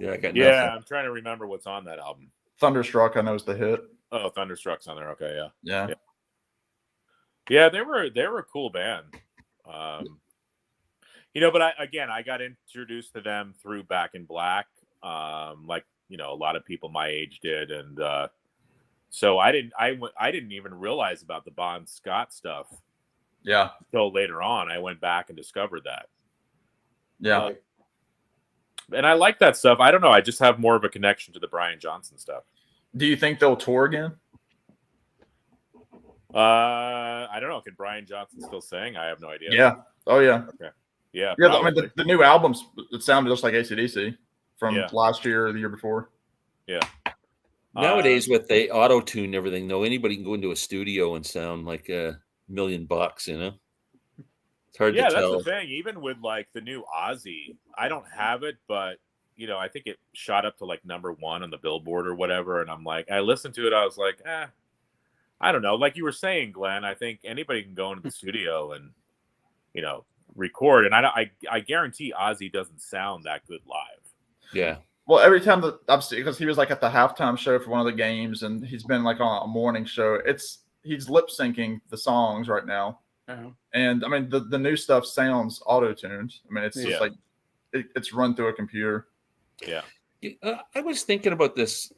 Speaker 1: Yeah, I got
Speaker 5: Yeah,
Speaker 1: nothing.
Speaker 5: I'm trying to remember what's on that album.
Speaker 2: Thunderstruck, I know, is the hit.
Speaker 5: Oh, Thunderstruck's on there. Okay,
Speaker 2: Yeah.
Speaker 5: Yeah, they were a cool band. But I got introduced to them through Back in Black, like a lot of people my age did, and so I didn't even realize about the Bon Scott stuff.
Speaker 2: Yeah.
Speaker 5: Until later on, I went back and discovered that.
Speaker 2: Yeah.
Speaker 5: And I like that stuff. I don't know. I just have more of a connection to the Brian Johnson stuff.
Speaker 2: Do you think they'll tour again?
Speaker 5: I don't know. Can Brian Johnson still sing? I have no idea.
Speaker 2: Yeah. Oh, yeah.
Speaker 5: Okay. Yeah.
Speaker 2: Yeah. I mean, the new albums, it sounded just like AC/DC from
Speaker 5: Yeah.
Speaker 2: last year or the year before.
Speaker 5: Yeah.
Speaker 1: Nowadays, with the auto tune and everything, though, anybody can go into a studio and sound like $1 million. It's hard to tell.
Speaker 5: Yeah, that's the thing. Even with like the new Ozzy, I don't have it, but I think it shot up to like #1 on the Billboard or whatever. And I'm like, I listened to it. I was like, I don't know. Like you were saying, Glenn, I think anybody can go into the studio and, record. And I guarantee Ozzy doesn't sound that good live.
Speaker 2: Yeah. Well, every time that I've seen, because he was like at the halftime show for one of the games, and he's been like on a morning show. He's lip syncing the songs right now.
Speaker 3: Uh-huh.
Speaker 2: And I mean, the new stuff sounds auto-tuned. I mean, it's just like it's run through a computer.
Speaker 5: Yeah.
Speaker 1: I was thinking about this.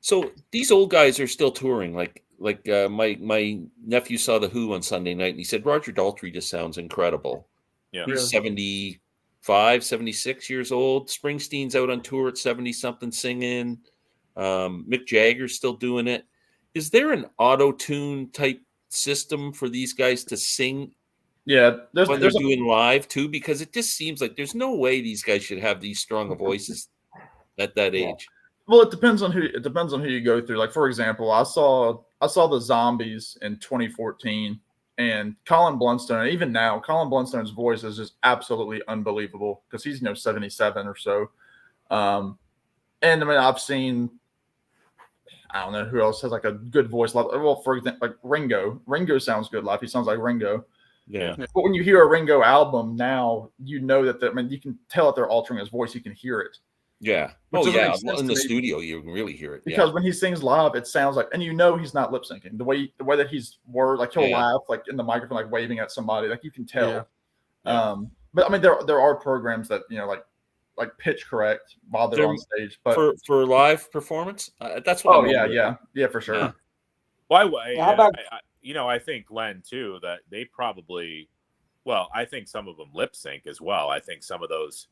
Speaker 1: So these old guys are still touring. Like my nephew saw The Who on Sunday night, and he said Roger Daltrey just sounds incredible.
Speaker 5: Yeah.
Speaker 1: He's 75, 76 years old. Springsteen's out on tour at 70-something singing. Mick Jagger's still doing it. Is there an auto-tune type system for these guys to sing?
Speaker 2: Yeah,
Speaker 1: when they're doing live too, because it just seems like there's no way these guys should have these strong voices at that age.
Speaker 2: Well, it depends on who you go through. Like, for example, I saw the Zombies in 2014, and Colin Blunstone. Even now, Colin Blunstone's voice is just absolutely unbelievable because he's 77 or so. And I mean, I've seen, I don't know who else has like a good voice. Well, for example, like Ringo. Ringo sounds good live. He sounds like Ringo.
Speaker 1: Yeah.
Speaker 2: But when you hear a Ringo album now, you know that you can tell that they're altering his voice. You can hear it.
Speaker 1: Yeah.
Speaker 2: Which
Speaker 1: Well, in the studio, you can really hear it.
Speaker 2: Because when he sings live, it sounds like, and he's not lip syncing. The way that he's like he'll laugh like in the microphone, like waving at somebody, like you can tell.
Speaker 5: Yeah.
Speaker 2: But I mean, there are programs that like pitch correct while they're on stage. But
Speaker 1: for live performance, that's what.
Speaker 2: Yeah, for sure.
Speaker 1: Yeah.
Speaker 5: Well,
Speaker 4: how about
Speaker 5: I think Glenn too that they probably, I think some of them lip sync as well. I think some of those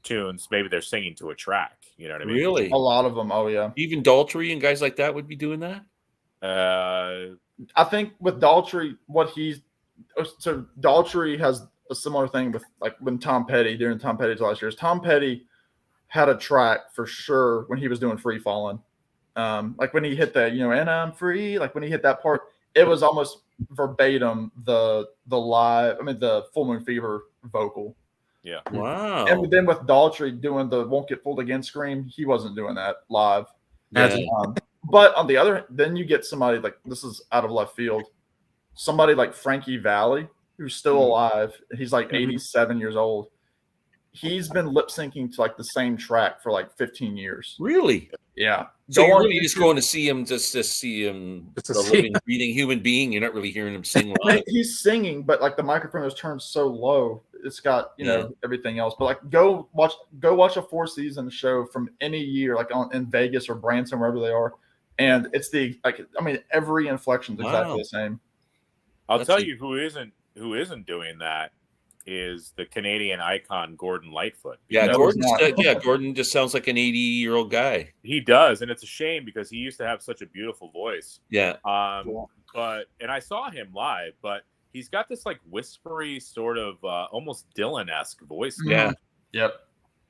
Speaker 5: tunes maybe they're singing to a track. You know what I mean?
Speaker 1: Really,
Speaker 2: a lot of them. Oh yeah,
Speaker 1: even Daltrey and guys like that would be doing that.
Speaker 2: I think with Daltrey, Daltrey has a similar thing with like when Tom Petty during Tom Petty's last years. Tom Petty had a track for sure when he was doing Free Fallin'. Like when he hit that, and I'm free, like when he hit that part, it was almost verbatim the live, the Full Moon Fever vocal.
Speaker 5: Yeah.
Speaker 1: Wow.
Speaker 2: And then with Daltrey doing the Won't Get Fooled Again scream, he wasn't doing that live.
Speaker 1: Yeah.
Speaker 2: But on the other, then you get somebody like, this is out of left field, somebody like Frankie Valli, who's still alive. He's like 87 years old. He's been lip syncing to like the same track for like 15 years.
Speaker 1: Really?
Speaker 2: Yeah.
Speaker 1: So you're really just going to see him, just see him,
Speaker 3: Just
Speaker 1: a
Speaker 3: to see
Speaker 1: living, breathing human being. You're not really hearing him sing live.
Speaker 2: He's singing, but like the microphone is turned so low, it's got everything else. But like go watch a 4-season show from any year, like in Vegas or Branson, wherever they are, and it's every inflection is exactly the same.
Speaker 5: I'll tell you who isn't doing that is the Canadian icon Gordon Lightfoot.
Speaker 1: Yeah, Gordon just sounds like an 80-year-old guy.
Speaker 5: He does, and it's a shame because he used to have such a beautiful voice.
Speaker 1: Yeah.
Speaker 5: And I saw him live, but he's got this like whispery sort of almost Dylan-esque voice.
Speaker 1: Yeah.
Speaker 2: Yep.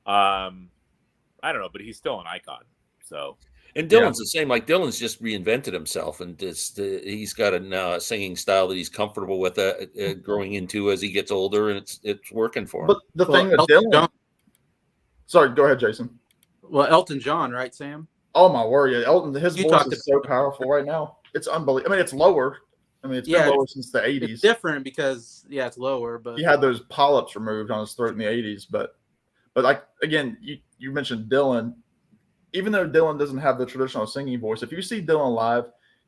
Speaker 5: I don't know, but he's still an icon. So.
Speaker 1: And Dylan's the same. Like Dylan's just reinvented himself, and he's got a singing style that he's comfortable with, growing into as he gets older, and it's working for him.
Speaker 2: But the thing with Dylan, sorry, go ahead, Jason.
Speaker 3: Well, Elton John, right, Sam?
Speaker 2: Oh my word, yeah, Elton, his voice is so powerful right now. It's unbelievable. It's lower, I mean, it's been lower since the 80s.
Speaker 3: It's different because it's lower, but
Speaker 2: he had those polyps removed on his throat in the 80s. But like again, you mentioned Dylan. Even though Dylan doesn't have the traditional singing voice, if you see Dylan live,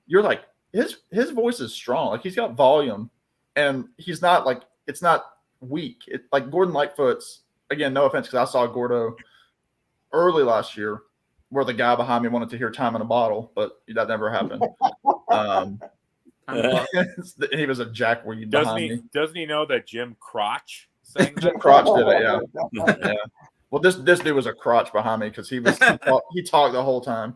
Speaker 2: you're like his voice is strong. Like he's got volume, and he's not like it's not weak. Like Gordon Lightfoot's. Again, no offense, because I saw Gordo early last year, where the guy behind me wanted to hear "Time in a Bottle," but that never happened. He was a jackweed behind me.
Speaker 5: Doesn't he know that Jim Crotch sang that?
Speaker 2: Jim Crotch did it, yeah. Well, this dude was a crotch behind me because he talked the whole time.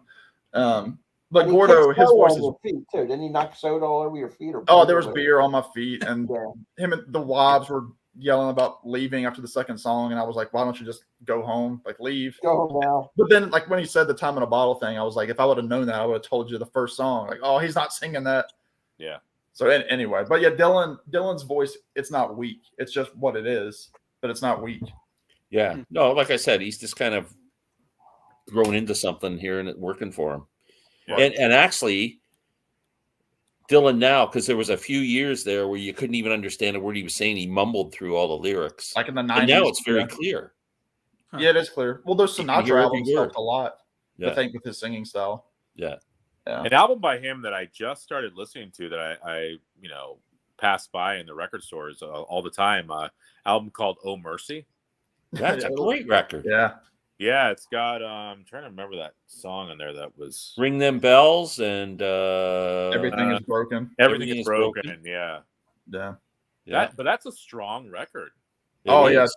Speaker 2: But Gordo, his voice is
Speaker 4: feet too. Didn't he knock soda all over your feet?
Speaker 2: There was beer on my feet, and him and the wives were yelling about leaving after the second song, and I was like, why don't you just go home? Like, leave.
Speaker 4: Go home now.
Speaker 2: But then, like, when he said the "Time in a Bottle" thing, I was like, if I would have known that, I would have told you the first song. Like, oh, he's not singing that.
Speaker 5: Yeah.
Speaker 2: So anyway, but yeah, Dylan's voice, it's not weak. It's just what it is, but it's not weak.
Speaker 1: Yeah. No, like I said, he's just kind of grown into something here and it's working for him. Right. And actually, Dylan now, because there was a few years there where you couldn't even understand a word he was saying. He mumbled through all the lyrics.
Speaker 2: Like in the 90s.
Speaker 1: And now it's very clear.
Speaker 2: Yeah, it is clear. Well, those Sinatra albums helped a lot, I think, with his singing style.
Speaker 1: Yeah.
Speaker 5: An album by him that I just started listening to that I passed by in the record stores all the time. Album called "Oh Mercy."
Speaker 1: That's a great record.
Speaker 2: Yeah.
Speaker 5: Yeah, it's got I'm trying to remember that song in there that was
Speaker 1: "Ring Them Bells" and
Speaker 2: "Everything Is Broken."
Speaker 5: Everything is broken. Yeah. But that's a strong record.
Speaker 2: Yes.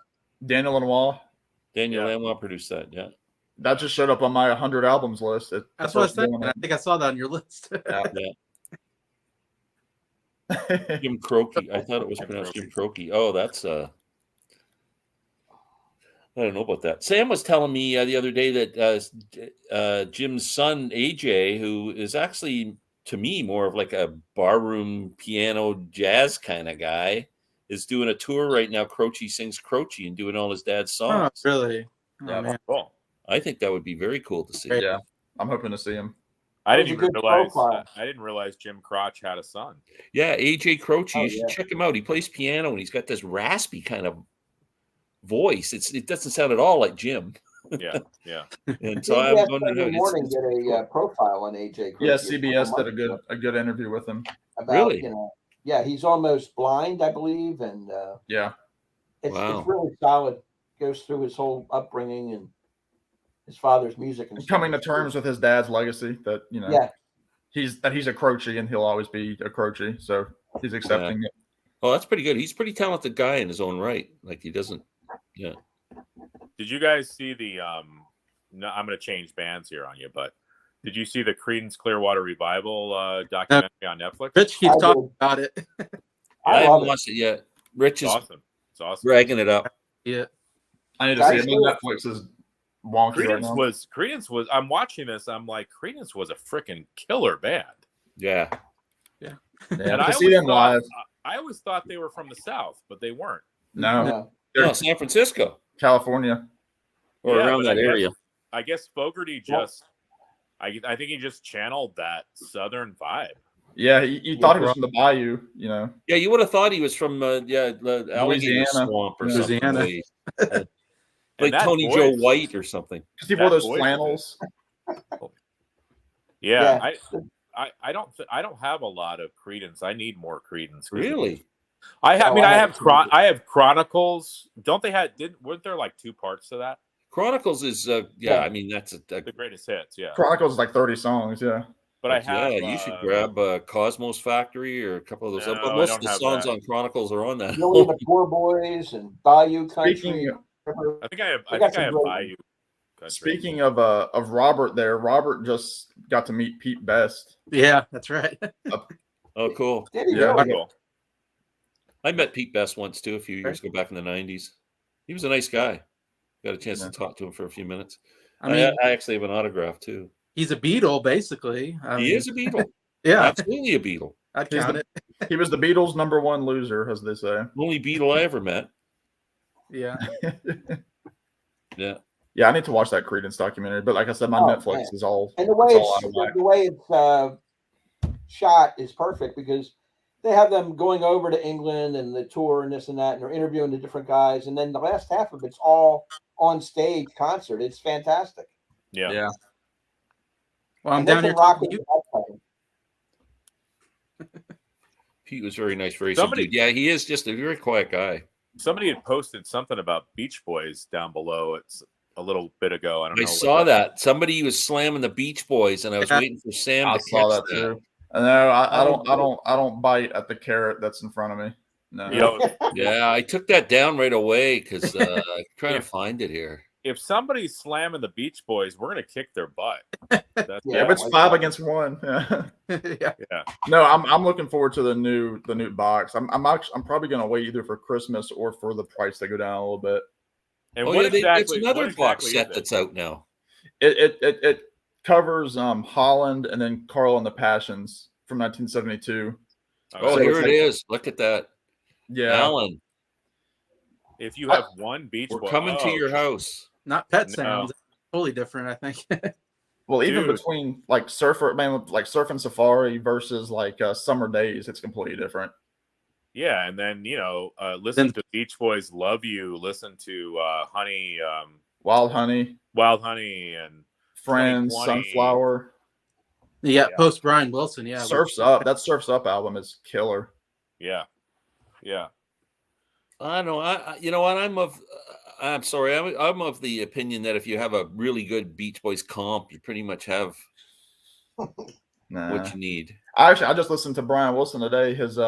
Speaker 2: Daniel Lanois.
Speaker 1: Lanois produced that. Yeah.
Speaker 2: That just showed up on my 100 albums list.
Speaker 3: That's what I was thinking. I think I saw that on your list.
Speaker 1: Jim Croce. I thought it was pronounced Jim Croce. Oh, that's I don't know about that. Sam was telling me the other day that Jim's son AJ, who is actually to me more of like a barroom piano jazz kind of guy, is doing a tour right now. Croce sings Croce and doing all his dad's songs.
Speaker 3: Oh, really?
Speaker 5: Yeah, man. Cool.
Speaker 1: I think that would be very cool to see.
Speaker 2: Yeah, I'm hoping to see him.
Speaker 5: I didn't realize Jim Crotch had a son.
Speaker 1: Yeah, AJ Croce. You should check him out. He plays piano and he's got this raspy kind of voice. It doesn't sound at all like Jim.
Speaker 5: Yeah.
Speaker 1: And so I'm wondering
Speaker 4: how morning did a profile on AJ Croce.
Speaker 2: Yeah, CBS did a good interview with him.
Speaker 4: About, really? He's almost blind, I believe, and it's really solid. Goes through his whole upbringing and his father's music and
Speaker 2: coming to terms with his dad's legacy. That he's a Croce and he'll always be a Croce. So he's accepting it.
Speaker 1: Oh, that's pretty good. He's a pretty talented guy in his own right. Like he doesn't. Yeah.
Speaker 5: Did you guys see the? No, I'm going to change bands here on you, but did you see the Creedence Clearwater Revival documentary on Netflix?
Speaker 3: Rich keeps talking about it.
Speaker 1: I haven't watched it yet. Rich is
Speaker 5: awesome. It's awesome.
Speaker 1: Dragging it up.
Speaker 3: Yeah.
Speaker 2: I need to see it. Netflix is wonky right now.
Speaker 5: Creedence was. I'm watching this. I'm like, Creedence was a freaking killer band.
Speaker 1: Yeah.
Speaker 5: And I see them live. I always thought they were from the South, but they weren't.
Speaker 2: No.
Speaker 1: They're San Francisco,
Speaker 2: California,
Speaker 1: or around that area.
Speaker 5: I guess Fogerty just. I think he just channeled that Southern vibe.
Speaker 2: Yeah, you thought he was from the Bayou, Yeah,
Speaker 1: you would have thought he was from the Alligator Swamp or something. Like Tony Joe White or something.
Speaker 2: Because he wore those flannels.
Speaker 5: Yeah. I don't have a lot of Creedence. I need more Creedence.
Speaker 1: Really?
Speaker 5: I have Chronicles. Don't they weren't there like 2 parts to that?
Speaker 1: Chronicles is I mean that's
Speaker 5: the greatest hits. Yeah.
Speaker 2: Chronicles is like 30 songs. Yeah.
Speaker 5: But I have.
Speaker 1: Yeah, you should grab Cosmos Factory or a couple of those.
Speaker 5: No,
Speaker 1: but most of the songs on Chronicles are on that.
Speaker 4: Billy the Poor Boys and Bayou Country.
Speaker 5: I think I have Bayou. Country.
Speaker 2: Speaking of Robert, Robert just got to meet Pete Best.
Speaker 3: Yeah, that's right.
Speaker 1: Oh, cool.
Speaker 2: Yeah,
Speaker 5: cool.
Speaker 1: I met Pete Best once too a few years ago, back in the 90s. He was a nice guy. Got a chance to talk to him for a few minutes. I actually have an autograph too.
Speaker 3: He's a Beatle, basically.
Speaker 1: He is a Beatle.
Speaker 3: Yeah,
Speaker 1: absolutely a Beatle.
Speaker 3: I'd count it.
Speaker 2: He was the Beatles' #1 loser, as they say.
Speaker 1: Only Beatle I ever met.
Speaker 3: Yeah.
Speaker 2: Yeah, I need to watch that Creedence documentary. But like I said, my Netflix is all.
Speaker 4: And the way it's shot is perfect because they have them going over to England and the tour and this and that, and they're interviewing the different guys, and then the last half of it's all on stage concert. It's fantastic.
Speaker 5: Yeah.
Speaker 3: Well, I'm down here talking to you.
Speaker 1: Pete was very nice, very subdued. Yeah, he is just a very quiet guy.
Speaker 5: Somebody had posted something about Beach Boys down below. It's a little bit ago. I don't know.
Speaker 1: I saw that. Somebody was slamming the Beach Boys, and I was waiting for Sam to catch that too.
Speaker 2: No, I don't bite at the carrot that's in front of me. No.
Speaker 1: Yeah, I took that down right away because I'm trying to find it here.
Speaker 5: If somebody's slamming the Beach Boys, we're gonna kick their butt.
Speaker 2: If it's 5 against 1.
Speaker 3: Yeah.
Speaker 2: No, I'm looking forward to the new box. I'm probably gonna wait either for Christmas or for the price to go down a little bit.
Speaker 5: And
Speaker 1: it's another box set that's out now.
Speaker 2: It covers Holland and then Carl and the Passions from 1972.
Speaker 1: Oh, so here it is. Look at that.
Speaker 2: Yeah,
Speaker 1: Alan.
Speaker 5: If you have one Beach Boy,
Speaker 1: we're coming to your house.
Speaker 3: Not Pet Sounds. Totally different, I think.
Speaker 2: Well, even between like Surf and Safari versus like Summer Days, it's completely different.
Speaker 5: Yeah, and then listen to Beach Boys "Love You." Listen to Honey,
Speaker 2: Wild Honey,
Speaker 5: and
Speaker 2: Friends, Sunflower.
Speaker 3: Yeah, post Brian Wilson. Yeah,
Speaker 2: Surf's Up. That Surf's Up album is killer.
Speaker 5: Yeah.
Speaker 1: I know. You know what? I'm sorry. I'm of the opinion that if you have a really good Beach Boys comp, you pretty much have what you need.
Speaker 2: I just listened to Brian Wilson today, his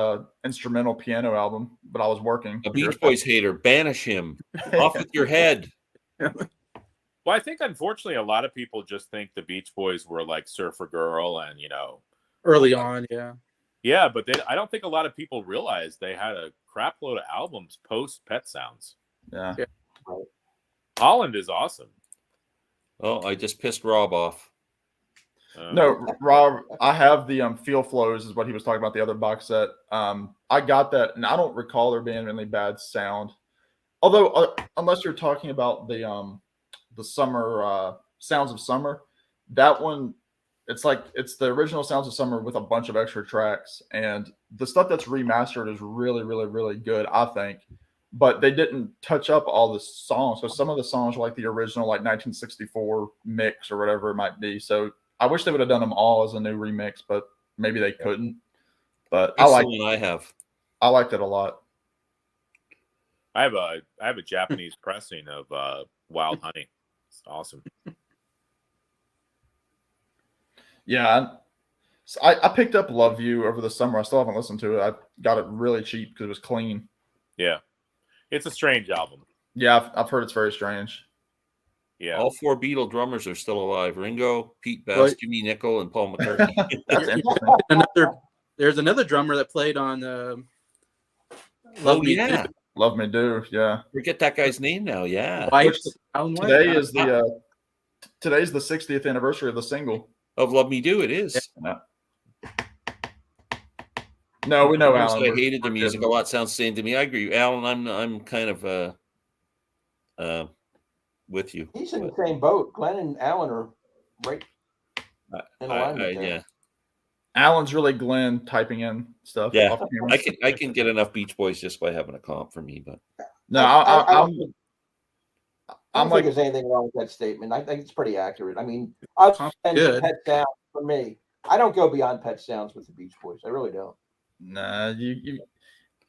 Speaker 2: instrumental piano album, but I was working.
Speaker 1: A Beach Boys hater, banish him. Off with your head.
Speaker 5: Well, I think unfortunately a lot of people just think the Beach Boys were like Surfer Girl and
Speaker 3: early on, yeah.
Speaker 5: Yeah, but I don't think a lot of people realized they had a crap load of albums post Pet Sounds.
Speaker 2: Yeah.
Speaker 5: Holland is awesome.
Speaker 1: Oh, I just pissed Rob off.
Speaker 2: No, Rob, I have the Feel Flows is what he was talking about, the other box set. I got that, and I don't recall there being really bad sound. Although, unless you're talking about the summer Sounds of Summer, that one, it's the original Sounds of Summer with a bunch of extra tracks, and the stuff that's remastered is really, really, really good, I think. But they didn't touch up all the songs, so some of the songs are like the original, like 1964 mix or whatever it might be. So I wish they would have done them all as a new remix, but maybe they couldn't. But I liked it a lot.
Speaker 5: I have a Japanese pressing of Wild Honey. It's awesome.
Speaker 2: Yeah, I picked up Love You over the summer. I still haven't listened to it. I got it really cheap because it was clean.
Speaker 5: Yeah, it's a strange album.
Speaker 2: Yeah, I've heard it's very strange.
Speaker 5: Yeah,
Speaker 1: all 4 Beatle drummers are still alive: Ringo, Pete Best, Jimmy Nicol, and Paul McCartney.
Speaker 3: There's another drummer that played on Love Me Do.
Speaker 2: Love Me Do. Yeah,
Speaker 1: forget that guy's name now. Yeah,
Speaker 2: today's the 60th anniversary of the single.
Speaker 1: Of Love Me Do, it is.
Speaker 2: Yeah. No, we know Alan.
Speaker 1: I hated the music a lot. Sounds the same to me. I agree, Alan. I'm kind of with you.
Speaker 4: He's in the same boat. Glenn and Alan are right in alignment.
Speaker 1: Yeah.
Speaker 2: Alan's really Glenn typing in stuff.
Speaker 1: Yeah, I can get enough Beach Boys just by having a comp for me, but
Speaker 4: no, I don't think there's anything wrong with that statement. I think it's pretty accurate. I mean, I've spent Pet Sounds for me. I don't go beyond Pet Sounds with the Beach Boys. I really don't.
Speaker 2: Nah,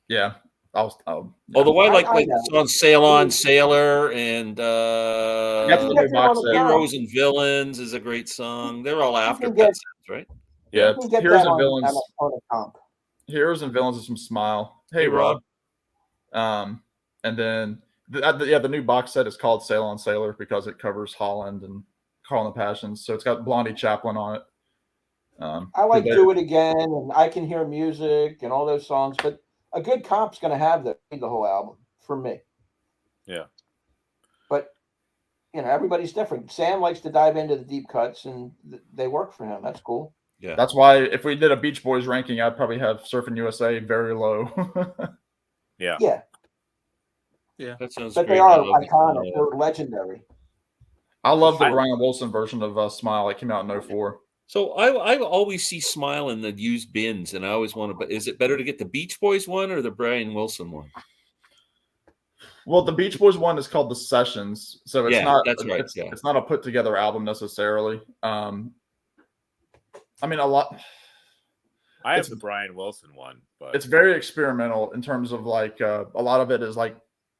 Speaker 2: yeah.
Speaker 1: Although I like the song "Sail On, Sailor" and "Heroes and Villains" is a great song. They're all after Pet Sounds, right?
Speaker 2: Yeah, Heroes and Villains. Heroes and Villains is some Smile. Hey, Rob. And then the new box set is called Sail on Sailor because it covers Holland and Carl and the Passions. So it's got Blondie Chaplin on it.
Speaker 4: I like Do It Again and I Can Hear Music and all those songs, but a good comp's going to have the whole album for me.
Speaker 5: Yeah.
Speaker 4: But, everybody's different. Sam likes to dive into the deep cuts and they work for him. That's cool.
Speaker 1: Yeah.
Speaker 2: That's why if we did a Beach Boys ranking, I'd probably have Surfing USA very low.
Speaker 5: Yeah.
Speaker 4: Yeah.
Speaker 3: Yeah.
Speaker 1: That sounds
Speaker 4: but
Speaker 1: great.
Speaker 4: They are iconic. They're legendary.
Speaker 2: I love the Brian Wilson version of Smile. It came out in 2004.
Speaker 1: So I always see Smile in the used bins, and I always want to. But is it better to get the Beach Boys one or the Brian Wilson one?
Speaker 2: Well, the Beach Boys one is called the Sessions, so it's not.
Speaker 1: That's right.
Speaker 2: It's not a put together album necessarily. I mean, a lot.
Speaker 5: I have the Brian Wilson one, but
Speaker 2: it's very experimental in terms of like a lot of it is like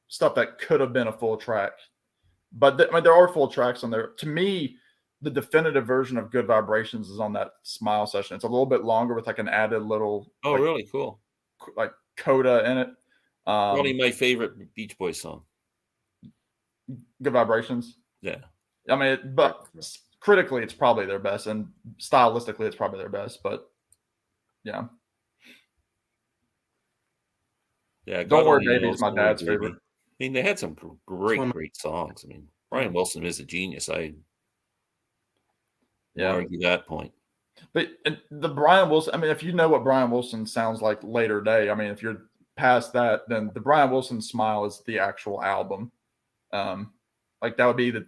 Speaker 2: stuff that could have been a full track, but I mean, there are full tracks on there. To me, the definitive version of Good Vibrations is on that Smile session. It's a little bit longer with like an added little.
Speaker 1: Oh,
Speaker 2: like,
Speaker 1: really cool.
Speaker 2: Like coda in it.
Speaker 1: Probably my favorite Beach Boys song.
Speaker 2: Good Vibrations.
Speaker 1: Yeah.
Speaker 2: I mean, but critically, it's probably their best, and stylistically, it's probably their best. But yeah.
Speaker 1: Yeah.
Speaker 2: Don't Worry, Baby is my dad's favorite.
Speaker 1: I mean, they had some great songs. I mean, Brian Wilson is a genius. I argue that point.
Speaker 2: But the Brian Wilson, I mean, if you know what Brian Wilson sounds like later day, I mean, if you're past that, then the Brian Wilson Smile is the actual album. Like that would be the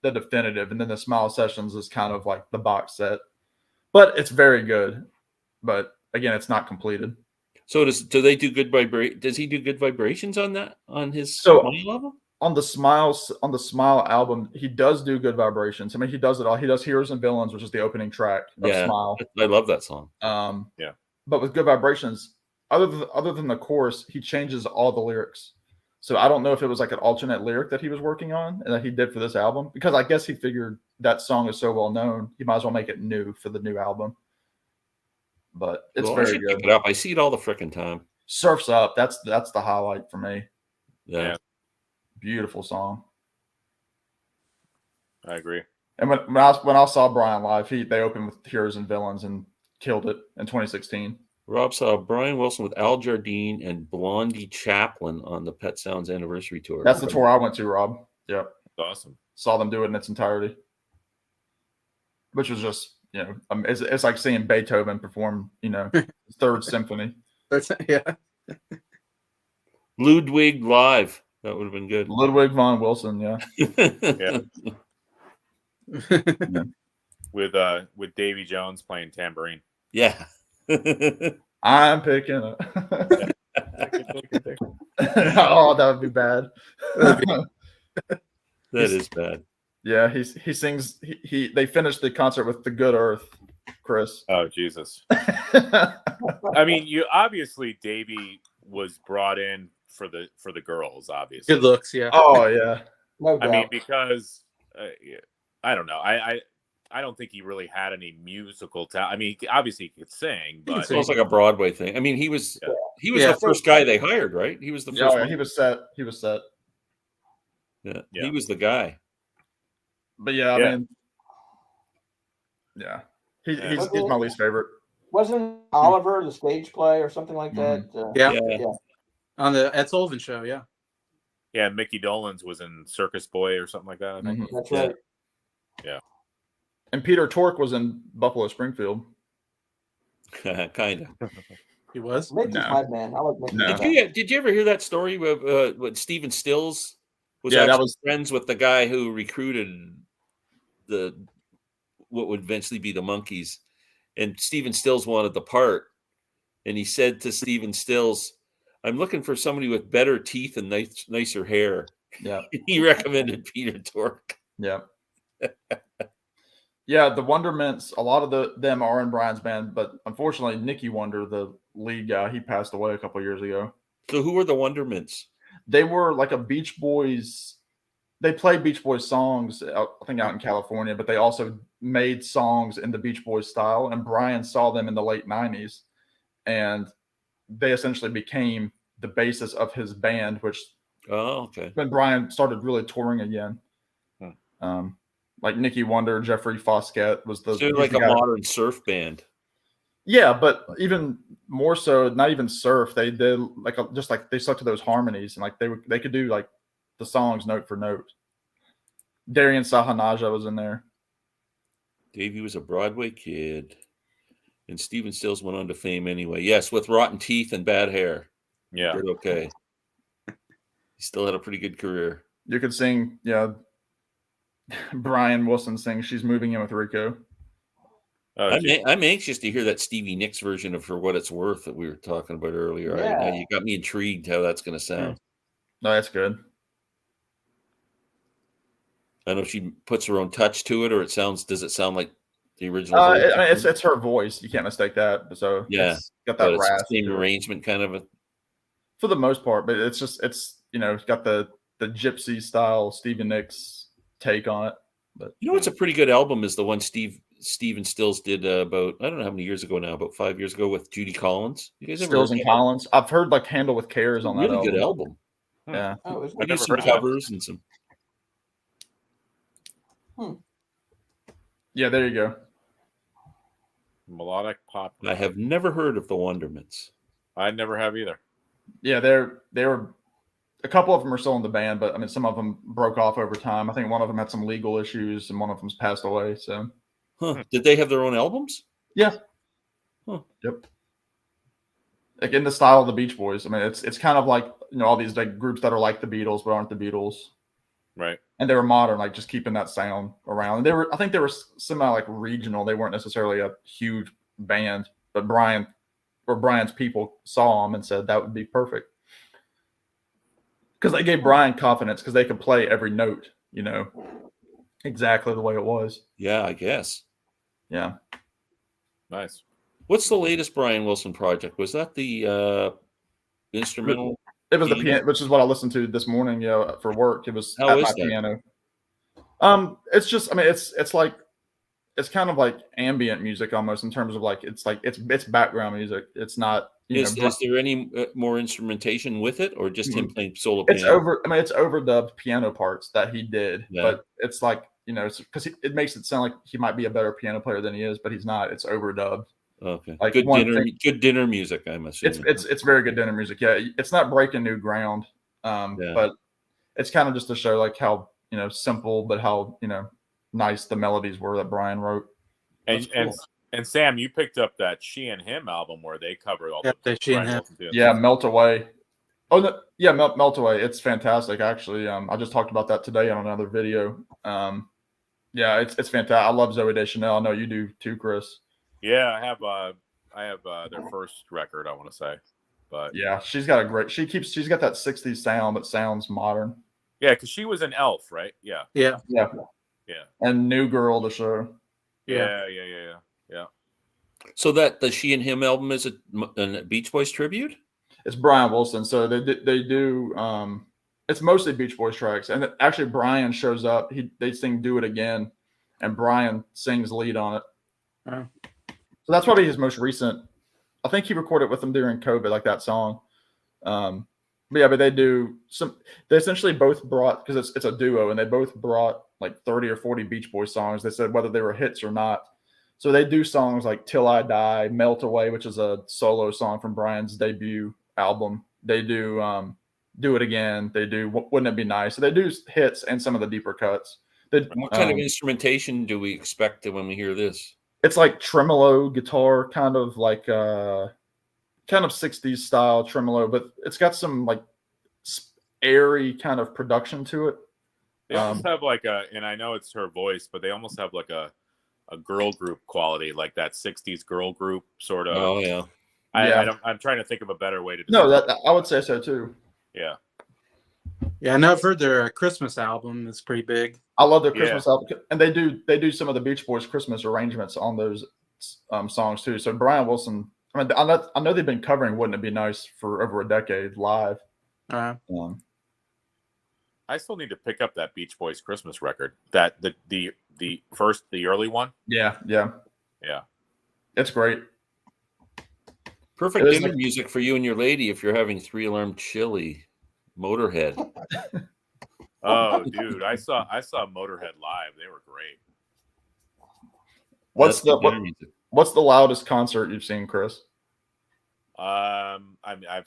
Speaker 2: definitive, and then the Smile Sessions is kind of like the box set. But it's very good. But again, it's not completed.
Speaker 1: So do they do Good Vibration? Does he do Good Vibrations on that on his Smile album?
Speaker 2: On the Smile album, he does do Good Vibrations. I mean, he does it all. He does Heroes and Villains, which is the opening track of Smile.
Speaker 1: I love that song.
Speaker 2: But with Good Vibrations, other than the chorus, he changes all the lyrics. So I don't know if it was like an alternate lyric that he was working on and that he did for this album, because I guess he figured that song is so well known, he might as well make it new for the new album. But it's very good.
Speaker 1: Pick it up. I see it all the frickin' time.
Speaker 2: Surf's Up. That's the highlight for me.
Speaker 1: Yeah.
Speaker 2: Beautiful song.
Speaker 5: I agree.
Speaker 2: And when I saw Brian live, they opened with Heroes and Villains and killed it in 2016.
Speaker 1: Rob saw Brian Wilson with Al Jardine and Blondie Chaplin on the Pet Sounds anniversary tour.
Speaker 2: That's the tour I went to, Rob. Yep.
Speaker 5: Awesome.
Speaker 2: Saw them do it in its entirety, which was just, it's like seeing Beethoven perform, Third Symphony.
Speaker 3: Yeah.
Speaker 1: Ludwig live. That would have been good.
Speaker 2: Ludwig von Wilson, yeah.
Speaker 5: Yeah. With Davy Jones playing tambourine.
Speaker 1: Yeah.
Speaker 2: I'm picking up. Oh, that would be bad.
Speaker 1: That is bad.
Speaker 2: Yeah, he sings. They finished the concert with "The Good Earth," Chris.
Speaker 5: Oh Jesus! I mean, obviously Davy was brought in for the girls, obviously.
Speaker 3: Good looks, yeah.
Speaker 2: Oh yeah.
Speaker 4: No doubt.
Speaker 5: I mean, because I don't know. I don't think he really had any musical talent. I mean, obviously he could sing, but
Speaker 1: it's almost like a Broadway thing. I mean, he was the first guy they hired, right? He was the first.
Speaker 2: Yeah, he was set.
Speaker 1: Yeah, he was the guy.
Speaker 2: But I mean, he's my least favorite.
Speaker 4: Wasn't Oliver the stage play or something like that?
Speaker 3: Yeah. On the Ed Sullivan Show, yeah.
Speaker 5: Yeah, Mickey Dolenz was in Circus Boy or something like that, I think.
Speaker 2: Mm-hmm.
Speaker 4: That's right.
Speaker 5: Yeah.
Speaker 2: And Peter Tork was in Buffalo Springfield.
Speaker 1: Kind of.
Speaker 3: He was?
Speaker 4: Mickey's my man. I like Mickey.
Speaker 2: No.
Speaker 1: Did you ever hear that story with Stephen Stills was friends with the guy who recruited what would eventually be the Monkees, and Stephen Stills wanted the part, and he said to Stephen Stills, "I'm looking for somebody with better teeth and nicer hair."
Speaker 2: Yeah.
Speaker 1: He recommended Peter Tork.
Speaker 2: Yeah. Yeah, the Wondermints, a lot of them are in Brian's band, but unfortunately, Nicky Wonder, the lead guy, he passed away a couple of years ago.
Speaker 1: So who were the Wondermints?
Speaker 2: They were like a Beach Boys. They played Beach Boys songs, I think, out in California, but they also made songs in the Beach Boys style. And Brian saw them in the late 90s, and they essentially became the basis of his band, which when Brian started really touring again. Like Nicky Wonder, Jeffrey Foskett was
Speaker 1: like a modern surf band.
Speaker 2: Yeah, but even more so, not even surf. They did they stuck to those harmonies, and like they could do like the songs note for note. Darian Sahanaja was in there.
Speaker 1: Davey was a Broadway kid, and Stephen Stills went on to fame anyway. Yes, with rotten teeth and bad hair.
Speaker 5: Yeah,
Speaker 1: did okay. He still had a pretty good career.
Speaker 2: You could sing, Brian Wilson sings "She's Moving In with Rico."
Speaker 5: Oh,
Speaker 1: I'm anxious to hear that Stevie Nicks version of For What It's Worth that we were talking about earlier.
Speaker 4: Yeah.
Speaker 1: You got me intrigued how that's going to sound.
Speaker 2: No, that's good.
Speaker 1: I don't know if she puts her own touch to it, or does it sound like the original?
Speaker 2: It's her voice. You can't mistake that. So
Speaker 1: yeah,
Speaker 2: it's got that
Speaker 1: it's
Speaker 2: rasp.
Speaker 1: the same arrangement, kind of
Speaker 2: for the most part, but it's got the gypsy style Stevie Nicks take on it. But
Speaker 1: it's a pretty good album. Is the one Stephen Stills did about, I don't know how many years ago now, about 5 years ago, with Judy Collins. You guys ever
Speaker 2: Stills and Collins? I've heard like Handle with Cares on that
Speaker 1: really
Speaker 2: album.
Speaker 1: good album.
Speaker 2: Yeah.
Speaker 1: We do some covers and some.
Speaker 2: Yeah, there you go.
Speaker 5: Melodic pop.
Speaker 1: I have never heard of the Wonderments.
Speaker 5: I never have either.
Speaker 2: Yeah, they were a couple of them are still in the band, but I mean some of them broke off over time. I think one of them had some legal issues and one of them's passed away. So
Speaker 1: Did they have their own albums?
Speaker 2: Yeah. Yep. Like in the style of the Beach Boys. I mean, it's kind of like, all these like groups that are like the Beatles but aren't the Beatles.
Speaker 5: Right.
Speaker 2: And they were modern, like just keeping that sound around. And I think they were semi like regional. They weren't necessarily a huge band, but Brian's people saw them and said that would be perfect. Because they gave Brian confidence because they could play every note, exactly the way it was.
Speaker 1: Yeah, I guess.
Speaker 2: Yeah.
Speaker 5: Nice.
Speaker 1: What's the latest Brian Wilson project? Was that the instrumental?
Speaker 2: It was the piano, which is what I listened to this morning, for work. It was
Speaker 1: How
Speaker 2: at
Speaker 1: is
Speaker 2: my
Speaker 1: that?
Speaker 2: piano. It's just, I mean, it's like, it's kind of like ambient music almost in terms of like, it's background music. It's not,
Speaker 1: Is there any more instrumentation with it, or just him playing solo piano?
Speaker 2: It's overdubbed piano parts that he did, but it's like, because it makes it sound like he might be a better piano player than he is, but he's not. It's overdubbed.
Speaker 1: Okay.
Speaker 2: Like
Speaker 1: good dinner music, I'm assuming.
Speaker 2: It's very good dinner music. Yeah, it's not breaking new ground, but it's kind of just to show like how simple, but how nice the melodies were that Brian wrote.
Speaker 5: And Sam, you picked up that She and Him album where they covered all the
Speaker 3: She and Him.
Speaker 2: Yeah, Melt Away. Oh no, yeah, Melt Away. It's fantastic, actually. I just talked about that today on another video. Yeah, it's fantastic. I love Zooey Deschanel. I know you do too, Chris.
Speaker 5: Yeah, I have their first record, I want to say, but
Speaker 2: yeah, she's got that 60s sound that sounds modern.
Speaker 5: Yeah, because she was an Elf, right? Yeah.
Speaker 2: And New Girl, the show.
Speaker 5: Yeah.
Speaker 1: So that the She and Him album is a Beach Boys tribute?
Speaker 2: It's Brian Wilson, so they do. It's mostly Beach Boys tracks, and actually Brian shows up. They sing "Do It Again," and Brian sings lead on it. So that's probably his most recent. I think he recorded with them during COVID, like that song. But they do some. They essentially both brought, because it's a duo, and they both brought like 30 or 40 Beach Boys songs. They said whether they were hits or not. So they do songs like "Till I Die," "Melt Away," which is a solo song from Brian's debut album. They do "Do It Again." They do "Wouldn't It Be Nice." So they do hits and some of the deeper cuts.
Speaker 1: What kind of instrumentation do we expect when we hear this?
Speaker 2: It's like tremolo guitar, kind of like kind of 60s style tremolo, but it's got some like airy kind of production to it.
Speaker 5: They almost have like and I know it's her voice, but they almost have like a girl group quality, like that 60s girl group sort of.
Speaker 1: Oh yeah.
Speaker 5: I'm trying to think of a better way to describe
Speaker 2: it. I would say so too.
Speaker 5: Yeah.
Speaker 3: Yeah, I know I've heard their Christmas album is pretty big.
Speaker 2: I love their Christmas album, and they do some of the Beach Boys Christmas arrangements on those songs too. So Brian Wilson, I mean, I know they've been covering "Wouldn't It Be Nice" for over a decade live.
Speaker 3: I
Speaker 5: still need to pick up that Beach Boys Christmas record. That the early one.
Speaker 2: Yeah. It's great.
Speaker 1: Perfect dinner music for you and your lady if you're having 3-alarm chili. Motorhead.
Speaker 5: Oh, dude, I saw Motorhead live. They were great.
Speaker 2: What's the loudest concert you've seen, Chris?
Speaker 5: I've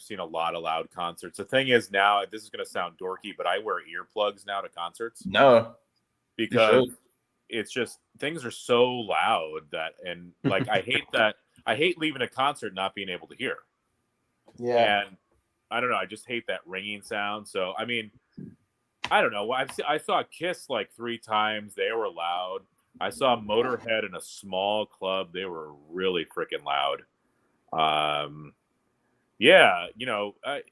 Speaker 5: seen a lot of loud concerts. The thing is now, this is going to sound dorky, but I wear earplugs now to concerts.
Speaker 2: No,
Speaker 5: because it's just things are so loud and like I hate leaving a concert not being able to hear.
Speaker 4: Yeah.
Speaker 5: And I don't know. I just hate that ringing sound. So, I mean, I don't know. I saw Kiss like 3 times. They were loud. I saw Motorhead in a small club. They were really freaking loud. Yeah,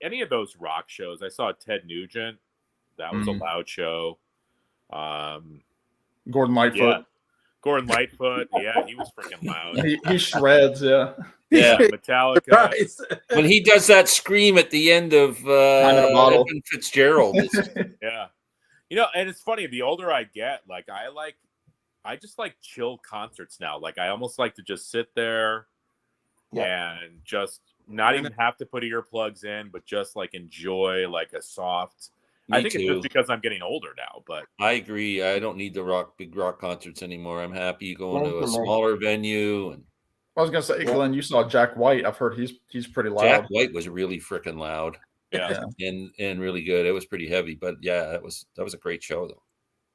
Speaker 5: any of those rock shows. I saw Ted Nugent. That was a loud show.
Speaker 2: Gordon Lightfoot.
Speaker 5: Yeah. Gordon Lightfoot. Yeah, he was freaking loud.
Speaker 2: He shreds. Yeah.
Speaker 1: Yeah.
Speaker 5: Metallica.
Speaker 1: When he does that scream at the end of Edmund Fitzgerald.
Speaker 5: Yeah. And it's funny, the older I get, like I just like chill concerts now. Like I almost like to just sit there and just not even have to put earplugs in, but just like enjoy like a soft. I think it's just because I'm getting older now, but
Speaker 1: I agree. I don't need the big rock concerts anymore. I'm happy going to a smaller venue. And
Speaker 2: I was gonna say, Glenn, you saw Jack White. I've heard he's pretty loud.
Speaker 1: Jack White was really freaking loud.
Speaker 5: Yeah.
Speaker 1: And really good. It was pretty heavy, but yeah, that was a great show though.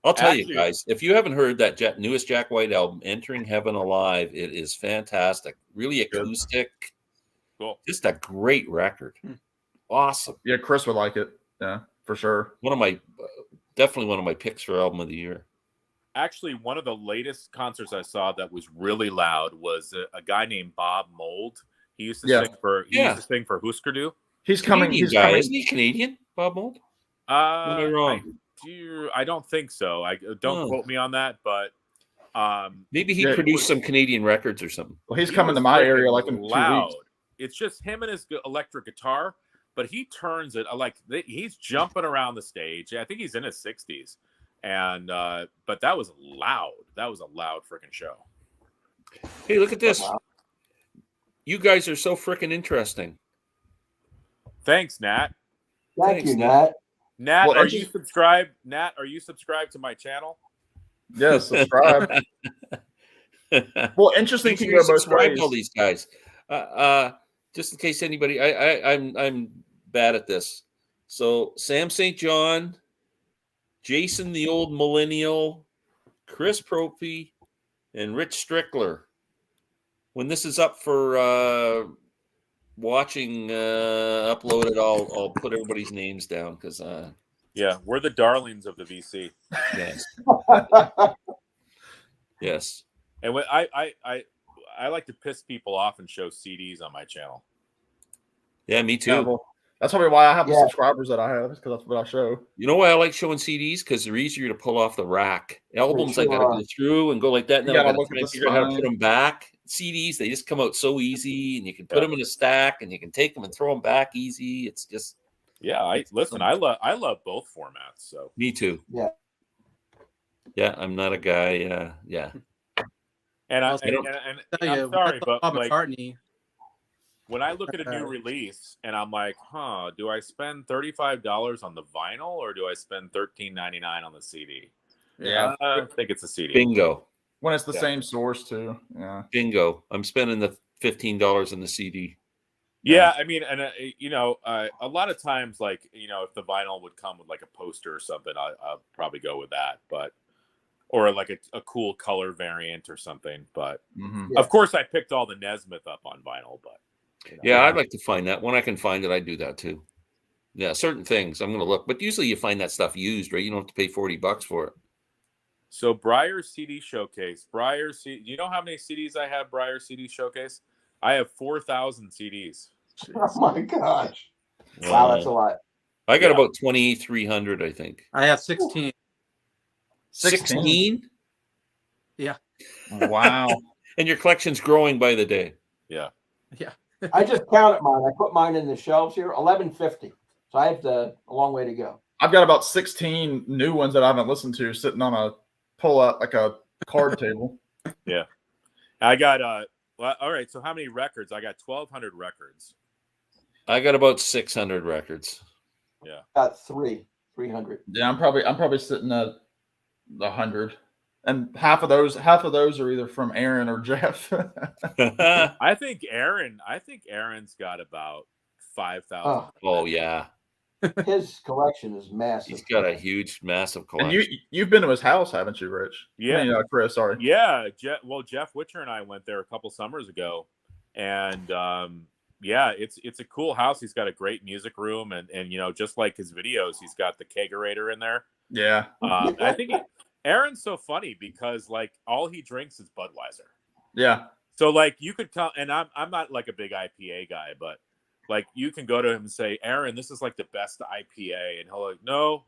Speaker 1: I'll tell you guys, if you haven't heard that newest Jack White album, Entering Heaven Alive, it is fantastic. Really acoustic.
Speaker 5: Cool.
Speaker 1: Just a great record. Awesome.
Speaker 2: Yeah, Chris would like it. Yeah, for sure.
Speaker 1: Definitely one of my picks for album of the year.
Speaker 5: Actually, one of the latest concerts I saw that was really loud was a guy named Bob Mould. He used to sing for Husker Du.
Speaker 2: He's coming.
Speaker 1: Isn't he Canadian, Bob Mould?
Speaker 5: Am I wrong? I don't think so. Don't quote me on that, but
Speaker 1: maybe he produced some Canadian records or something.
Speaker 2: Well, he's coming to my area like in 2 weeks.
Speaker 5: It's just him and his electric guitar, but he turns it he's jumping around the stage. I think he's in his 60s, and but that was loud. That was a loud freaking show.
Speaker 1: Hey, look at this! You guys are so freaking interesting.
Speaker 5: Thanks, Nat.
Speaker 4: Thank you, Nat.
Speaker 5: Nat, are you subscribed? Nat, are you subscribed to my channel?
Speaker 2: Yes, subscribe. Well, interesting to go both ways.
Speaker 1: All these guys. Just in case anybody, I'm bad at this. So Sam St. John, Jason the Old Millennial, Chris Propfe, and Rich Strickler. When this is up for watching uploaded, I'll put everybody's names down because
Speaker 5: we're the darlings of the VC.
Speaker 1: Yes. Yes.
Speaker 5: And when I like to piss people off and show CDs on my channel.
Speaker 1: Yeah, me too.
Speaker 2: Yeah, well, that's probably why I have the subscribers that I have, because that's what I show.
Speaker 1: You know why I like showing CDs? Because they're easier to pull off the rack. Albums, I got to go through and go like that, and then I got to figure out how to put them back. CDs, they just come out so easy, and you can put them in a stack, and you can take them and throw them back easy. It's just
Speaker 5: I love both formats. So
Speaker 1: me too. I'm not a guy.
Speaker 5: And I'm sorry, but
Speaker 3: Bob
Speaker 5: like,
Speaker 3: McCartney.
Speaker 5: When I look at a new release and I'm like, do I spend $35 on the vinyl or do I spend $13.99 on the CD?
Speaker 2: Yeah,
Speaker 5: I think it's a CD.
Speaker 1: Bingo.
Speaker 2: When it's the same source too. Yeah.
Speaker 1: Bingo. I'm spending the $15 on the CD.
Speaker 5: Yeah, I mean, and a lot of times, like, if the vinyl would come with like a poster or something, I'll probably go with that, or like a cool color variant or something. But of course, I picked all the Nesmith up on vinyl. But
Speaker 1: I'd like to find that when I can find it. I do that too. Yeah, certain things I'm going to look, but usually you find that stuff used, right? You don't have to pay $40 for it.
Speaker 5: So Briar CD Showcase, you know how many CDs I have? Briar CD Showcase, I have 4,000 CDs.
Speaker 4: Oh my gosh! Wow, that's a lot.
Speaker 1: I got about 2,300, I think.
Speaker 3: I have 16.
Speaker 1: 16?
Speaker 3: Yeah.
Speaker 2: Wow.
Speaker 1: And your collection's growing by the day.
Speaker 5: Yeah.
Speaker 3: Yeah.
Speaker 4: I just counted mine. I put mine in the shelves here, 1150. So I have a long way to go.
Speaker 2: I've got about 16 new ones that I haven't listened to sitting on a pull-out, like a card table.
Speaker 5: Yeah. I got all right. So how many records? I got 1,200 records.
Speaker 1: I got about 600 records.
Speaker 5: Yeah.
Speaker 4: Got 300.
Speaker 2: Yeah, I'm probably sitting at 100. And half of those are either from Aaron or Jeff.
Speaker 5: I think Aaron's got about 5,000.
Speaker 1: Oh yeah.
Speaker 4: His collection is massive.
Speaker 1: He's got a huge, massive collection.
Speaker 2: And you've been to his house, haven't you, Rich?
Speaker 5: Yeah.
Speaker 2: Chris, sorry.
Speaker 5: Yeah. Jeff Witcher and I went there a couple summers ago, and it's a cool house. He's got a great music room, and just like his videos, he's got the kegerator in there.
Speaker 2: Yeah.
Speaker 5: I think Aaron's so funny because like all he drinks is Budweiser.
Speaker 2: Yeah.
Speaker 5: So like you could come, and I'm not like a big IPA guy, but like you can go to him and say, Aaron, this is like the best IPA, and he'll like, no,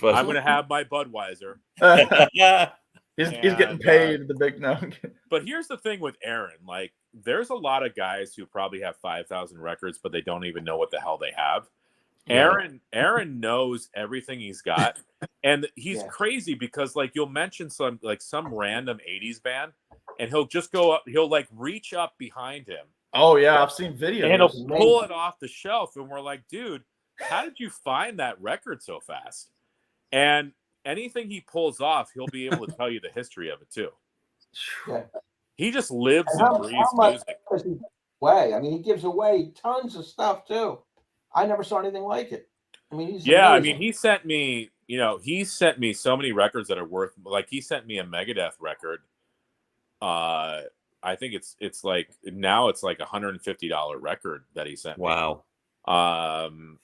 Speaker 1: But
Speaker 5: I'm gonna have my Budweiser.
Speaker 2: He's getting paid the big no.
Speaker 5: But here's the thing with Aaron, like there's a lot of guys who probably have 5,000 records, but they don't even know what the hell they have. Aaron knows everything he's got, and he's crazy because like you'll mention some random 80s band, and he'll just go up, he'll like reach up behind him.
Speaker 2: Oh yeah, I've seen videos.
Speaker 5: And he'll pull it off the shelf, and we're like, dude, how did you find that record so fast? And anything he pulls off, he'll be able to tell you the history of it too.
Speaker 4: Yeah.
Speaker 5: He just lives and breathes music.
Speaker 4: I mean, he gives away tons of stuff too. I never saw anything like it. I mean, he's
Speaker 5: amazing. I mean, he sent me so many records that are worth, like he sent me a Megadeth record. I think it's like now it's like $150 record that he sent me.
Speaker 1: Wow.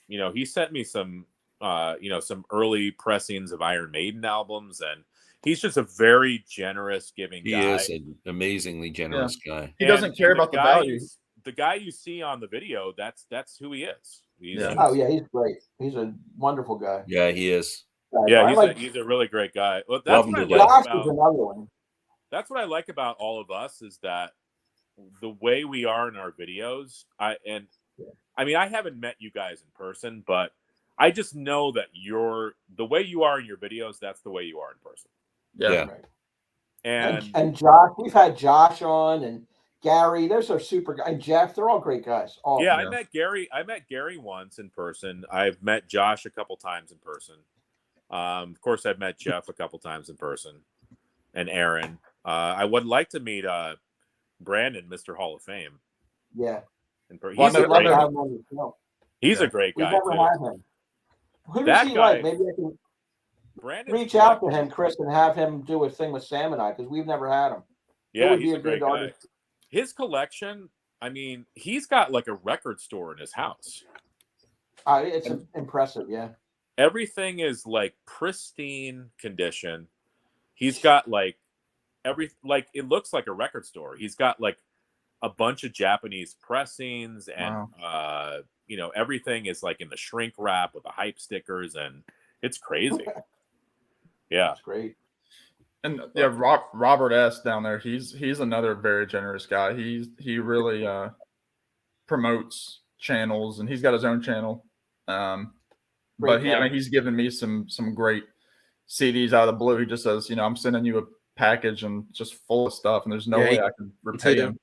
Speaker 5: He sent me some some early pressings of Iron Maiden albums, and he's just a very generous giving guy.
Speaker 1: He is an amazingly generous guy.
Speaker 2: He doesn't care about the value.
Speaker 5: The guy you see on the video, that's who he is.
Speaker 4: He's great. He's a wonderful guy.
Speaker 1: Yeah, he is.
Speaker 5: Yeah, he's a really great guy. Well, that's what I like about another one. That's what I like about all of us is that the way we are in our videos. I haven't met you guys in person, but I just know that the way you are in your videos, that's the way you are in person.
Speaker 2: Yeah.
Speaker 4: Right. And Josh, we've had Josh on, and Gary, those are super guys. And Jeff, they're all great guys.
Speaker 5: I met Gary once in person. I've met Josh a couple times in person. Of course, I've met Jeff a couple times in person, and Aaron. I would like to meet Brandon, Mr. Hall of Fame.
Speaker 4: Yeah.
Speaker 5: He's a great guy.
Speaker 4: We've never had him. Who does he like? Maybe I can reach out to him, Chris, and have him do a thing with Sam and I, because we've never had him.
Speaker 5: Yeah, he's a great guy. His collection, I mean, he's got like a record store in his house.
Speaker 4: It's impressive, yeah.
Speaker 5: Everything is like pristine condition. He's got like it looks like a record store. He's got like a bunch of Japanese pressings, and everything is like in the shrink wrap with the hype stickers, and it's crazy. Yeah,
Speaker 4: it's great.
Speaker 2: And Robert S. down there, he's another very generous guy. He really promotes channels, and he's got his own channel. But he's given me some great CDs out of the blue. He just says, I'm sending you a package and just full of stuff, and there's no way I can repay him.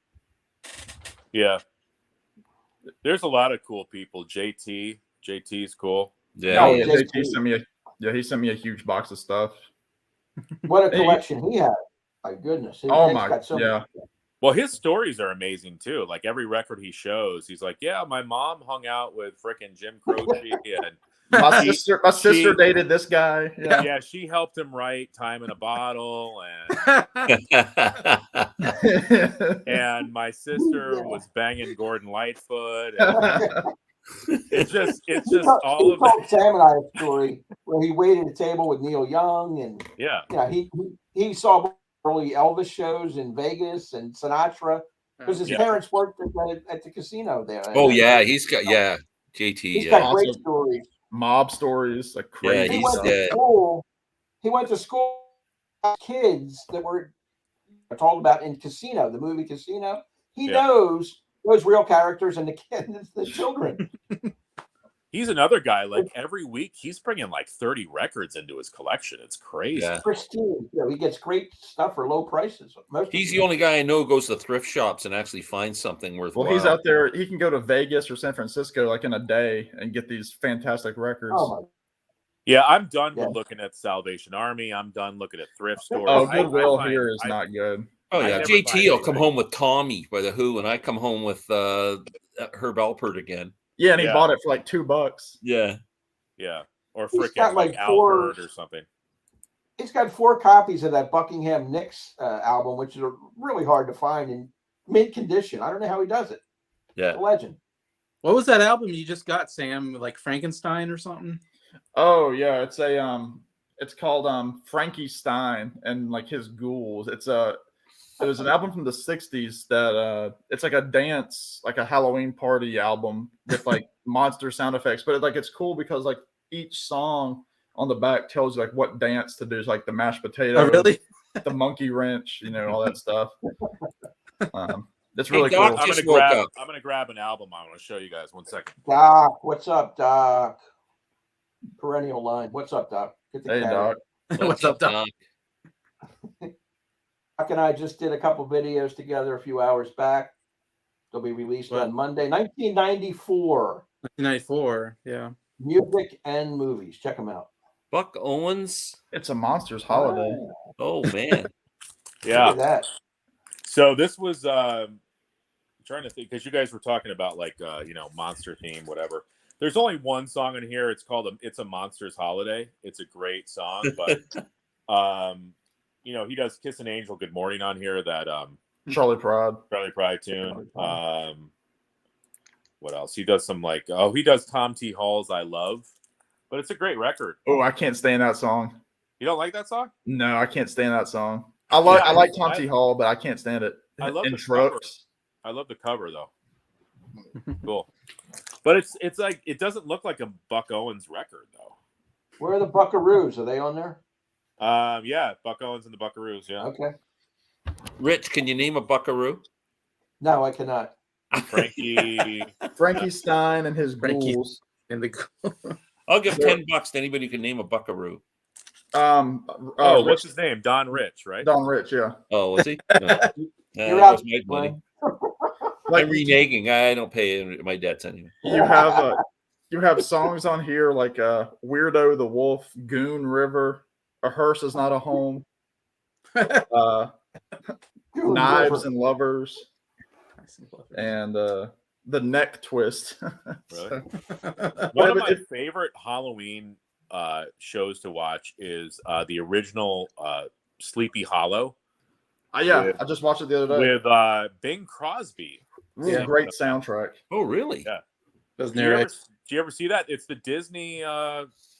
Speaker 5: Yeah. There's a lot of cool people. JT's cool.
Speaker 1: Yeah.
Speaker 2: JT sent me a huge box of stuff.
Speaker 4: What a collection he had. My goodness.
Speaker 5: Well, his stories are amazing too. Like every record he shows, he's like, yeah, my mom hung out with frickin' Jim Croce, and
Speaker 2: my sister dated this guy.
Speaker 5: Yeah, she helped him write Time in a Bottle, and my sister was banging Gordon Lightfoot. It's just all of it.
Speaker 4: Sam and I a story where he waited at a table with Neil Young, and he saw early Elvis shows in Vegas and Sinatra because his parents worked at the casino there.
Speaker 1: Oh yeah, he's got JT.
Speaker 4: He's got great stories,
Speaker 2: mob stories, like crazy.
Speaker 4: He went to school with kids that were talking about in Casino, the movie Casino. He knows those real characters and the children.
Speaker 5: He's another guy. Like every week, he's bringing like 30 records into his collection. It's crazy.
Speaker 4: Yeah. Pristine. He gets great stuff for low prices.
Speaker 1: He's the only guy I know who goes to thrift shops and actually finds something worthwhile.
Speaker 2: Well, he's out there. He can go to Vegas or San Francisco like in a day and get these fantastic records.
Speaker 5: Yeah, I'm done with looking at Salvation Army. I'm done looking at thrift stores.
Speaker 2: Oh, Goodwill here is not good.
Speaker 1: Oh yeah, JT will come home with Tommy by the Who, and I come home with Herb Alpert again.
Speaker 2: Yeah, and he bought it for like $2.
Speaker 1: Yeah.
Speaker 5: Or freaking like Alpert or something.
Speaker 4: He's got 4 copies of that Buckingham Nicks album, which is really hard to find in mint condition. I don't know how he does it.
Speaker 1: Yeah,
Speaker 4: it's a legend.
Speaker 3: What was that album you just got, Sam? Like Frankenstein or something?
Speaker 2: Oh yeah, it's a It's called Frankie Stein and like his Ghouls. It was an album from the 60s that it's like a dance, like a Halloween party album with like monster sound effects. But it's cool because like each song on the back tells you like what dance to do. It's like the mashed potato,
Speaker 3: Oh, really?
Speaker 2: the monkey wrench, all that stuff. It's
Speaker 1: Hey,
Speaker 2: really
Speaker 1: Doc
Speaker 2: cool.
Speaker 5: I'm
Speaker 1: just
Speaker 5: gonna
Speaker 1: woke
Speaker 5: grab.
Speaker 1: up.
Speaker 5: I'm gonna grab an album. I want to show you guys. 1 second.
Speaker 4: Doc, what's up, Doc? Perennial line. What's up, Doc? Get the
Speaker 2: Hey,
Speaker 4: cat
Speaker 2: Doc.
Speaker 3: What's up, Doc?
Speaker 4: Doc and I just did a couple videos together a few hours back. They'll be released on Monday, 1994.
Speaker 3: 1994. Yeah.
Speaker 4: Music and movies. Check them out.
Speaker 1: Buck Owens.
Speaker 2: It's a monster's holiday.
Speaker 1: Oh man.
Speaker 5: Yeah.
Speaker 4: Look at that.
Speaker 5: So this was trying to think, because you guys were talking about like monster theme, whatever. There's only one song in here. It's called "It's a Monster's Holiday." It's a great song, but he does "Kiss an Angel, Good Morning" on here. That
Speaker 2: Charlie Pride
Speaker 5: tune. What else? He does some he does Tom T. Hall's "I Love," but it's a great record.
Speaker 2: Oh, I can't stand that song.
Speaker 5: You don't like that song?
Speaker 2: No, I can't stand that song. I like Tom T. Hall, but I can't stand it.
Speaker 5: I love
Speaker 2: and
Speaker 5: the
Speaker 2: Trucks.
Speaker 5: cover. I love the cover though. Cool. But it's like it doesn't look like a Buck Owens record though.
Speaker 4: Where are the Buckaroos? Are they on there?
Speaker 5: Yeah, Buck Owens and the Buckaroos. Yeah.
Speaker 4: Okay.
Speaker 1: Rich, can you name a buckaroo?
Speaker 4: No, I cannot.
Speaker 2: Frankie Stein and his Ghouls.
Speaker 3: And the
Speaker 1: I'll give $10 to anybody who can name a buckaroo.
Speaker 5: What's his name? Don Rich, right?
Speaker 2: Don Rich, yeah.
Speaker 1: Oh, was he? No.
Speaker 4: You're
Speaker 1: That
Speaker 4: out,
Speaker 1: was my money.
Speaker 2: Like,
Speaker 1: I'm reneging. I don't pay my debts anymore.
Speaker 2: You have songs on here like Weirdo the Wolf, Goon River, A Hearse Is Not a Home, Knives and Lovers, and The Neck Twist.
Speaker 5: Really? One of my favorite Halloween shows to watch is the original Sleepy Hollow.
Speaker 2: I just watched it the other day
Speaker 5: with Bing Crosby.
Speaker 2: Great soundtrack.
Speaker 1: Oh, really?
Speaker 5: Yeah.
Speaker 3: Does
Speaker 5: you ever see that? It's the Disney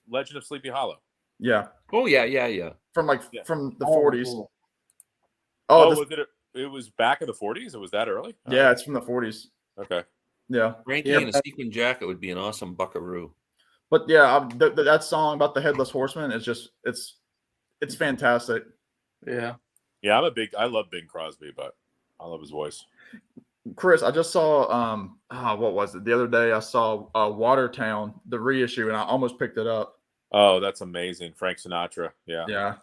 Speaker 5: Legend of Sleepy Hollow.
Speaker 2: Yeah.
Speaker 1: Oh, yeah.
Speaker 2: From the 40s.
Speaker 4: Cool.
Speaker 5: It was back in the 40s? It was that early?
Speaker 2: Yeah, it's from the 40s.
Speaker 5: Okay.
Speaker 2: Yeah.
Speaker 1: Frankie in a sequin jacket would be an awesome buckaroo.
Speaker 2: But yeah, that song about the Headless Horseman is just it's fantastic.
Speaker 3: Yeah.
Speaker 5: Yeah, I love Bing Crosby, but I love his voice.
Speaker 2: Chris, I just saw what was it? The other day I saw Watertown, the reissue, and I almost picked it up.
Speaker 5: Oh, that's amazing. Frank Sinatra. Yeah.
Speaker 2: Yeah.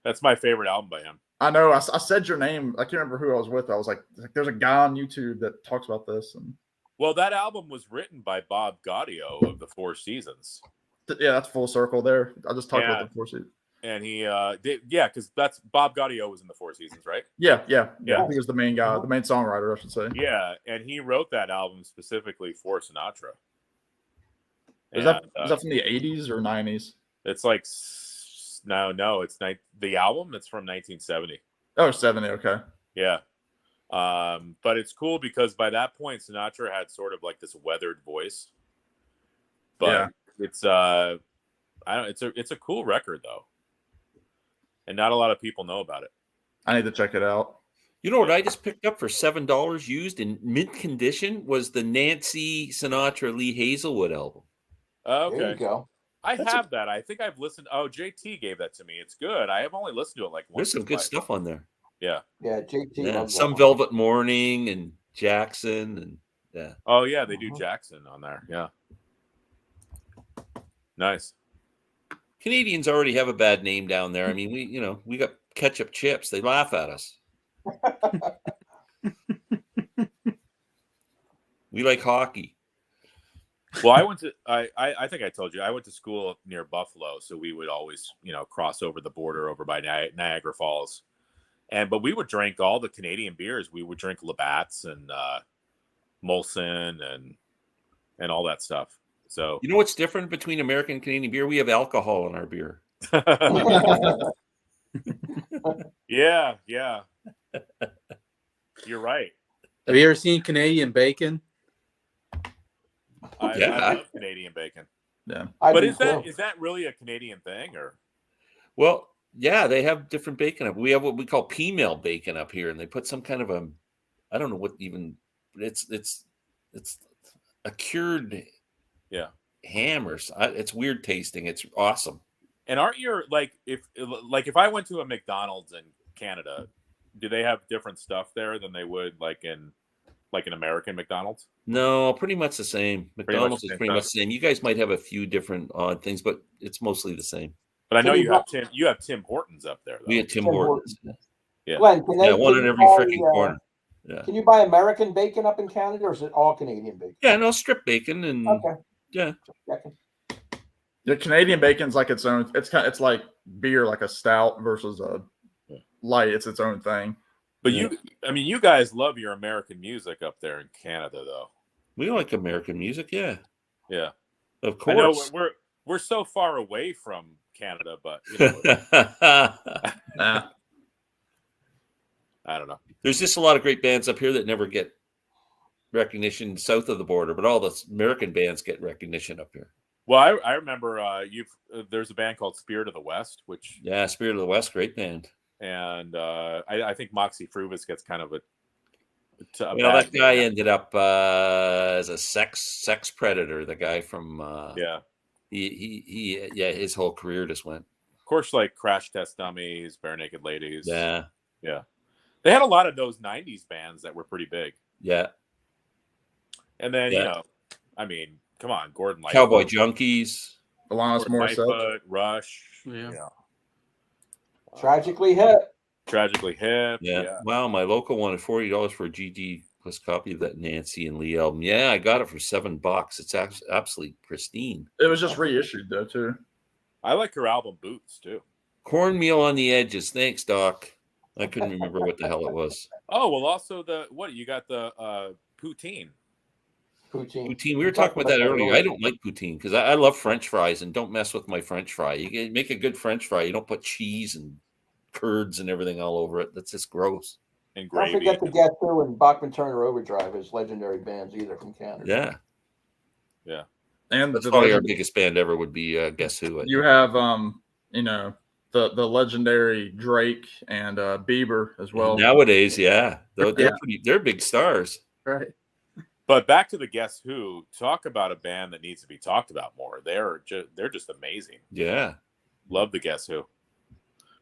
Speaker 5: That's my favorite album by him.
Speaker 2: I know. I said your name. I can't remember who I was with. I was like, there's a guy on YouTube that talks about this. And
Speaker 5: well, that album was written by Bob Gaudio of the Four Seasons.
Speaker 2: Yeah, that's full circle there. I just talked about the Four Seasons.
Speaker 5: And he because that's Bob Gaudio was in the Four Seasons, right?
Speaker 2: Yeah. I think he was the main guy, the main songwriter, I should say.
Speaker 5: Yeah, and he wrote that album specifically for Sinatra.
Speaker 2: Is that from the 80s or 90s?
Speaker 5: It's like no, it's the album. It's from 1970.
Speaker 2: Oh, 70. Okay.
Speaker 5: Yeah, but it's cool because by that point Sinatra had sort of like this weathered voice. But it's it's a cool record though. And not a lot of people know about it.
Speaker 2: I need to check it out.
Speaker 1: You know what I just picked up for $7 used in mint condition was the Nancy Sinatra Lee Hazelwood album.
Speaker 5: Okay.
Speaker 4: There you go.
Speaker 5: I have that. I think I've listened. Oh, JT gave that to me. It's good. I have only listened to it like once.
Speaker 1: There's some good stuff on there.
Speaker 5: Yeah.
Speaker 4: Yeah, JT.
Speaker 1: Yeah, some Velvet Morning and Jackson and yeah.
Speaker 5: Oh yeah, they do Jackson on there. Yeah. Nice.
Speaker 1: Canadians already have a bad name down there. I mean, we got ketchup chips. They laugh at us. We like hockey.
Speaker 5: Well, I think I told you I went to school near Buffalo, so we would always, cross over the border over by Niagara Falls. But we would drink all the Canadian beers. We would drink Labatt's and Molson and all that stuff. So
Speaker 1: you know what's different between American and Canadian beer? We have alcohol in our beer.
Speaker 5: Yeah. You're right.
Speaker 3: Have you ever seen Canadian bacon?
Speaker 5: I love Canadian bacon.
Speaker 2: Yeah.
Speaker 5: But is that really a Canadian thing or?
Speaker 1: Well, yeah, they have different bacon up. We have what we call female bacon up here, and they put some kind of I don't know what even it's a cured ham or it's weird tasting. It's awesome.
Speaker 5: And aren't your if I went to a McDonald's in Canada, do they have different stuff there than they would like an American McDonald's?
Speaker 1: No, pretty much the same. McDonald's is pretty much the same. You guys might have a few different odd things, but it's mostly the same.
Speaker 5: But I know you have Tim Hortons up there, though.
Speaker 1: We have Tim Hortons.
Speaker 4: Yeah. Glenn,
Speaker 1: one in every freaking corner. Yeah.
Speaker 4: Can you buy American bacon up in Canada, or is it all Canadian bacon?
Speaker 1: Yeah, no, strip bacon and yeah.
Speaker 2: The Canadian bacon's like its own. It's like beer, like a stout versus a light. It's its own thing.
Speaker 5: But you guys love your American music up there in Canada, though.
Speaker 1: We like American music, yeah.
Speaker 5: Yeah.
Speaker 1: Of course.
Speaker 5: I know we're so far away from Canada, but I don't know.
Speaker 1: There's just a lot of great bands up here that never get recognition south of the border, but all the American bands get recognition up here.
Speaker 5: Well, I remember there's a band called Spirit of the West, which
Speaker 1: Spirit of the West, great band.
Speaker 5: And I think Moxie Fruvis gets kind of a
Speaker 1: that guy ended up as a sex predator. The guy from his whole career just went.
Speaker 5: Of course, like Crash Test Dummies, Bare Naked Ladies.
Speaker 1: Yeah.
Speaker 5: They had a lot of those '90s bands that were pretty big.
Speaker 1: Yeah.
Speaker 5: And then I mean, come on, Gordon Lightfoot,
Speaker 1: Cowboy Junkies,
Speaker 2: Alanis Morissette,
Speaker 5: Rush.
Speaker 4: Tragically Hip.
Speaker 1: Yeah. Wow, my local wanted $40 for a GD plus copy of that Nancy and Lee album. Yeah, I got it for $7. It's absolutely pristine.
Speaker 2: It was just reissued though too.
Speaker 5: I like her album Boots too.
Speaker 1: Cornmeal on the Edges. Thanks, Doc. I couldn't remember what the hell it was.
Speaker 5: Oh well, also you got the poutine.
Speaker 1: Poutine. We were talking about that earlier. I don't like poutine because I love French fries, and don't mess with my French fry. You can make a good French fry. You don't put cheese and curds and everything all over it. That's just gross.
Speaker 5: And gravy.
Speaker 4: Don't forget to Guess Who and Bachman Turner Overdrive as legendary bands either from Canada.
Speaker 5: Yeah.
Speaker 2: And
Speaker 1: that's probably our biggest band ever would be Guess Who.
Speaker 2: You have the legendary Drake and Bieber as well.
Speaker 1: Nowadays, they're big stars.
Speaker 2: Right.
Speaker 5: But back to the Guess Who, talk about a band that needs to be talked about more. They're just amazing.
Speaker 1: Yeah.
Speaker 5: Love the Guess Who.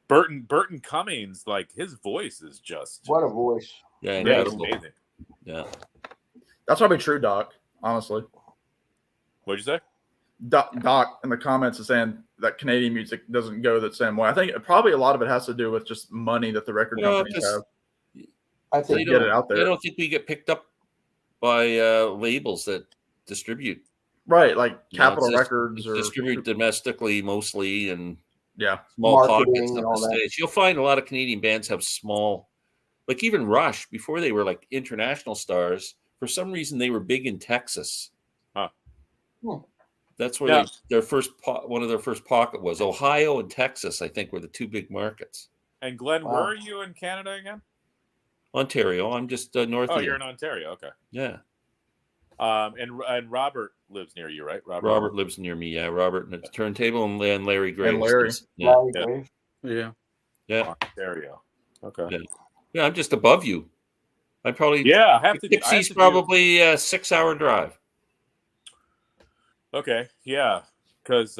Speaker 5: Burton Cummings, like his voice is just
Speaker 4: what a voice.
Speaker 1: Yeah,
Speaker 5: it's amazing.
Speaker 1: Yeah.
Speaker 2: That's probably true, Doc, honestly.
Speaker 5: What'd you say?
Speaker 2: Doc in the comments is saying that Canadian music doesn't go the same way. I think probably a lot of it has to do with just money that the record companies have.
Speaker 4: I think
Speaker 2: get it out there.
Speaker 1: I don't think we get picked up by labels that distribute.
Speaker 2: Right, like Capitol Records or
Speaker 1: distribute domestically mostly, and
Speaker 4: small
Speaker 1: pockets of the States. You'll find a lot of Canadian bands have small, like even Rush, before they were like international stars, for some reason they were big in Texas. That's where one of their first pocket was. Ohio and Texas, I think, were the two big markets.
Speaker 5: And Glenn, where are you in Canada again?
Speaker 1: Ontario. I'm just north of you.
Speaker 5: You're in Ontario. Okay.
Speaker 1: Yeah.
Speaker 5: And Robert lives near you, right?
Speaker 1: Robert lives near me. Yeah, Robert and the turntable and Larry Graves.
Speaker 2: And Larry.
Speaker 1: Yeah.
Speaker 5: Ontario. Okay.
Speaker 1: Yeah, I'm just above you. I probably Dixie's probably a 6-hour drive.
Speaker 5: Okay. Yeah. Because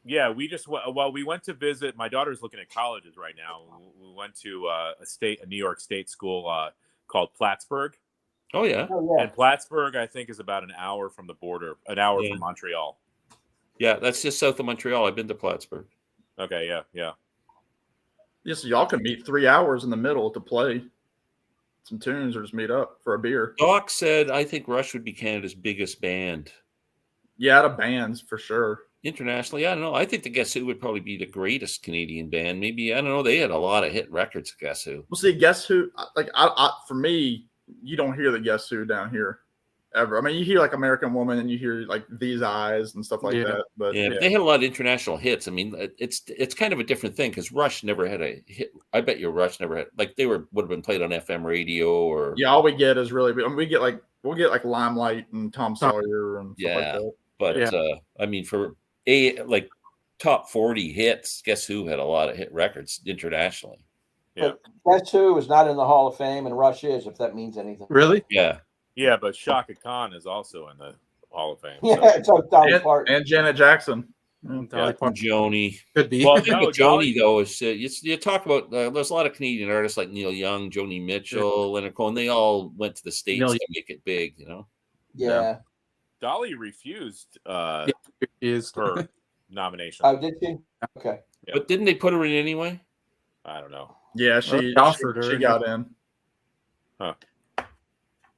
Speaker 5: we went to visit. My daughter's looking at colleges right now. We went to a New York State school called Plattsburgh.
Speaker 1: Oh yeah.
Speaker 5: And Plattsburgh, I think, is about an hour from the border, an hour from Montreal.
Speaker 1: Yeah, that's just south of Montreal. I've been to Plattsburgh.
Speaker 5: Okay, yeah.
Speaker 2: Yes, y'all can meet 3 hours in the middle to play some tunes or just meet up for a beer.
Speaker 1: Doc said, I think Rush would be Canada's biggest band.
Speaker 2: Yeah, out of bands for sure.
Speaker 1: Internationally, I don't know. I think the Guess Who would probably be the greatest Canadian band. Maybe, I don't know. They had a lot of hit records, Guess Who.
Speaker 2: Well, see, Guess Who, like, for me, you don't hear the Guess Who down here ever. I mean, you hear like American Woman and you hear like These Eyes and stuff like that. But
Speaker 1: they had a lot of international hits. I mean, it's kind of a different thing because Rush never had a hit. I bet you Rush never had, like, they would have been played on FM radio or.
Speaker 2: Yeah, all we get is really, I mean, we'll get like Limelight and Tom Sawyer and stuff like that.
Speaker 1: But I mean, top 40 hits. Guess who had a lot of hit records internationally?
Speaker 5: Yeah.
Speaker 4: But Guess Who is not in the Hall of Fame, and Rush is, if that means anything.
Speaker 3: Really?
Speaker 1: Yeah.
Speaker 5: Yeah, but Shaka Khan is also in the Hall of Fame.
Speaker 4: Yeah, so Dolly Parton
Speaker 2: and Janet Jackson.
Speaker 3: Dolly Parton.
Speaker 1: Joni.
Speaker 3: Could be.
Speaker 5: Well,
Speaker 1: The thing
Speaker 5: no,
Speaker 1: with
Speaker 5: Dolly-
Speaker 1: Joni, though, is you talk about there's a lot of Canadian artists like Neil Young, Joni Mitchell, Leonard Cohen. They all went to the States
Speaker 3: Neil-
Speaker 1: to make it big, you know?
Speaker 4: Yeah.
Speaker 5: Dolly refused
Speaker 3: Is
Speaker 5: her nomination.
Speaker 4: Oh, did she? Okay.
Speaker 5: Yeah.
Speaker 1: But didn't they put her in anyway?
Speaker 5: I don't know.
Speaker 2: Yeah, she
Speaker 3: offered her,
Speaker 2: she
Speaker 3: yeah.
Speaker 2: got in.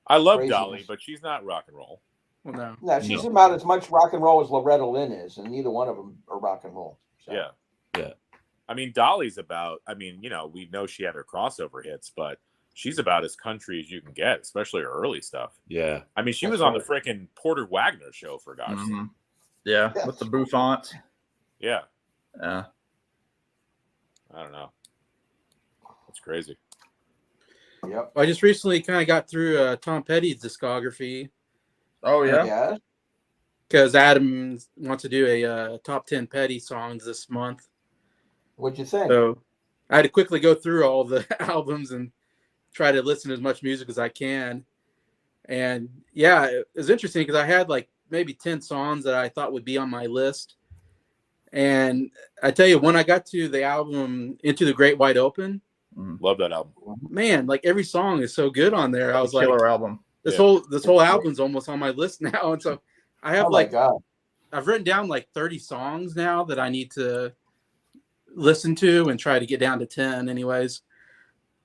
Speaker 5: I love
Speaker 4: Craziness.
Speaker 5: Dolly, but she's not rock and roll.
Speaker 3: Well, no.
Speaker 4: No, she's
Speaker 1: No.
Speaker 4: about as much rock and roll as Loretta Lynn is, and neither one of them are rock and roll. So.
Speaker 5: Yeah.
Speaker 1: Yeah.
Speaker 5: I mean, Dolly's about, I mean, you know, we know she had her crossover hits, but she's about as country as you can get, especially her early stuff.
Speaker 1: Yeah.
Speaker 5: I mean, she
Speaker 4: That's
Speaker 5: was on the
Speaker 4: right.
Speaker 5: freaking Porter Wagner show, for God's sake.
Speaker 2: Mhm. Yeah,
Speaker 4: Yes.
Speaker 2: with the bouffant.
Speaker 5: Yeah.
Speaker 2: Yeah.
Speaker 5: I don't know. That's crazy.
Speaker 4: Yep.
Speaker 3: I just recently kind of got through Tom Petty's discography
Speaker 2: Oh yeah.
Speaker 4: Yeah.
Speaker 3: because Adam wants to do a top 10 Petty songs this month.
Speaker 4: What'd you think?
Speaker 3: So I had to quickly go through all the albums and try to listen to as much music as I can. And yeah, it was interesting because I had like maybe 10 songs that I thought would be on my list. And I tell you, when I got to the album Into the Great Wide Open,
Speaker 5: Love that album.
Speaker 3: man, like every song is so good on there. I was like,
Speaker 2: Killer album.
Speaker 3: this
Speaker 5: Yeah.
Speaker 3: whole album's almost on my list now. And so I have
Speaker 4: Oh my
Speaker 3: like,
Speaker 4: God.
Speaker 3: I've written down like 30 songs now that I need to listen to and try to get down to 10 anyways.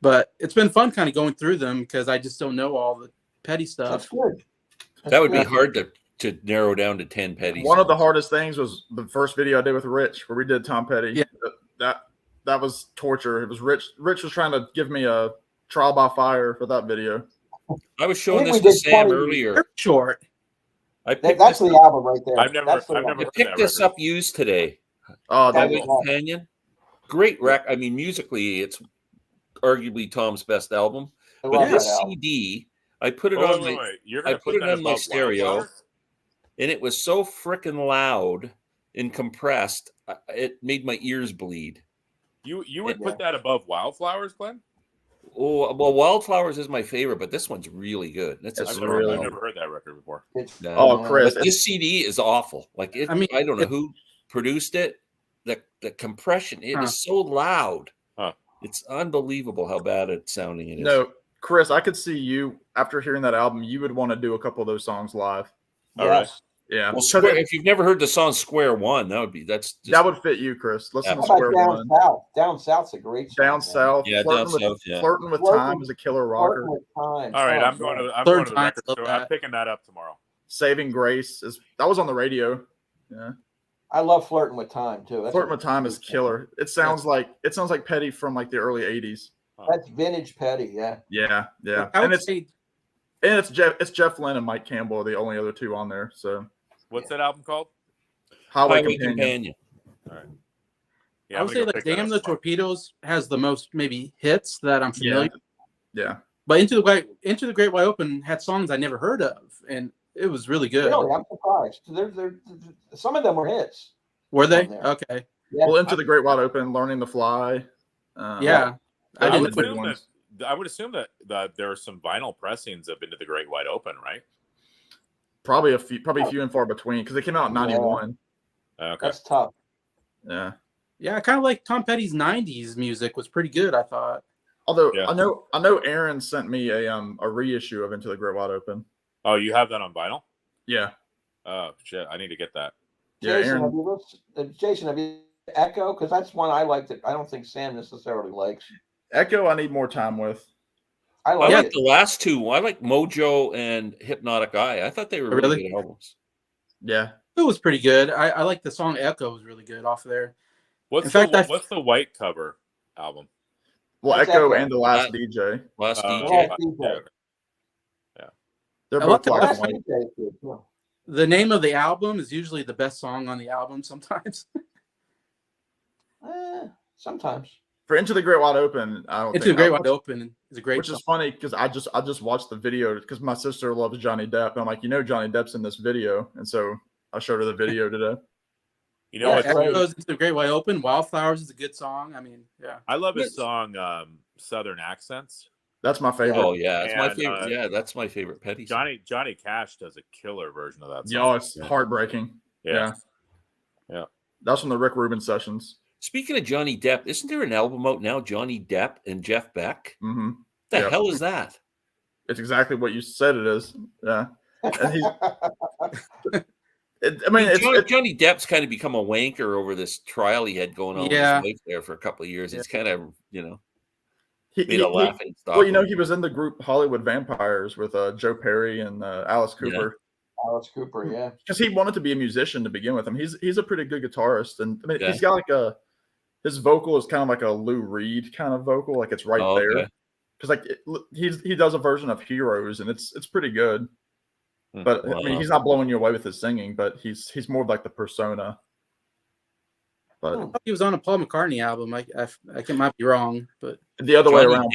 Speaker 3: But it's been fun kind of going through them because I just don't know all the Petty
Speaker 4: That's
Speaker 3: stuff.
Speaker 4: good.
Speaker 1: That would be
Speaker 4: That's
Speaker 1: hard to narrow down to 10 Petty.
Speaker 2: One of the
Speaker 1: songs.
Speaker 2: hardest things was the first video I did with Rich, where we did Tom Petty.
Speaker 3: Yeah.
Speaker 2: That was torture. It was Rich. Rich was trying to give me a trial by fire for that video.
Speaker 1: I was showing
Speaker 4: I
Speaker 1: this
Speaker 4: think we
Speaker 1: to
Speaker 4: did
Speaker 1: Sam
Speaker 4: 20
Speaker 1: earlier.
Speaker 3: They're short.
Speaker 1: I picked
Speaker 4: That's
Speaker 1: this,
Speaker 4: the album right there.
Speaker 5: I've never-
Speaker 4: That's the
Speaker 5: I've
Speaker 4: one.
Speaker 5: never-
Speaker 1: I picked this
Speaker 5: record.
Speaker 1: up used today.
Speaker 2: Oh,
Speaker 1: That
Speaker 2: that
Speaker 4: That's
Speaker 1: White
Speaker 4: right.
Speaker 1: Companion. Great I mean, musically, it's arguably Tom's best album.
Speaker 4: I
Speaker 1: But
Speaker 4: love
Speaker 1: this
Speaker 4: that album.
Speaker 1: CD, I put it
Speaker 5: Wait,
Speaker 1: on
Speaker 5: wait,
Speaker 1: my,
Speaker 5: wait. You're
Speaker 1: I
Speaker 5: gonna
Speaker 1: put
Speaker 5: put
Speaker 1: it
Speaker 5: that
Speaker 1: on my
Speaker 5: above
Speaker 1: stereo,
Speaker 5: Wildflowers?
Speaker 1: and it was so freaking loud and compressed, it made my ears bleed.
Speaker 5: You would
Speaker 4: Yeah.
Speaker 5: put that above Wildflowers, Glenn?
Speaker 1: Oh, well, Wildflowers is my favorite, but this one's really good. It's a
Speaker 2: It's
Speaker 5: I've
Speaker 1: strong
Speaker 5: never,
Speaker 2: really
Speaker 5: I've
Speaker 1: album.
Speaker 5: never heard that record before.
Speaker 4: It's,
Speaker 1: Yeah.
Speaker 2: Oh, Chris,
Speaker 1: But this CD is awful. Like,
Speaker 3: I mean,
Speaker 1: I don't know who produced it. The compression, it is so loud.
Speaker 5: Huh.
Speaker 1: It's unbelievable how bad it's sounding it is.
Speaker 2: No, Chris, I could see you after hearing that album. You would want to do a couple of those songs live.
Speaker 5: All right.
Speaker 4: yes.
Speaker 2: Yeah,
Speaker 1: Well,
Speaker 2: because
Speaker 1: Square, if you've never heard the song Square One, that's just,
Speaker 2: that would fit you, Chris. Listen
Speaker 1: Yeah.
Speaker 2: to
Speaker 4: How
Speaker 2: Square
Speaker 4: about Down
Speaker 2: One.
Speaker 4: South? Down South's a great song.
Speaker 2: Down
Speaker 4: man.
Speaker 2: South.
Speaker 1: Yeah,
Speaker 2: Flirting
Speaker 1: Down
Speaker 2: with,
Speaker 1: South, yeah.
Speaker 2: Flirting with
Speaker 4: Flirting-
Speaker 2: Time is a killer rocker.
Speaker 4: Flirting with Time.
Speaker 5: All right,
Speaker 4: Oh,
Speaker 5: I'm going
Speaker 4: man.
Speaker 5: to I'm
Speaker 3: Third
Speaker 5: going to the
Speaker 3: time,
Speaker 5: record
Speaker 3: love
Speaker 5: store. I'm
Speaker 3: that.
Speaker 5: picking that up tomorrow.
Speaker 2: Saving Grace that was on the radio. Yeah,
Speaker 4: I love Flirting with Time too. That's
Speaker 2: Flirting
Speaker 4: a-
Speaker 2: with Time is killer. It sounds like Petty from like the early '80s.
Speaker 4: That's vintage Petty. Yeah.
Speaker 2: Yeah, yeah,
Speaker 3: I
Speaker 2: and
Speaker 3: would say
Speaker 2: it's Jeff Lynne and Mike Campbell are the only other two on there. So
Speaker 5: What's that album called?
Speaker 2: Highway
Speaker 1: Highway
Speaker 2: Companion.
Speaker 1: Companion.
Speaker 5: All right. Yeah,
Speaker 3: I
Speaker 5: I'm
Speaker 3: would
Speaker 5: gonna
Speaker 3: say
Speaker 5: go
Speaker 3: like
Speaker 5: pick that
Speaker 3: Damn
Speaker 5: up
Speaker 3: the
Speaker 5: tomorrow.
Speaker 3: Torpedoes has the most maybe hits that I'm familiar.
Speaker 2: Yeah,
Speaker 3: But Into the Great Wide Open had songs I never heard of, and it was really good.
Speaker 4: Really, I'm surprised. Some of them were hits.
Speaker 3: Were they?
Speaker 4: on there.
Speaker 3: Okay.
Speaker 4: Yeah.
Speaker 2: well, Into the Great Wide Open, Learning to Fly.
Speaker 3: Yeah. I
Speaker 5: I
Speaker 3: didn't
Speaker 5: would
Speaker 2: big
Speaker 5: assume
Speaker 2: ones.
Speaker 5: that I would assume that there are some vinyl pressings of Into the Great Wide Open, right?
Speaker 2: Probably few and far between because they came out in '91.
Speaker 5: Okay.
Speaker 4: That's tough.
Speaker 2: Yeah.
Speaker 3: Yeah, I kind of like Tom Petty's '90s music was pretty good. I thought.
Speaker 2: Although
Speaker 5: Yeah.
Speaker 2: I know Aaron sent me a reissue of Into the Great Wide Open.
Speaker 5: Oh, you have that on vinyl?
Speaker 2: Yeah.
Speaker 5: Oh shit, I need to get that.
Speaker 2: Yeah,
Speaker 4: Jason,
Speaker 2: Aaron.
Speaker 4: have you listened? Jason, have you Echo? Because that's one I like that I don't think Sam necessarily likes.
Speaker 2: Echo, I need more time with.
Speaker 4: I
Speaker 1: I
Speaker 4: like
Speaker 1: like
Speaker 4: it.
Speaker 1: the last two. I like Mojo and Hypnotic Eye. I thought they were really
Speaker 3: Really?
Speaker 1: good albums.
Speaker 2: Yeah.
Speaker 3: It was pretty good. I like the song Echo was really good off there.
Speaker 5: What's
Speaker 3: In fact,
Speaker 5: what's the white cover album?
Speaker 2: Well,
Speaker 4: That's
Speaker 2: Echo
Speaker 4: Echo.
Speaker 2: and The Last DJ.
Speaker 1: Last
Speaker 5: Uh,
Speaker 1: DJ.
Speaker 4: Last DJ.
Speaker 2: They're
Speaker 3: I
Speaker 2: both
Speaker 3: like the
Speaker 2: black
Speaker 3: last
Speaker 2: and white.
Speaker 4: DJ is good, too.
Speaker 3: The name of the album is usually the best song on the album sometimes.
Speaker 4: Sometimes.
Speaker 2: For Into the Great Wide Open, I don't
Speaker 3: Into the
Speaker 2: think
Speaker 3: Great
Speaker 2: I
Speaker 3: Wide
Speaker 2: watched-
Speaker 3: Open is a great
Speaker 2: Which
Speaker 3: song.
Speaker 2: is funny because I just watched the video because my sister loves Johnny Depp. And I'm like, Johnny Depp's in this video, and so I showed her the video today.
Speaker 5: You know what?
Speaker 3: Goes into the Great Wide Open. Wildflowers is a good song. I mean, yeah.
Speaker 5: I love his song Southern Accents.
Speaker 2: That's my favorite.
Speaker 1: Oh yeah, it's my favorite. Yeah, that's my favorite Petty song.
Speaker 5: Johnny Cash does a killer version of that song.
Speaker 2: Yeah, it's heartbreaking. Yeah. That's from the Rick Rubin sessions.
Speaker 1: Speaking of Johnny Depp, isn't there an album out now, Johnny Depp and Jeff Beck?
Speaker 2: Mm-hmm.
Speaker 1: The hell is that?
Speaker 2: It's exactly what you said it is. Yeah. And
Speaker 1: Johnny Depp's kind of become a wanker over this trial he had going on with his wife there for a couple of years. It's kind of, made a laughing stock.
Speaker 2: Well, he was in the group Hollywood Vampires with Joe Perry and Alice Cooper.
Speaker 4: Alice Cooper, yeah.
Speaker 2: Because he wanted to be a musician to begin with. I mean, he's a pretty good guitarist, and I mean, he's got like his vocal is kind of like a Lou Reed kind of vocal, like it's right there. Because like he does a version of Heroes, and it's pretty good. But I mean, he's not blowing you away with his singing, but he's more like the persona. But
Speaker 3: he was on a Paul McCartney album. I might be wrong, but
Speaker 2: the other way around.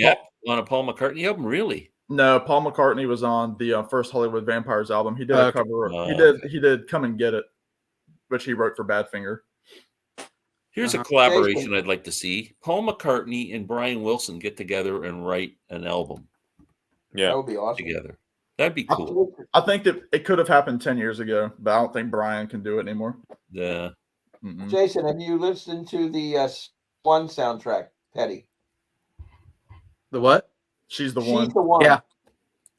Speaker 1: On a Paul McCartney album, really?
Speaker 2: No, Paul McCartney was on the first Hollywood Vampires album. He did a cover. He did "Come and Get It," which he wrote for Badfinger.
Speaker 1: Here's a collaboration I'd like to see: Paul McCartney and Brian Wilson get together and write an album.
Speaker 4: Yeah, that would be awesome.
Speaker 1: Together, that'd be cool.
Speaker 2: I think that it could have happened 10 years ago, but I don't think Brian can do it anymore.
Speaker 1: Yeah.
Speaker 2: Mm-mm.
Speaker 4: Jason, have you listened to the One soundtrack, Petty?
Speaker 3: The what?
Speaker 2: She's the one.
Speaker 3: Yeah.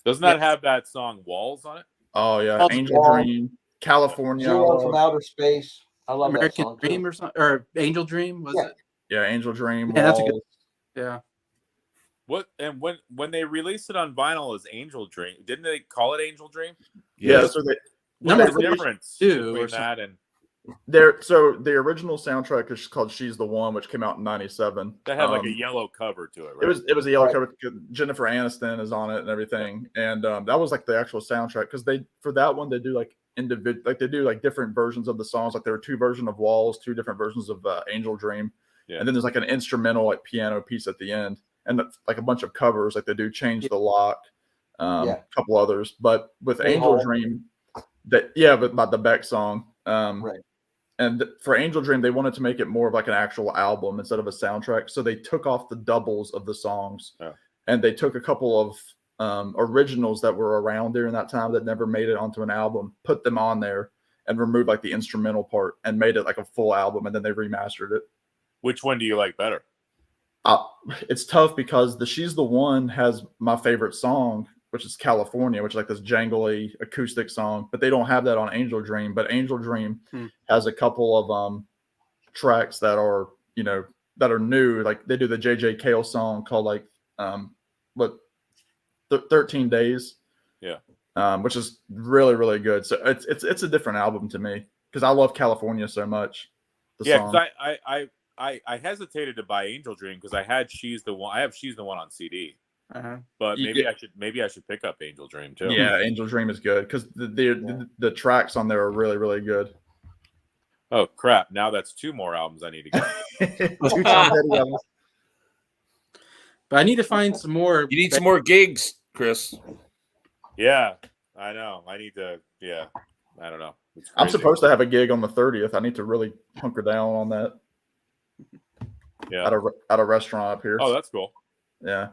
Speaker 5: Doesn't that have that song Walls on it?
Speaker 2: Oh yeah, Angel Dream, California,
Speaker 4: Zero from Outer Space. I love
Speaker 3: American
Speaker 4: that song
Speaker 3: Dream
Speaker 4: too.
Speaker 3: or something, or Angel Dream was it?
Speaker 2: Yeah, Angel Dream.
Speaker 3: Yeah, that's a good. Yeah.
Speaker 5: What and when they released it on vinyl as Angel Dream, didn't they call it Angel Dream?
Speaker 2: Yeah. So
Speaker 5: what's the difference between that and
Speaker 2: so the original soundtrack is called "She's the One," which came out in '97.
Speaker 5: That had like a yellow cover to it, right?
Speaker 2: It was a yellow cover. Jennifer Aniston is on it and everything, and that was like the actual soundtrack because for that one they do like they do like different versions of the songs. Like there were 2 versions of Walls, 2 different versions of Angel Dream, and then there's like an instrumental like piano piece at the end, and like a bunch of covers. Like they do Change the Lock, a couple others, but with Angel Dream, but about the Beck song,
Speaker 4: right.
Speaker 2: And for Angel Dream, they wanted to make it more of like an actual album instead of a soundtrack. So they took off the doubles of the songs, and they took a couple of originals that were around during that time that never made it onto an album, put them on there, and removed like the instrumental part and made it like a full album. And then they remastered it.
Speaker 5: Which one do you like better?
Speaker 2: It's tough because the "She's the One" has my favorite song, which is California, which is like this jangly acoustic song, but they don't have that on Angel Dream. But Angel Dream has a couple of tracks that are, that are new. Like they do the JJ Cale song called like 13 Days. Yeah. Which is really, really good. So it's a different album to me because I love California so much.
Speaker 5: Because I hesitated to buy Angel Dream because I had She's the One. I have She's the One on CD. But maybe I should pick up Angel Dream too.
Speaker 2: Yeah, Angel Dream is good because the tracks on there are really, really good.
Speaker 5: Oh crap! Now that's 2 more albums I need to get.
Speaker 3: But I need to find some more.
Speaker 1: You need some more gigs, Chris.
Speaker 5: Yeah, I know. I need to. Yeah, I don't know.
Speaker 2: I'm supposed to have a gig on the 30th. I need to really hunker down on that.
Speaker 5: Yeah,
Speaker 2: at a restaurant up here.
Speaker 5: Oh, that's cool.
Speaker 2: Yeah.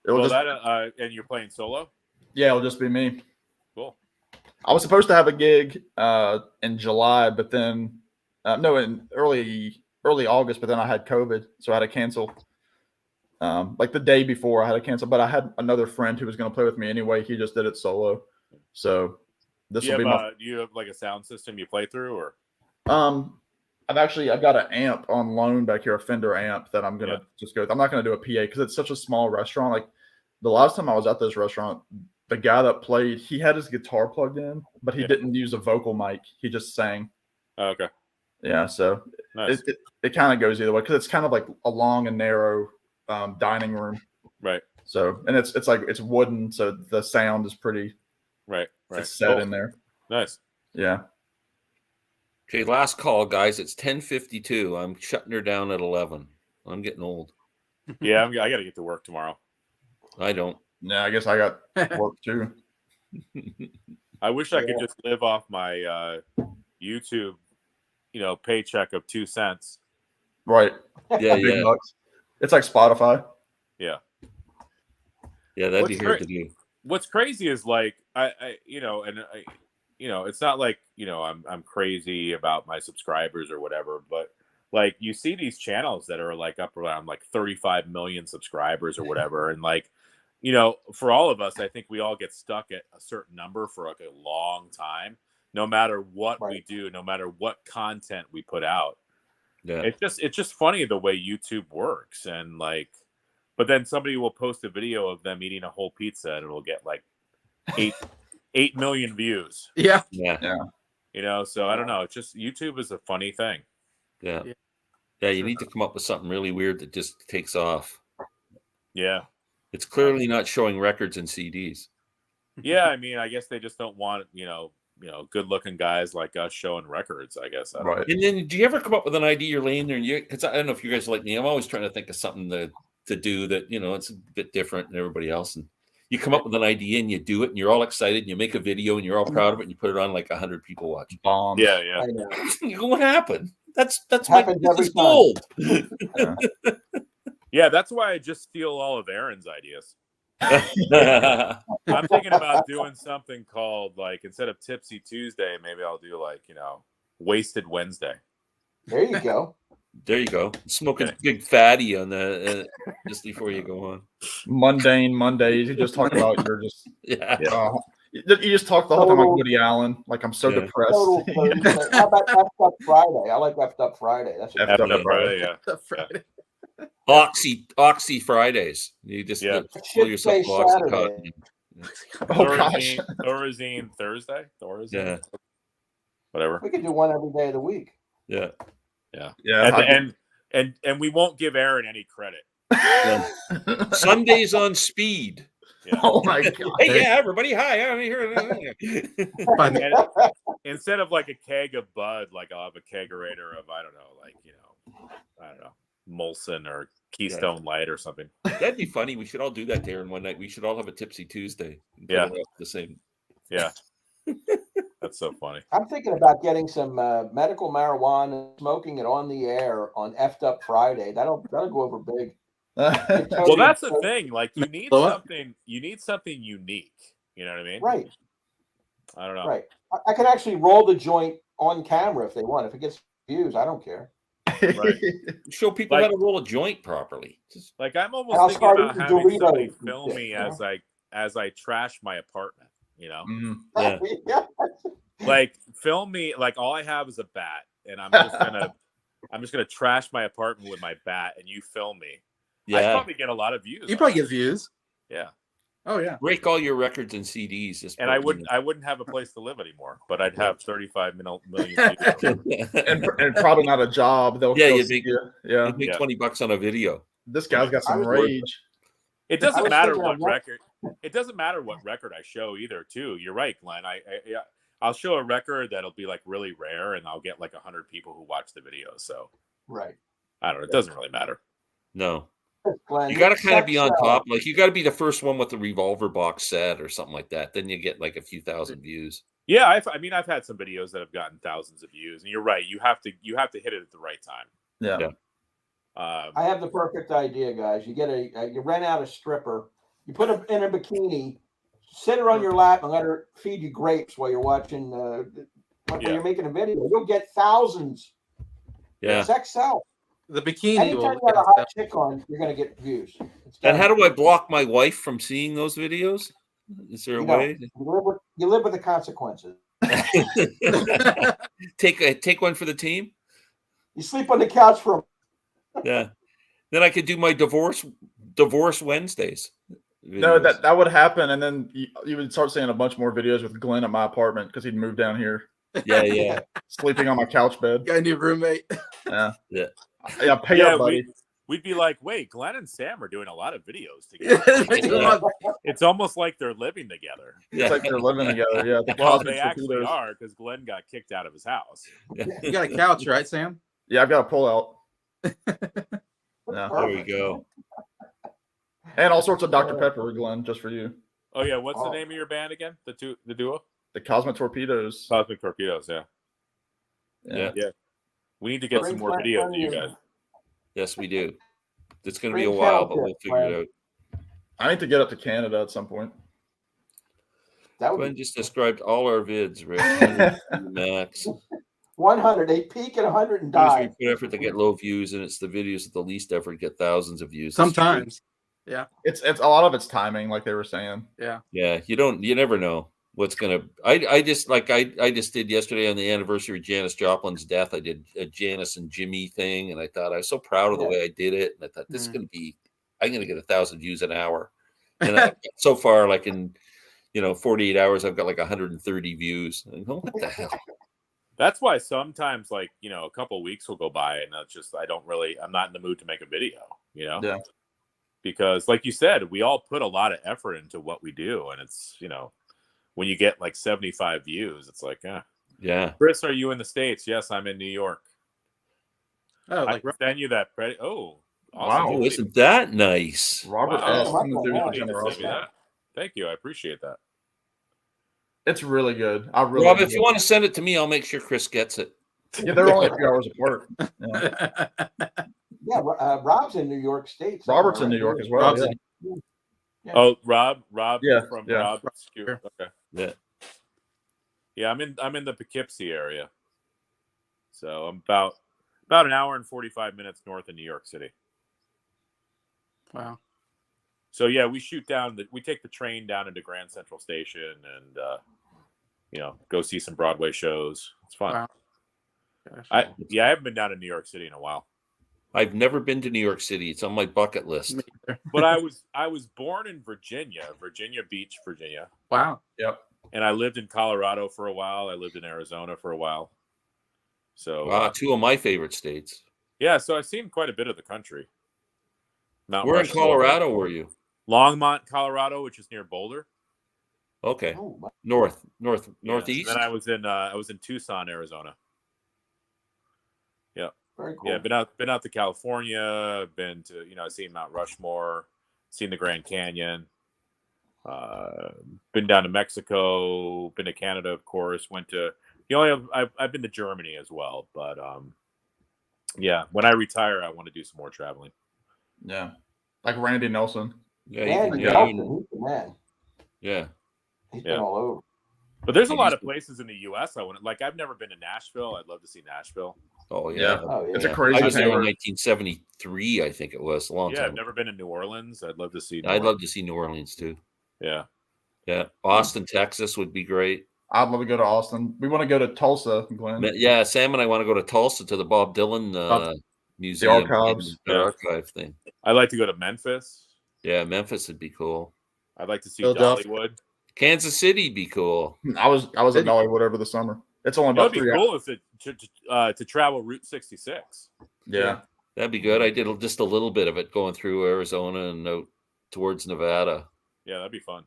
Speaker 5: And you're playing solo?
Speaker 2: Yeah, it'll just be me.
Speaker 5: Cool.
Speaker 2: I was supposed to have a gig in July, but then in early August, but then I had COVID, so I had to cancel. Like the day before, I had to cancel. But I had another friend who was going to play with me anyway. He just did it solo. So this will be my.
Speaker 5: Do you have like a sound system you play through, or?
Speaker 2: I've got an amp on loan back here, a Fender amp that I'm gonna just go with. I'm not gonna do a PA because it's such a small restaurant. Like the last time I was at this restaurant, the guy that played, he had his guitar plugged in, but he didn't use a vocal mic. He just sang.
Speaker 5: Oh, okay.
Speaker 2: Yeah, so
Speaker 5: nice.
Speaker 2: it kind of goes either way because it's kind of like a long and narrow dining room.
Speaker 5: Right.
Speaker 2: So and it's like it's wooden, so the sound is pretty.
Speaker 5: Right.
Speaker 2: It's set in there.
Speaker 5: Nice.
Speaker 2: Yeah.
Speaker 1: Okay, last call, guys. It's 10:52. I'm shutting her down at 11. I'm getting old.
Speaker 5: Yeah, I got to get to work tomorrow.
Speaker 1: I don't.
Speaker 2: Yeah, I guess I got work too.
Speaker 5: I wish I could just live off my YouTube paycheck of 2 cents.
Speaker 2: Right.
Speaker 1: Yeah,
Speaker 2: Big
Speaker 1: yeah,
Speaker 2: bucks. It's like Spotify.
Speaker 5: Yeah.
Speaker 1: yeah. That'd be hard to do.
Speaker 5: What's crazy is like it's not like I'm crazy about my subscribers or whatever, but like you see these channels that are like up around like 35 million subscribers or whatever, and like for all of us, I think we all get stuck at a certain number for like a long time, no matter what we do, no matter what content we put out.
Speaker 1: Yeah,
Speaker 5: it's just funny the way YouTube works, and like, but then somebody will post a video of them eating a whole pizza and it'll get like 8 million views.
Speaker 3: Yeah.
Speaker 5: So I don't know. It's just YouTube is a funny thing.
Speaker 1: Yeah. You need to come up with something really weird that just takes off.
Speaker 5: Yeah.
Speaker 1: It's clearly not showing records and CDs.
Speaker 5: Yeah, I mean, I guess they just don't want good-looking guys like us showing records. I guess. I don't know.
Speaker 1: And then, do you ever come up with an idea? You're laying there, and because I don't know if you guys are like me. I'm always trying to think of something to do that it's a bit different than everybody else, and you come up with an idea and you do it, and you're all excited, and you make a video, and you're all proud of it, and you put it on like 100 people watching.
Speaker 2: Bombs.
Speaker 5: Yeah.
Speaker 1: You go, what happened? That's
Speaker 4: Happens every time.
Speaker 1: gold.
Speaker 5: Yeah, that's why I just steal all of Aaron's ideas. I'm thinking about doing something called, like, instead of Tipsy Tuesday, maybe I'll do like Wasted Wednesday.
Speaker 4: There you go.
Speaker 1: There you go. Smoking big fatty on the just before you go on.
Speaker 2: Mundane Mondays. You just talk about you're just you just talk the whole time like Woody Allen. Like, I'm so depressed.
Speaker 4: How about Effed Up Friday? I like Effed Up Friday. That's
Speaker 2: Effed
Speaker 5: Up Friday. Yeah.
Speaker 3: Friday.
Speaker 1: Oxy Fridays. You just pull yourself Oxycontin.
Speaker 2: Oh gosh.
Speaker 5: Thorazine Thursday.
Speaker 1: Yeah.
Speaker 5: Whatever.
Speaker 4: We could do one every day of the week.
Speaker 1: Yeah.
Speaker 5: And we won't give Aaron any credit.
Speaker 1: Sundays on speed.
Speaker 5: Yeah.
Speaker 2: Oh my god.
Speaker 1: Hey, everybody. Hi. I'm here.
Speaker 5: And instead of like a keg of Bud, like I'll have a kegerator of, I don't know, Molson or Keystone Light or something.
Speaker 1: That'd be funny. We should all do that, Darren, one night. We should all have a Tipsy Tuesday.
Speaker 5: Yeah.
Speaker 1: The same.
Speaker 5: Yeah. That's so funny.
Speaker 4: I'm thinking about getting some medical marijuana, smoking it on the air on Effed Up Friday. That'll go over big.
Speaker 5: Well, that's the thing. Like, you need something unique. You know what I mean?
Speaker 4: Right.
Speaker 5: I don't know.
Speaker 4: Right. I can actually roll the joint on camera if they want. If it gets views, I don't care.
Speaker 5: Right.
Speaker 1: Show people how to roll a joint properly.
Speaker 5: Like, I'm almost thinking about having somebody film me as I trash my apartment.
Speaker 1: Yeah.
Speaker 5: Like, film me. Like, all I have is a bat, and I'm just gonna trash my apartment with my bat, and you film me.
Speaker 1: Yeah.
Speaker 5: I'd probably get a lot of views.
Speaker 3: You probably get views.
Speaker 5: Yeah.
Speaker 3: Oh yeah.
Speaker 1: Break all your records and CDs.
Speaker 5: And I wouldn't have a place to live anymore, but I'd have 35 million views.
Speaker 2: and probably not a job.
Speaker 1: You'd make $20 on a video.
Speaker 2: This guy's got some rage.
Speaker 5: It doesn't matter what record. It doesn't matter what record I show either. Too, you're right, Glenn. I'll show a record that'll be like really rare, and I'll get like 100 people who watch the video. So,
Speaker 4: right.
Speaker 5: I don't know. It doesn't really matter.
Speaker 1: No.
Speaker 4: Glenn,
Speaker 1: you got to kind of be on top. Like, you got to be the first one with the Revolver box set or something like that. Then you get like a few thousand views.
Speaker 5: Yeah, I've had some videos that have gotten thousands of views, and you're right. You have to hit it at the right time.
Speaker 2: Yeah.
Speaker 4: I have the perfect idea, guys. You get you rent out a stripper, you put her in a bikini, sit her on your lap, and let her feed you grapes while you're watching. While you're making a video, you'll get thousands.
Speaker 1: Yeah.
Speaker 4: Sex sells.
Speaker 3: The bikini.
Speaker 4: Anytime you have a hot chick on, you're going to get views.
Speaker 1: And how do I block my wife from seeing those videos? Is there a way?
Speaker 4: You live with the consequences.
Speaker 1: Take one for the team.
Speaker 4: You sleep on the couch for.
Speaker 1: Yeah. Then I could do my divorce Wednesdays.
Speaker 2: No, that would happen, and then you would start seeing a bunch more videos with Glenn at my apartment because he'd moved down here.
Speaker 1: Yeah.
Speaker 2: Sleeping on my couch bed.
Speaker 3: Got a new roommate.
Speaker 2: Yeah.
Speaker 5: Pay
Speaker 2: up, buddy.
Speaker 5: We'd be like, wait, Glenn and Sam are doing a lot of videos together. It's almost like they're living together.
Speaker 2: It's like they're living together. Yeah.
Speaker 5: Well, they actually are, because Glenn got kicked out of his house.
Speaker 3: You got a couch, right, Sam?
Speaker 2: Yeah, I've got a pull out.
Speaker 1: There we go.
Speaker 2: And all sorts of Dr. Pepper, Glenn, just for you.
Speaker 5: Oh yeah, what's the name of your band again? The duo?
Speaker 2: The Cosmic Torpedoes.
Speaker 5: Cosmic Torpedoes, yeah. We need to get some more videos of you guys.
Speaker 1: Yes, we do. It's going to be a while, but we'll figure it out.
Speaker 2: I need to get up to Canada at some point.
Speaker 1: Glenn just described all our vids, Rick. Max.
Speaker 4: 100. They peak at 100 and die.
Speaker 1: We put effort to get low views, and it's the videos with the least effort get thousands of views.
Speaker 3: Sometimes. Yeah.
Speaker 2: It's a lot of it's timing, like they were saying.
Speaker 3: Yeah.
Speaker 1: Yeah. You never know what's gonna. I just did yesterday on the anniversary of Janis Joplin's death. I did a Janis and Jimmy thing, and I thought I was so proud of the way I did it. And I thought this is gonna be. I'm gonna get 1,000 views an hour, and so far, like in 48 hours, I've got like 130 views. And what the hell?
Speaker 5: That's why sometimes, like, a couple of weeks will go by, and that's just I'm not in the mood to make a video.
Speaker 2: Yeah.
Speaker 5: Because, like you said, we all put a lot of effort into what we do, and it's when you get like 75 views, it's like,
Speaker 1: yeah.
Speaker 5: Chris, are you in the States? Yes, I'm in New York.
Speaker 3: Oh,
Speaker 5: I can send you that credit. Oh,
Speaker 1: awesome. Wow, isn't that nice?
Speaker 2: Robert
Speaker 5: S. Thank you. I appreciate that.
Speaker 2: It's really good.
Speaker 1: Rob, if you want to send it to me, I'll make sure Chris gets it.
Speaker 2: Yeah, they're only a few hours apart.
Speaker 4: Yeah, Rob's in New York State.
Speaker 2: Robert's in New York as well.
Speaker 5: Yeah. Oh, Rob.
Speaker 2: Yeah,
Speaker 5: from
Speaker 2: yeah.
Speaker 5: Rob. Okay. Yeah, I'm in the Poughkeepsie area, so I'm about an hour and 45 minutes north of New York City.
Speaker 3: Wow.
Speaker 5: So yeah, we take the train down into Grand Central Station and go see some Broadway shows. It's fun.
Speaker 3: Wow.
Speaker 5: I haven't been down to New York City in a while.
Speaker 1: I've never been to New York City. It's on my bucket list.
Speaker 5: But I was born in Virginia Beach, Virginia.
Speaker 3: Wow.
Speaker 2: Yep.
Speaker 5: And I lived in Colorado for a while. I lived in Arizona for a while. So
Speaker 1: two of my favorite states.
Speaker 5: Yeah, so I've seen quite a bit of the country.
Speaker 1: Where in Colorado were you?
Speaker 5: Longmont, Colorado, which is near Boulder.
Speaker 1: Okay.
Speaker 4: Oh,
Speaker 1: Northeast.
Speaker 5: And then I was in Tucson, Arizona. Yeah.
Speaker 4: Very cool.
Speaker 5: Yeah, been out to California, been to, I've seen Mount Rushmore, seen the Grand Canyon, been down to Mexico, been to Canada, of course, I've been to Germany as well, but yeah, when I retire, I want to do some more traveling.
Speaker 2: Yeah. Like Randy Nelson.
Speaker 1: Yeah,
Speaker 4: he's the man.
Speaker 1: Yeah.
Speaker 4: He's been all over.
Speaker 5: But there's a lot of places in the U.S. I've never been to Nashville. I'd love to see Nashville.
Speaker 1: Oh yeah,
Speaker 2: it's a crazy.
Speaker 1: I was there in 1973, I think it was, a long time.
Speaker 5: I've never been to New Orleans. I'd love to see.
Speaker 1: I'd love to see New Orleans too.
Speaker 5: Yeah.
Speaker 1: Austin, Texas would be great.
Speaker 2: I'd love to go to Austin. We want to go to Tulsa, Glenn.
Speaker 1: Yeah, Sam and I want to go to Tulsa to the Bob Dylan museum,
Speaker 2: the archives,
Speaker 1: archive thing.
Speaker 5: I'd like to go to Memphis.
Speaker 1: Yeah, Memphis would be cool.
Speaker 5: I'd like to see Dollywood.
Speaker 1: Kansas City be cool.
Speaker 2: I was at Dollywood over the summer. It's only about 3 hours.
Speaker 5: It'd be cool to travel Route 66.
Speaker 2: Yeah,
Speaker 1: that'd be good. I did just a little bit of it going through Arizona and out towards Nevada.
Speaker 5: Yeah, that'd be fun.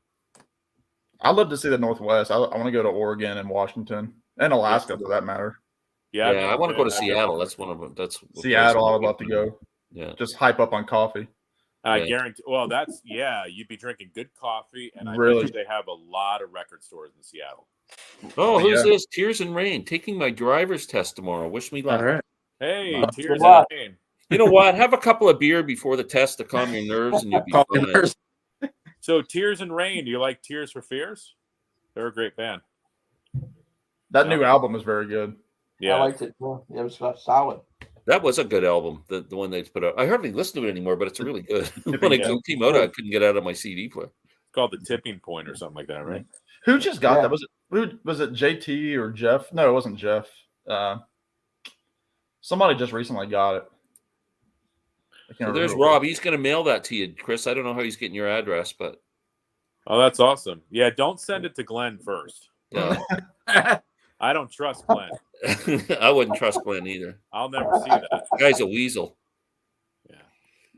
Speaker 2: I'd love to see the Northwest. I want to go to Oregon and Washington and Alaska, for that matter.
Speaker 5: Yeah,
Speaker 1: I want to go to Seattle. That's one of them. That's
Speaker 2: Seattle. I'd love to go.
Speaker 1: Yeah,
Speaker 2: just hype up on coffee.
Speaker 5: I guarantee. Well, you'd be drinking good coffee, and I bet they have a lot of record stores in Seattle.
Speaker 1: Oh, who's this? Tears and Rain. Taking my driver's test tomorrow. Wish me luck.
Speaker 3: All right.
Speaker 5: Hey, Tears and Rain.
Speaker 1: You know what? Have a couple of beer before the test to calm your nerves, and you'll be fine.
Speaker 5: So, Tears and Rain. Do you like Tears for Fears? They're a great band.
Speaker 2: That new album is very good.
Speaker 5: Yeah,
Speaker 4: I liked it. Well, it was solid.
Speaker 1: That was a good album, the one they put out. I hardly listen to it anymore, but it's really good. When it came out, I couldn't get out of my CD player.
Speaker 5: It's called The Tipping Point or something like that, right?
Speaker 2: Who just got that? Was it JT or Jeff? No, it wasn't Jeff. Somebody just recently got it.
Speaker 1: So there's Rob. He's going to mail that to you, Chris. I don't know how he's getting your address, but
Speaker 5: oh, that's awesome. Yeah, don't send it to Glenn first.
Speaker 1: Yeah.
Speaker 5: I don't trust Glenn.
Speaker 1: I wouldn't trust Glenn either.
Speaker 5: I'll never see that.
Speaker 1: The guy's a weasel.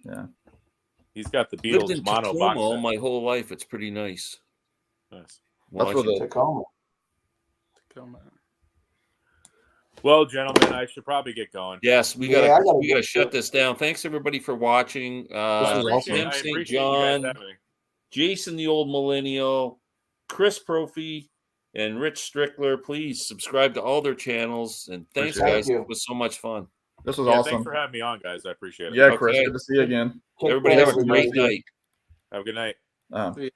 Speaker 2: Yeah.
Speaker 5: He's got the
Speaker 1: Lived
Speaker 5: Beatles
Speaker 1: in
Speaker 5: mono
Speaker 1: Tacoma
Speaker 5: box
Speaker 1: all
Speaker 5: set.
Speaker 1: my whole life. It's pretty nice.
Speaker 5: Nice.
Speaker 2: That's where the
Speaker 4: Tacoma.
Speaker 5: Well, gentlemen, I should probably get going.
Speaker 1: Yes, we gotta shut this down. Thanks everybody for watching.
Speaker 5: I
Speaker 1: Tim
Speaker 5: appreciate
Speaker 1: St.
Speaker 5: you guys
Speaker 1: John,
Speaker 5: having me.
Speaker 1: Jason the Old Millennial, Chris Propfe, and Rich Strickler. Please subscribe to all their channels. And thanks,
Speaker 2: Appreciate
Speaker 1: guys.
Speaker 4: it.
Speaker 1: It was so much fun.
Speaker 2: This was
Speaker 5: Yeah,
Speaker 2: awesome.
Speaker 5: thanks for having me on, guys. I appreciate it.
Speaker 2: Yeah, Chris,
Speaker 1: Okay.
Speaker 2: good to see you again.
Speaker 4: Take
Speaker 1: Everybody
Speaker 4: care,
Speaker 1: have a great
Speaker 4: everybody.
Speaker 1: night.
Speaker 5: Have a good night.
Speaker 2: Um,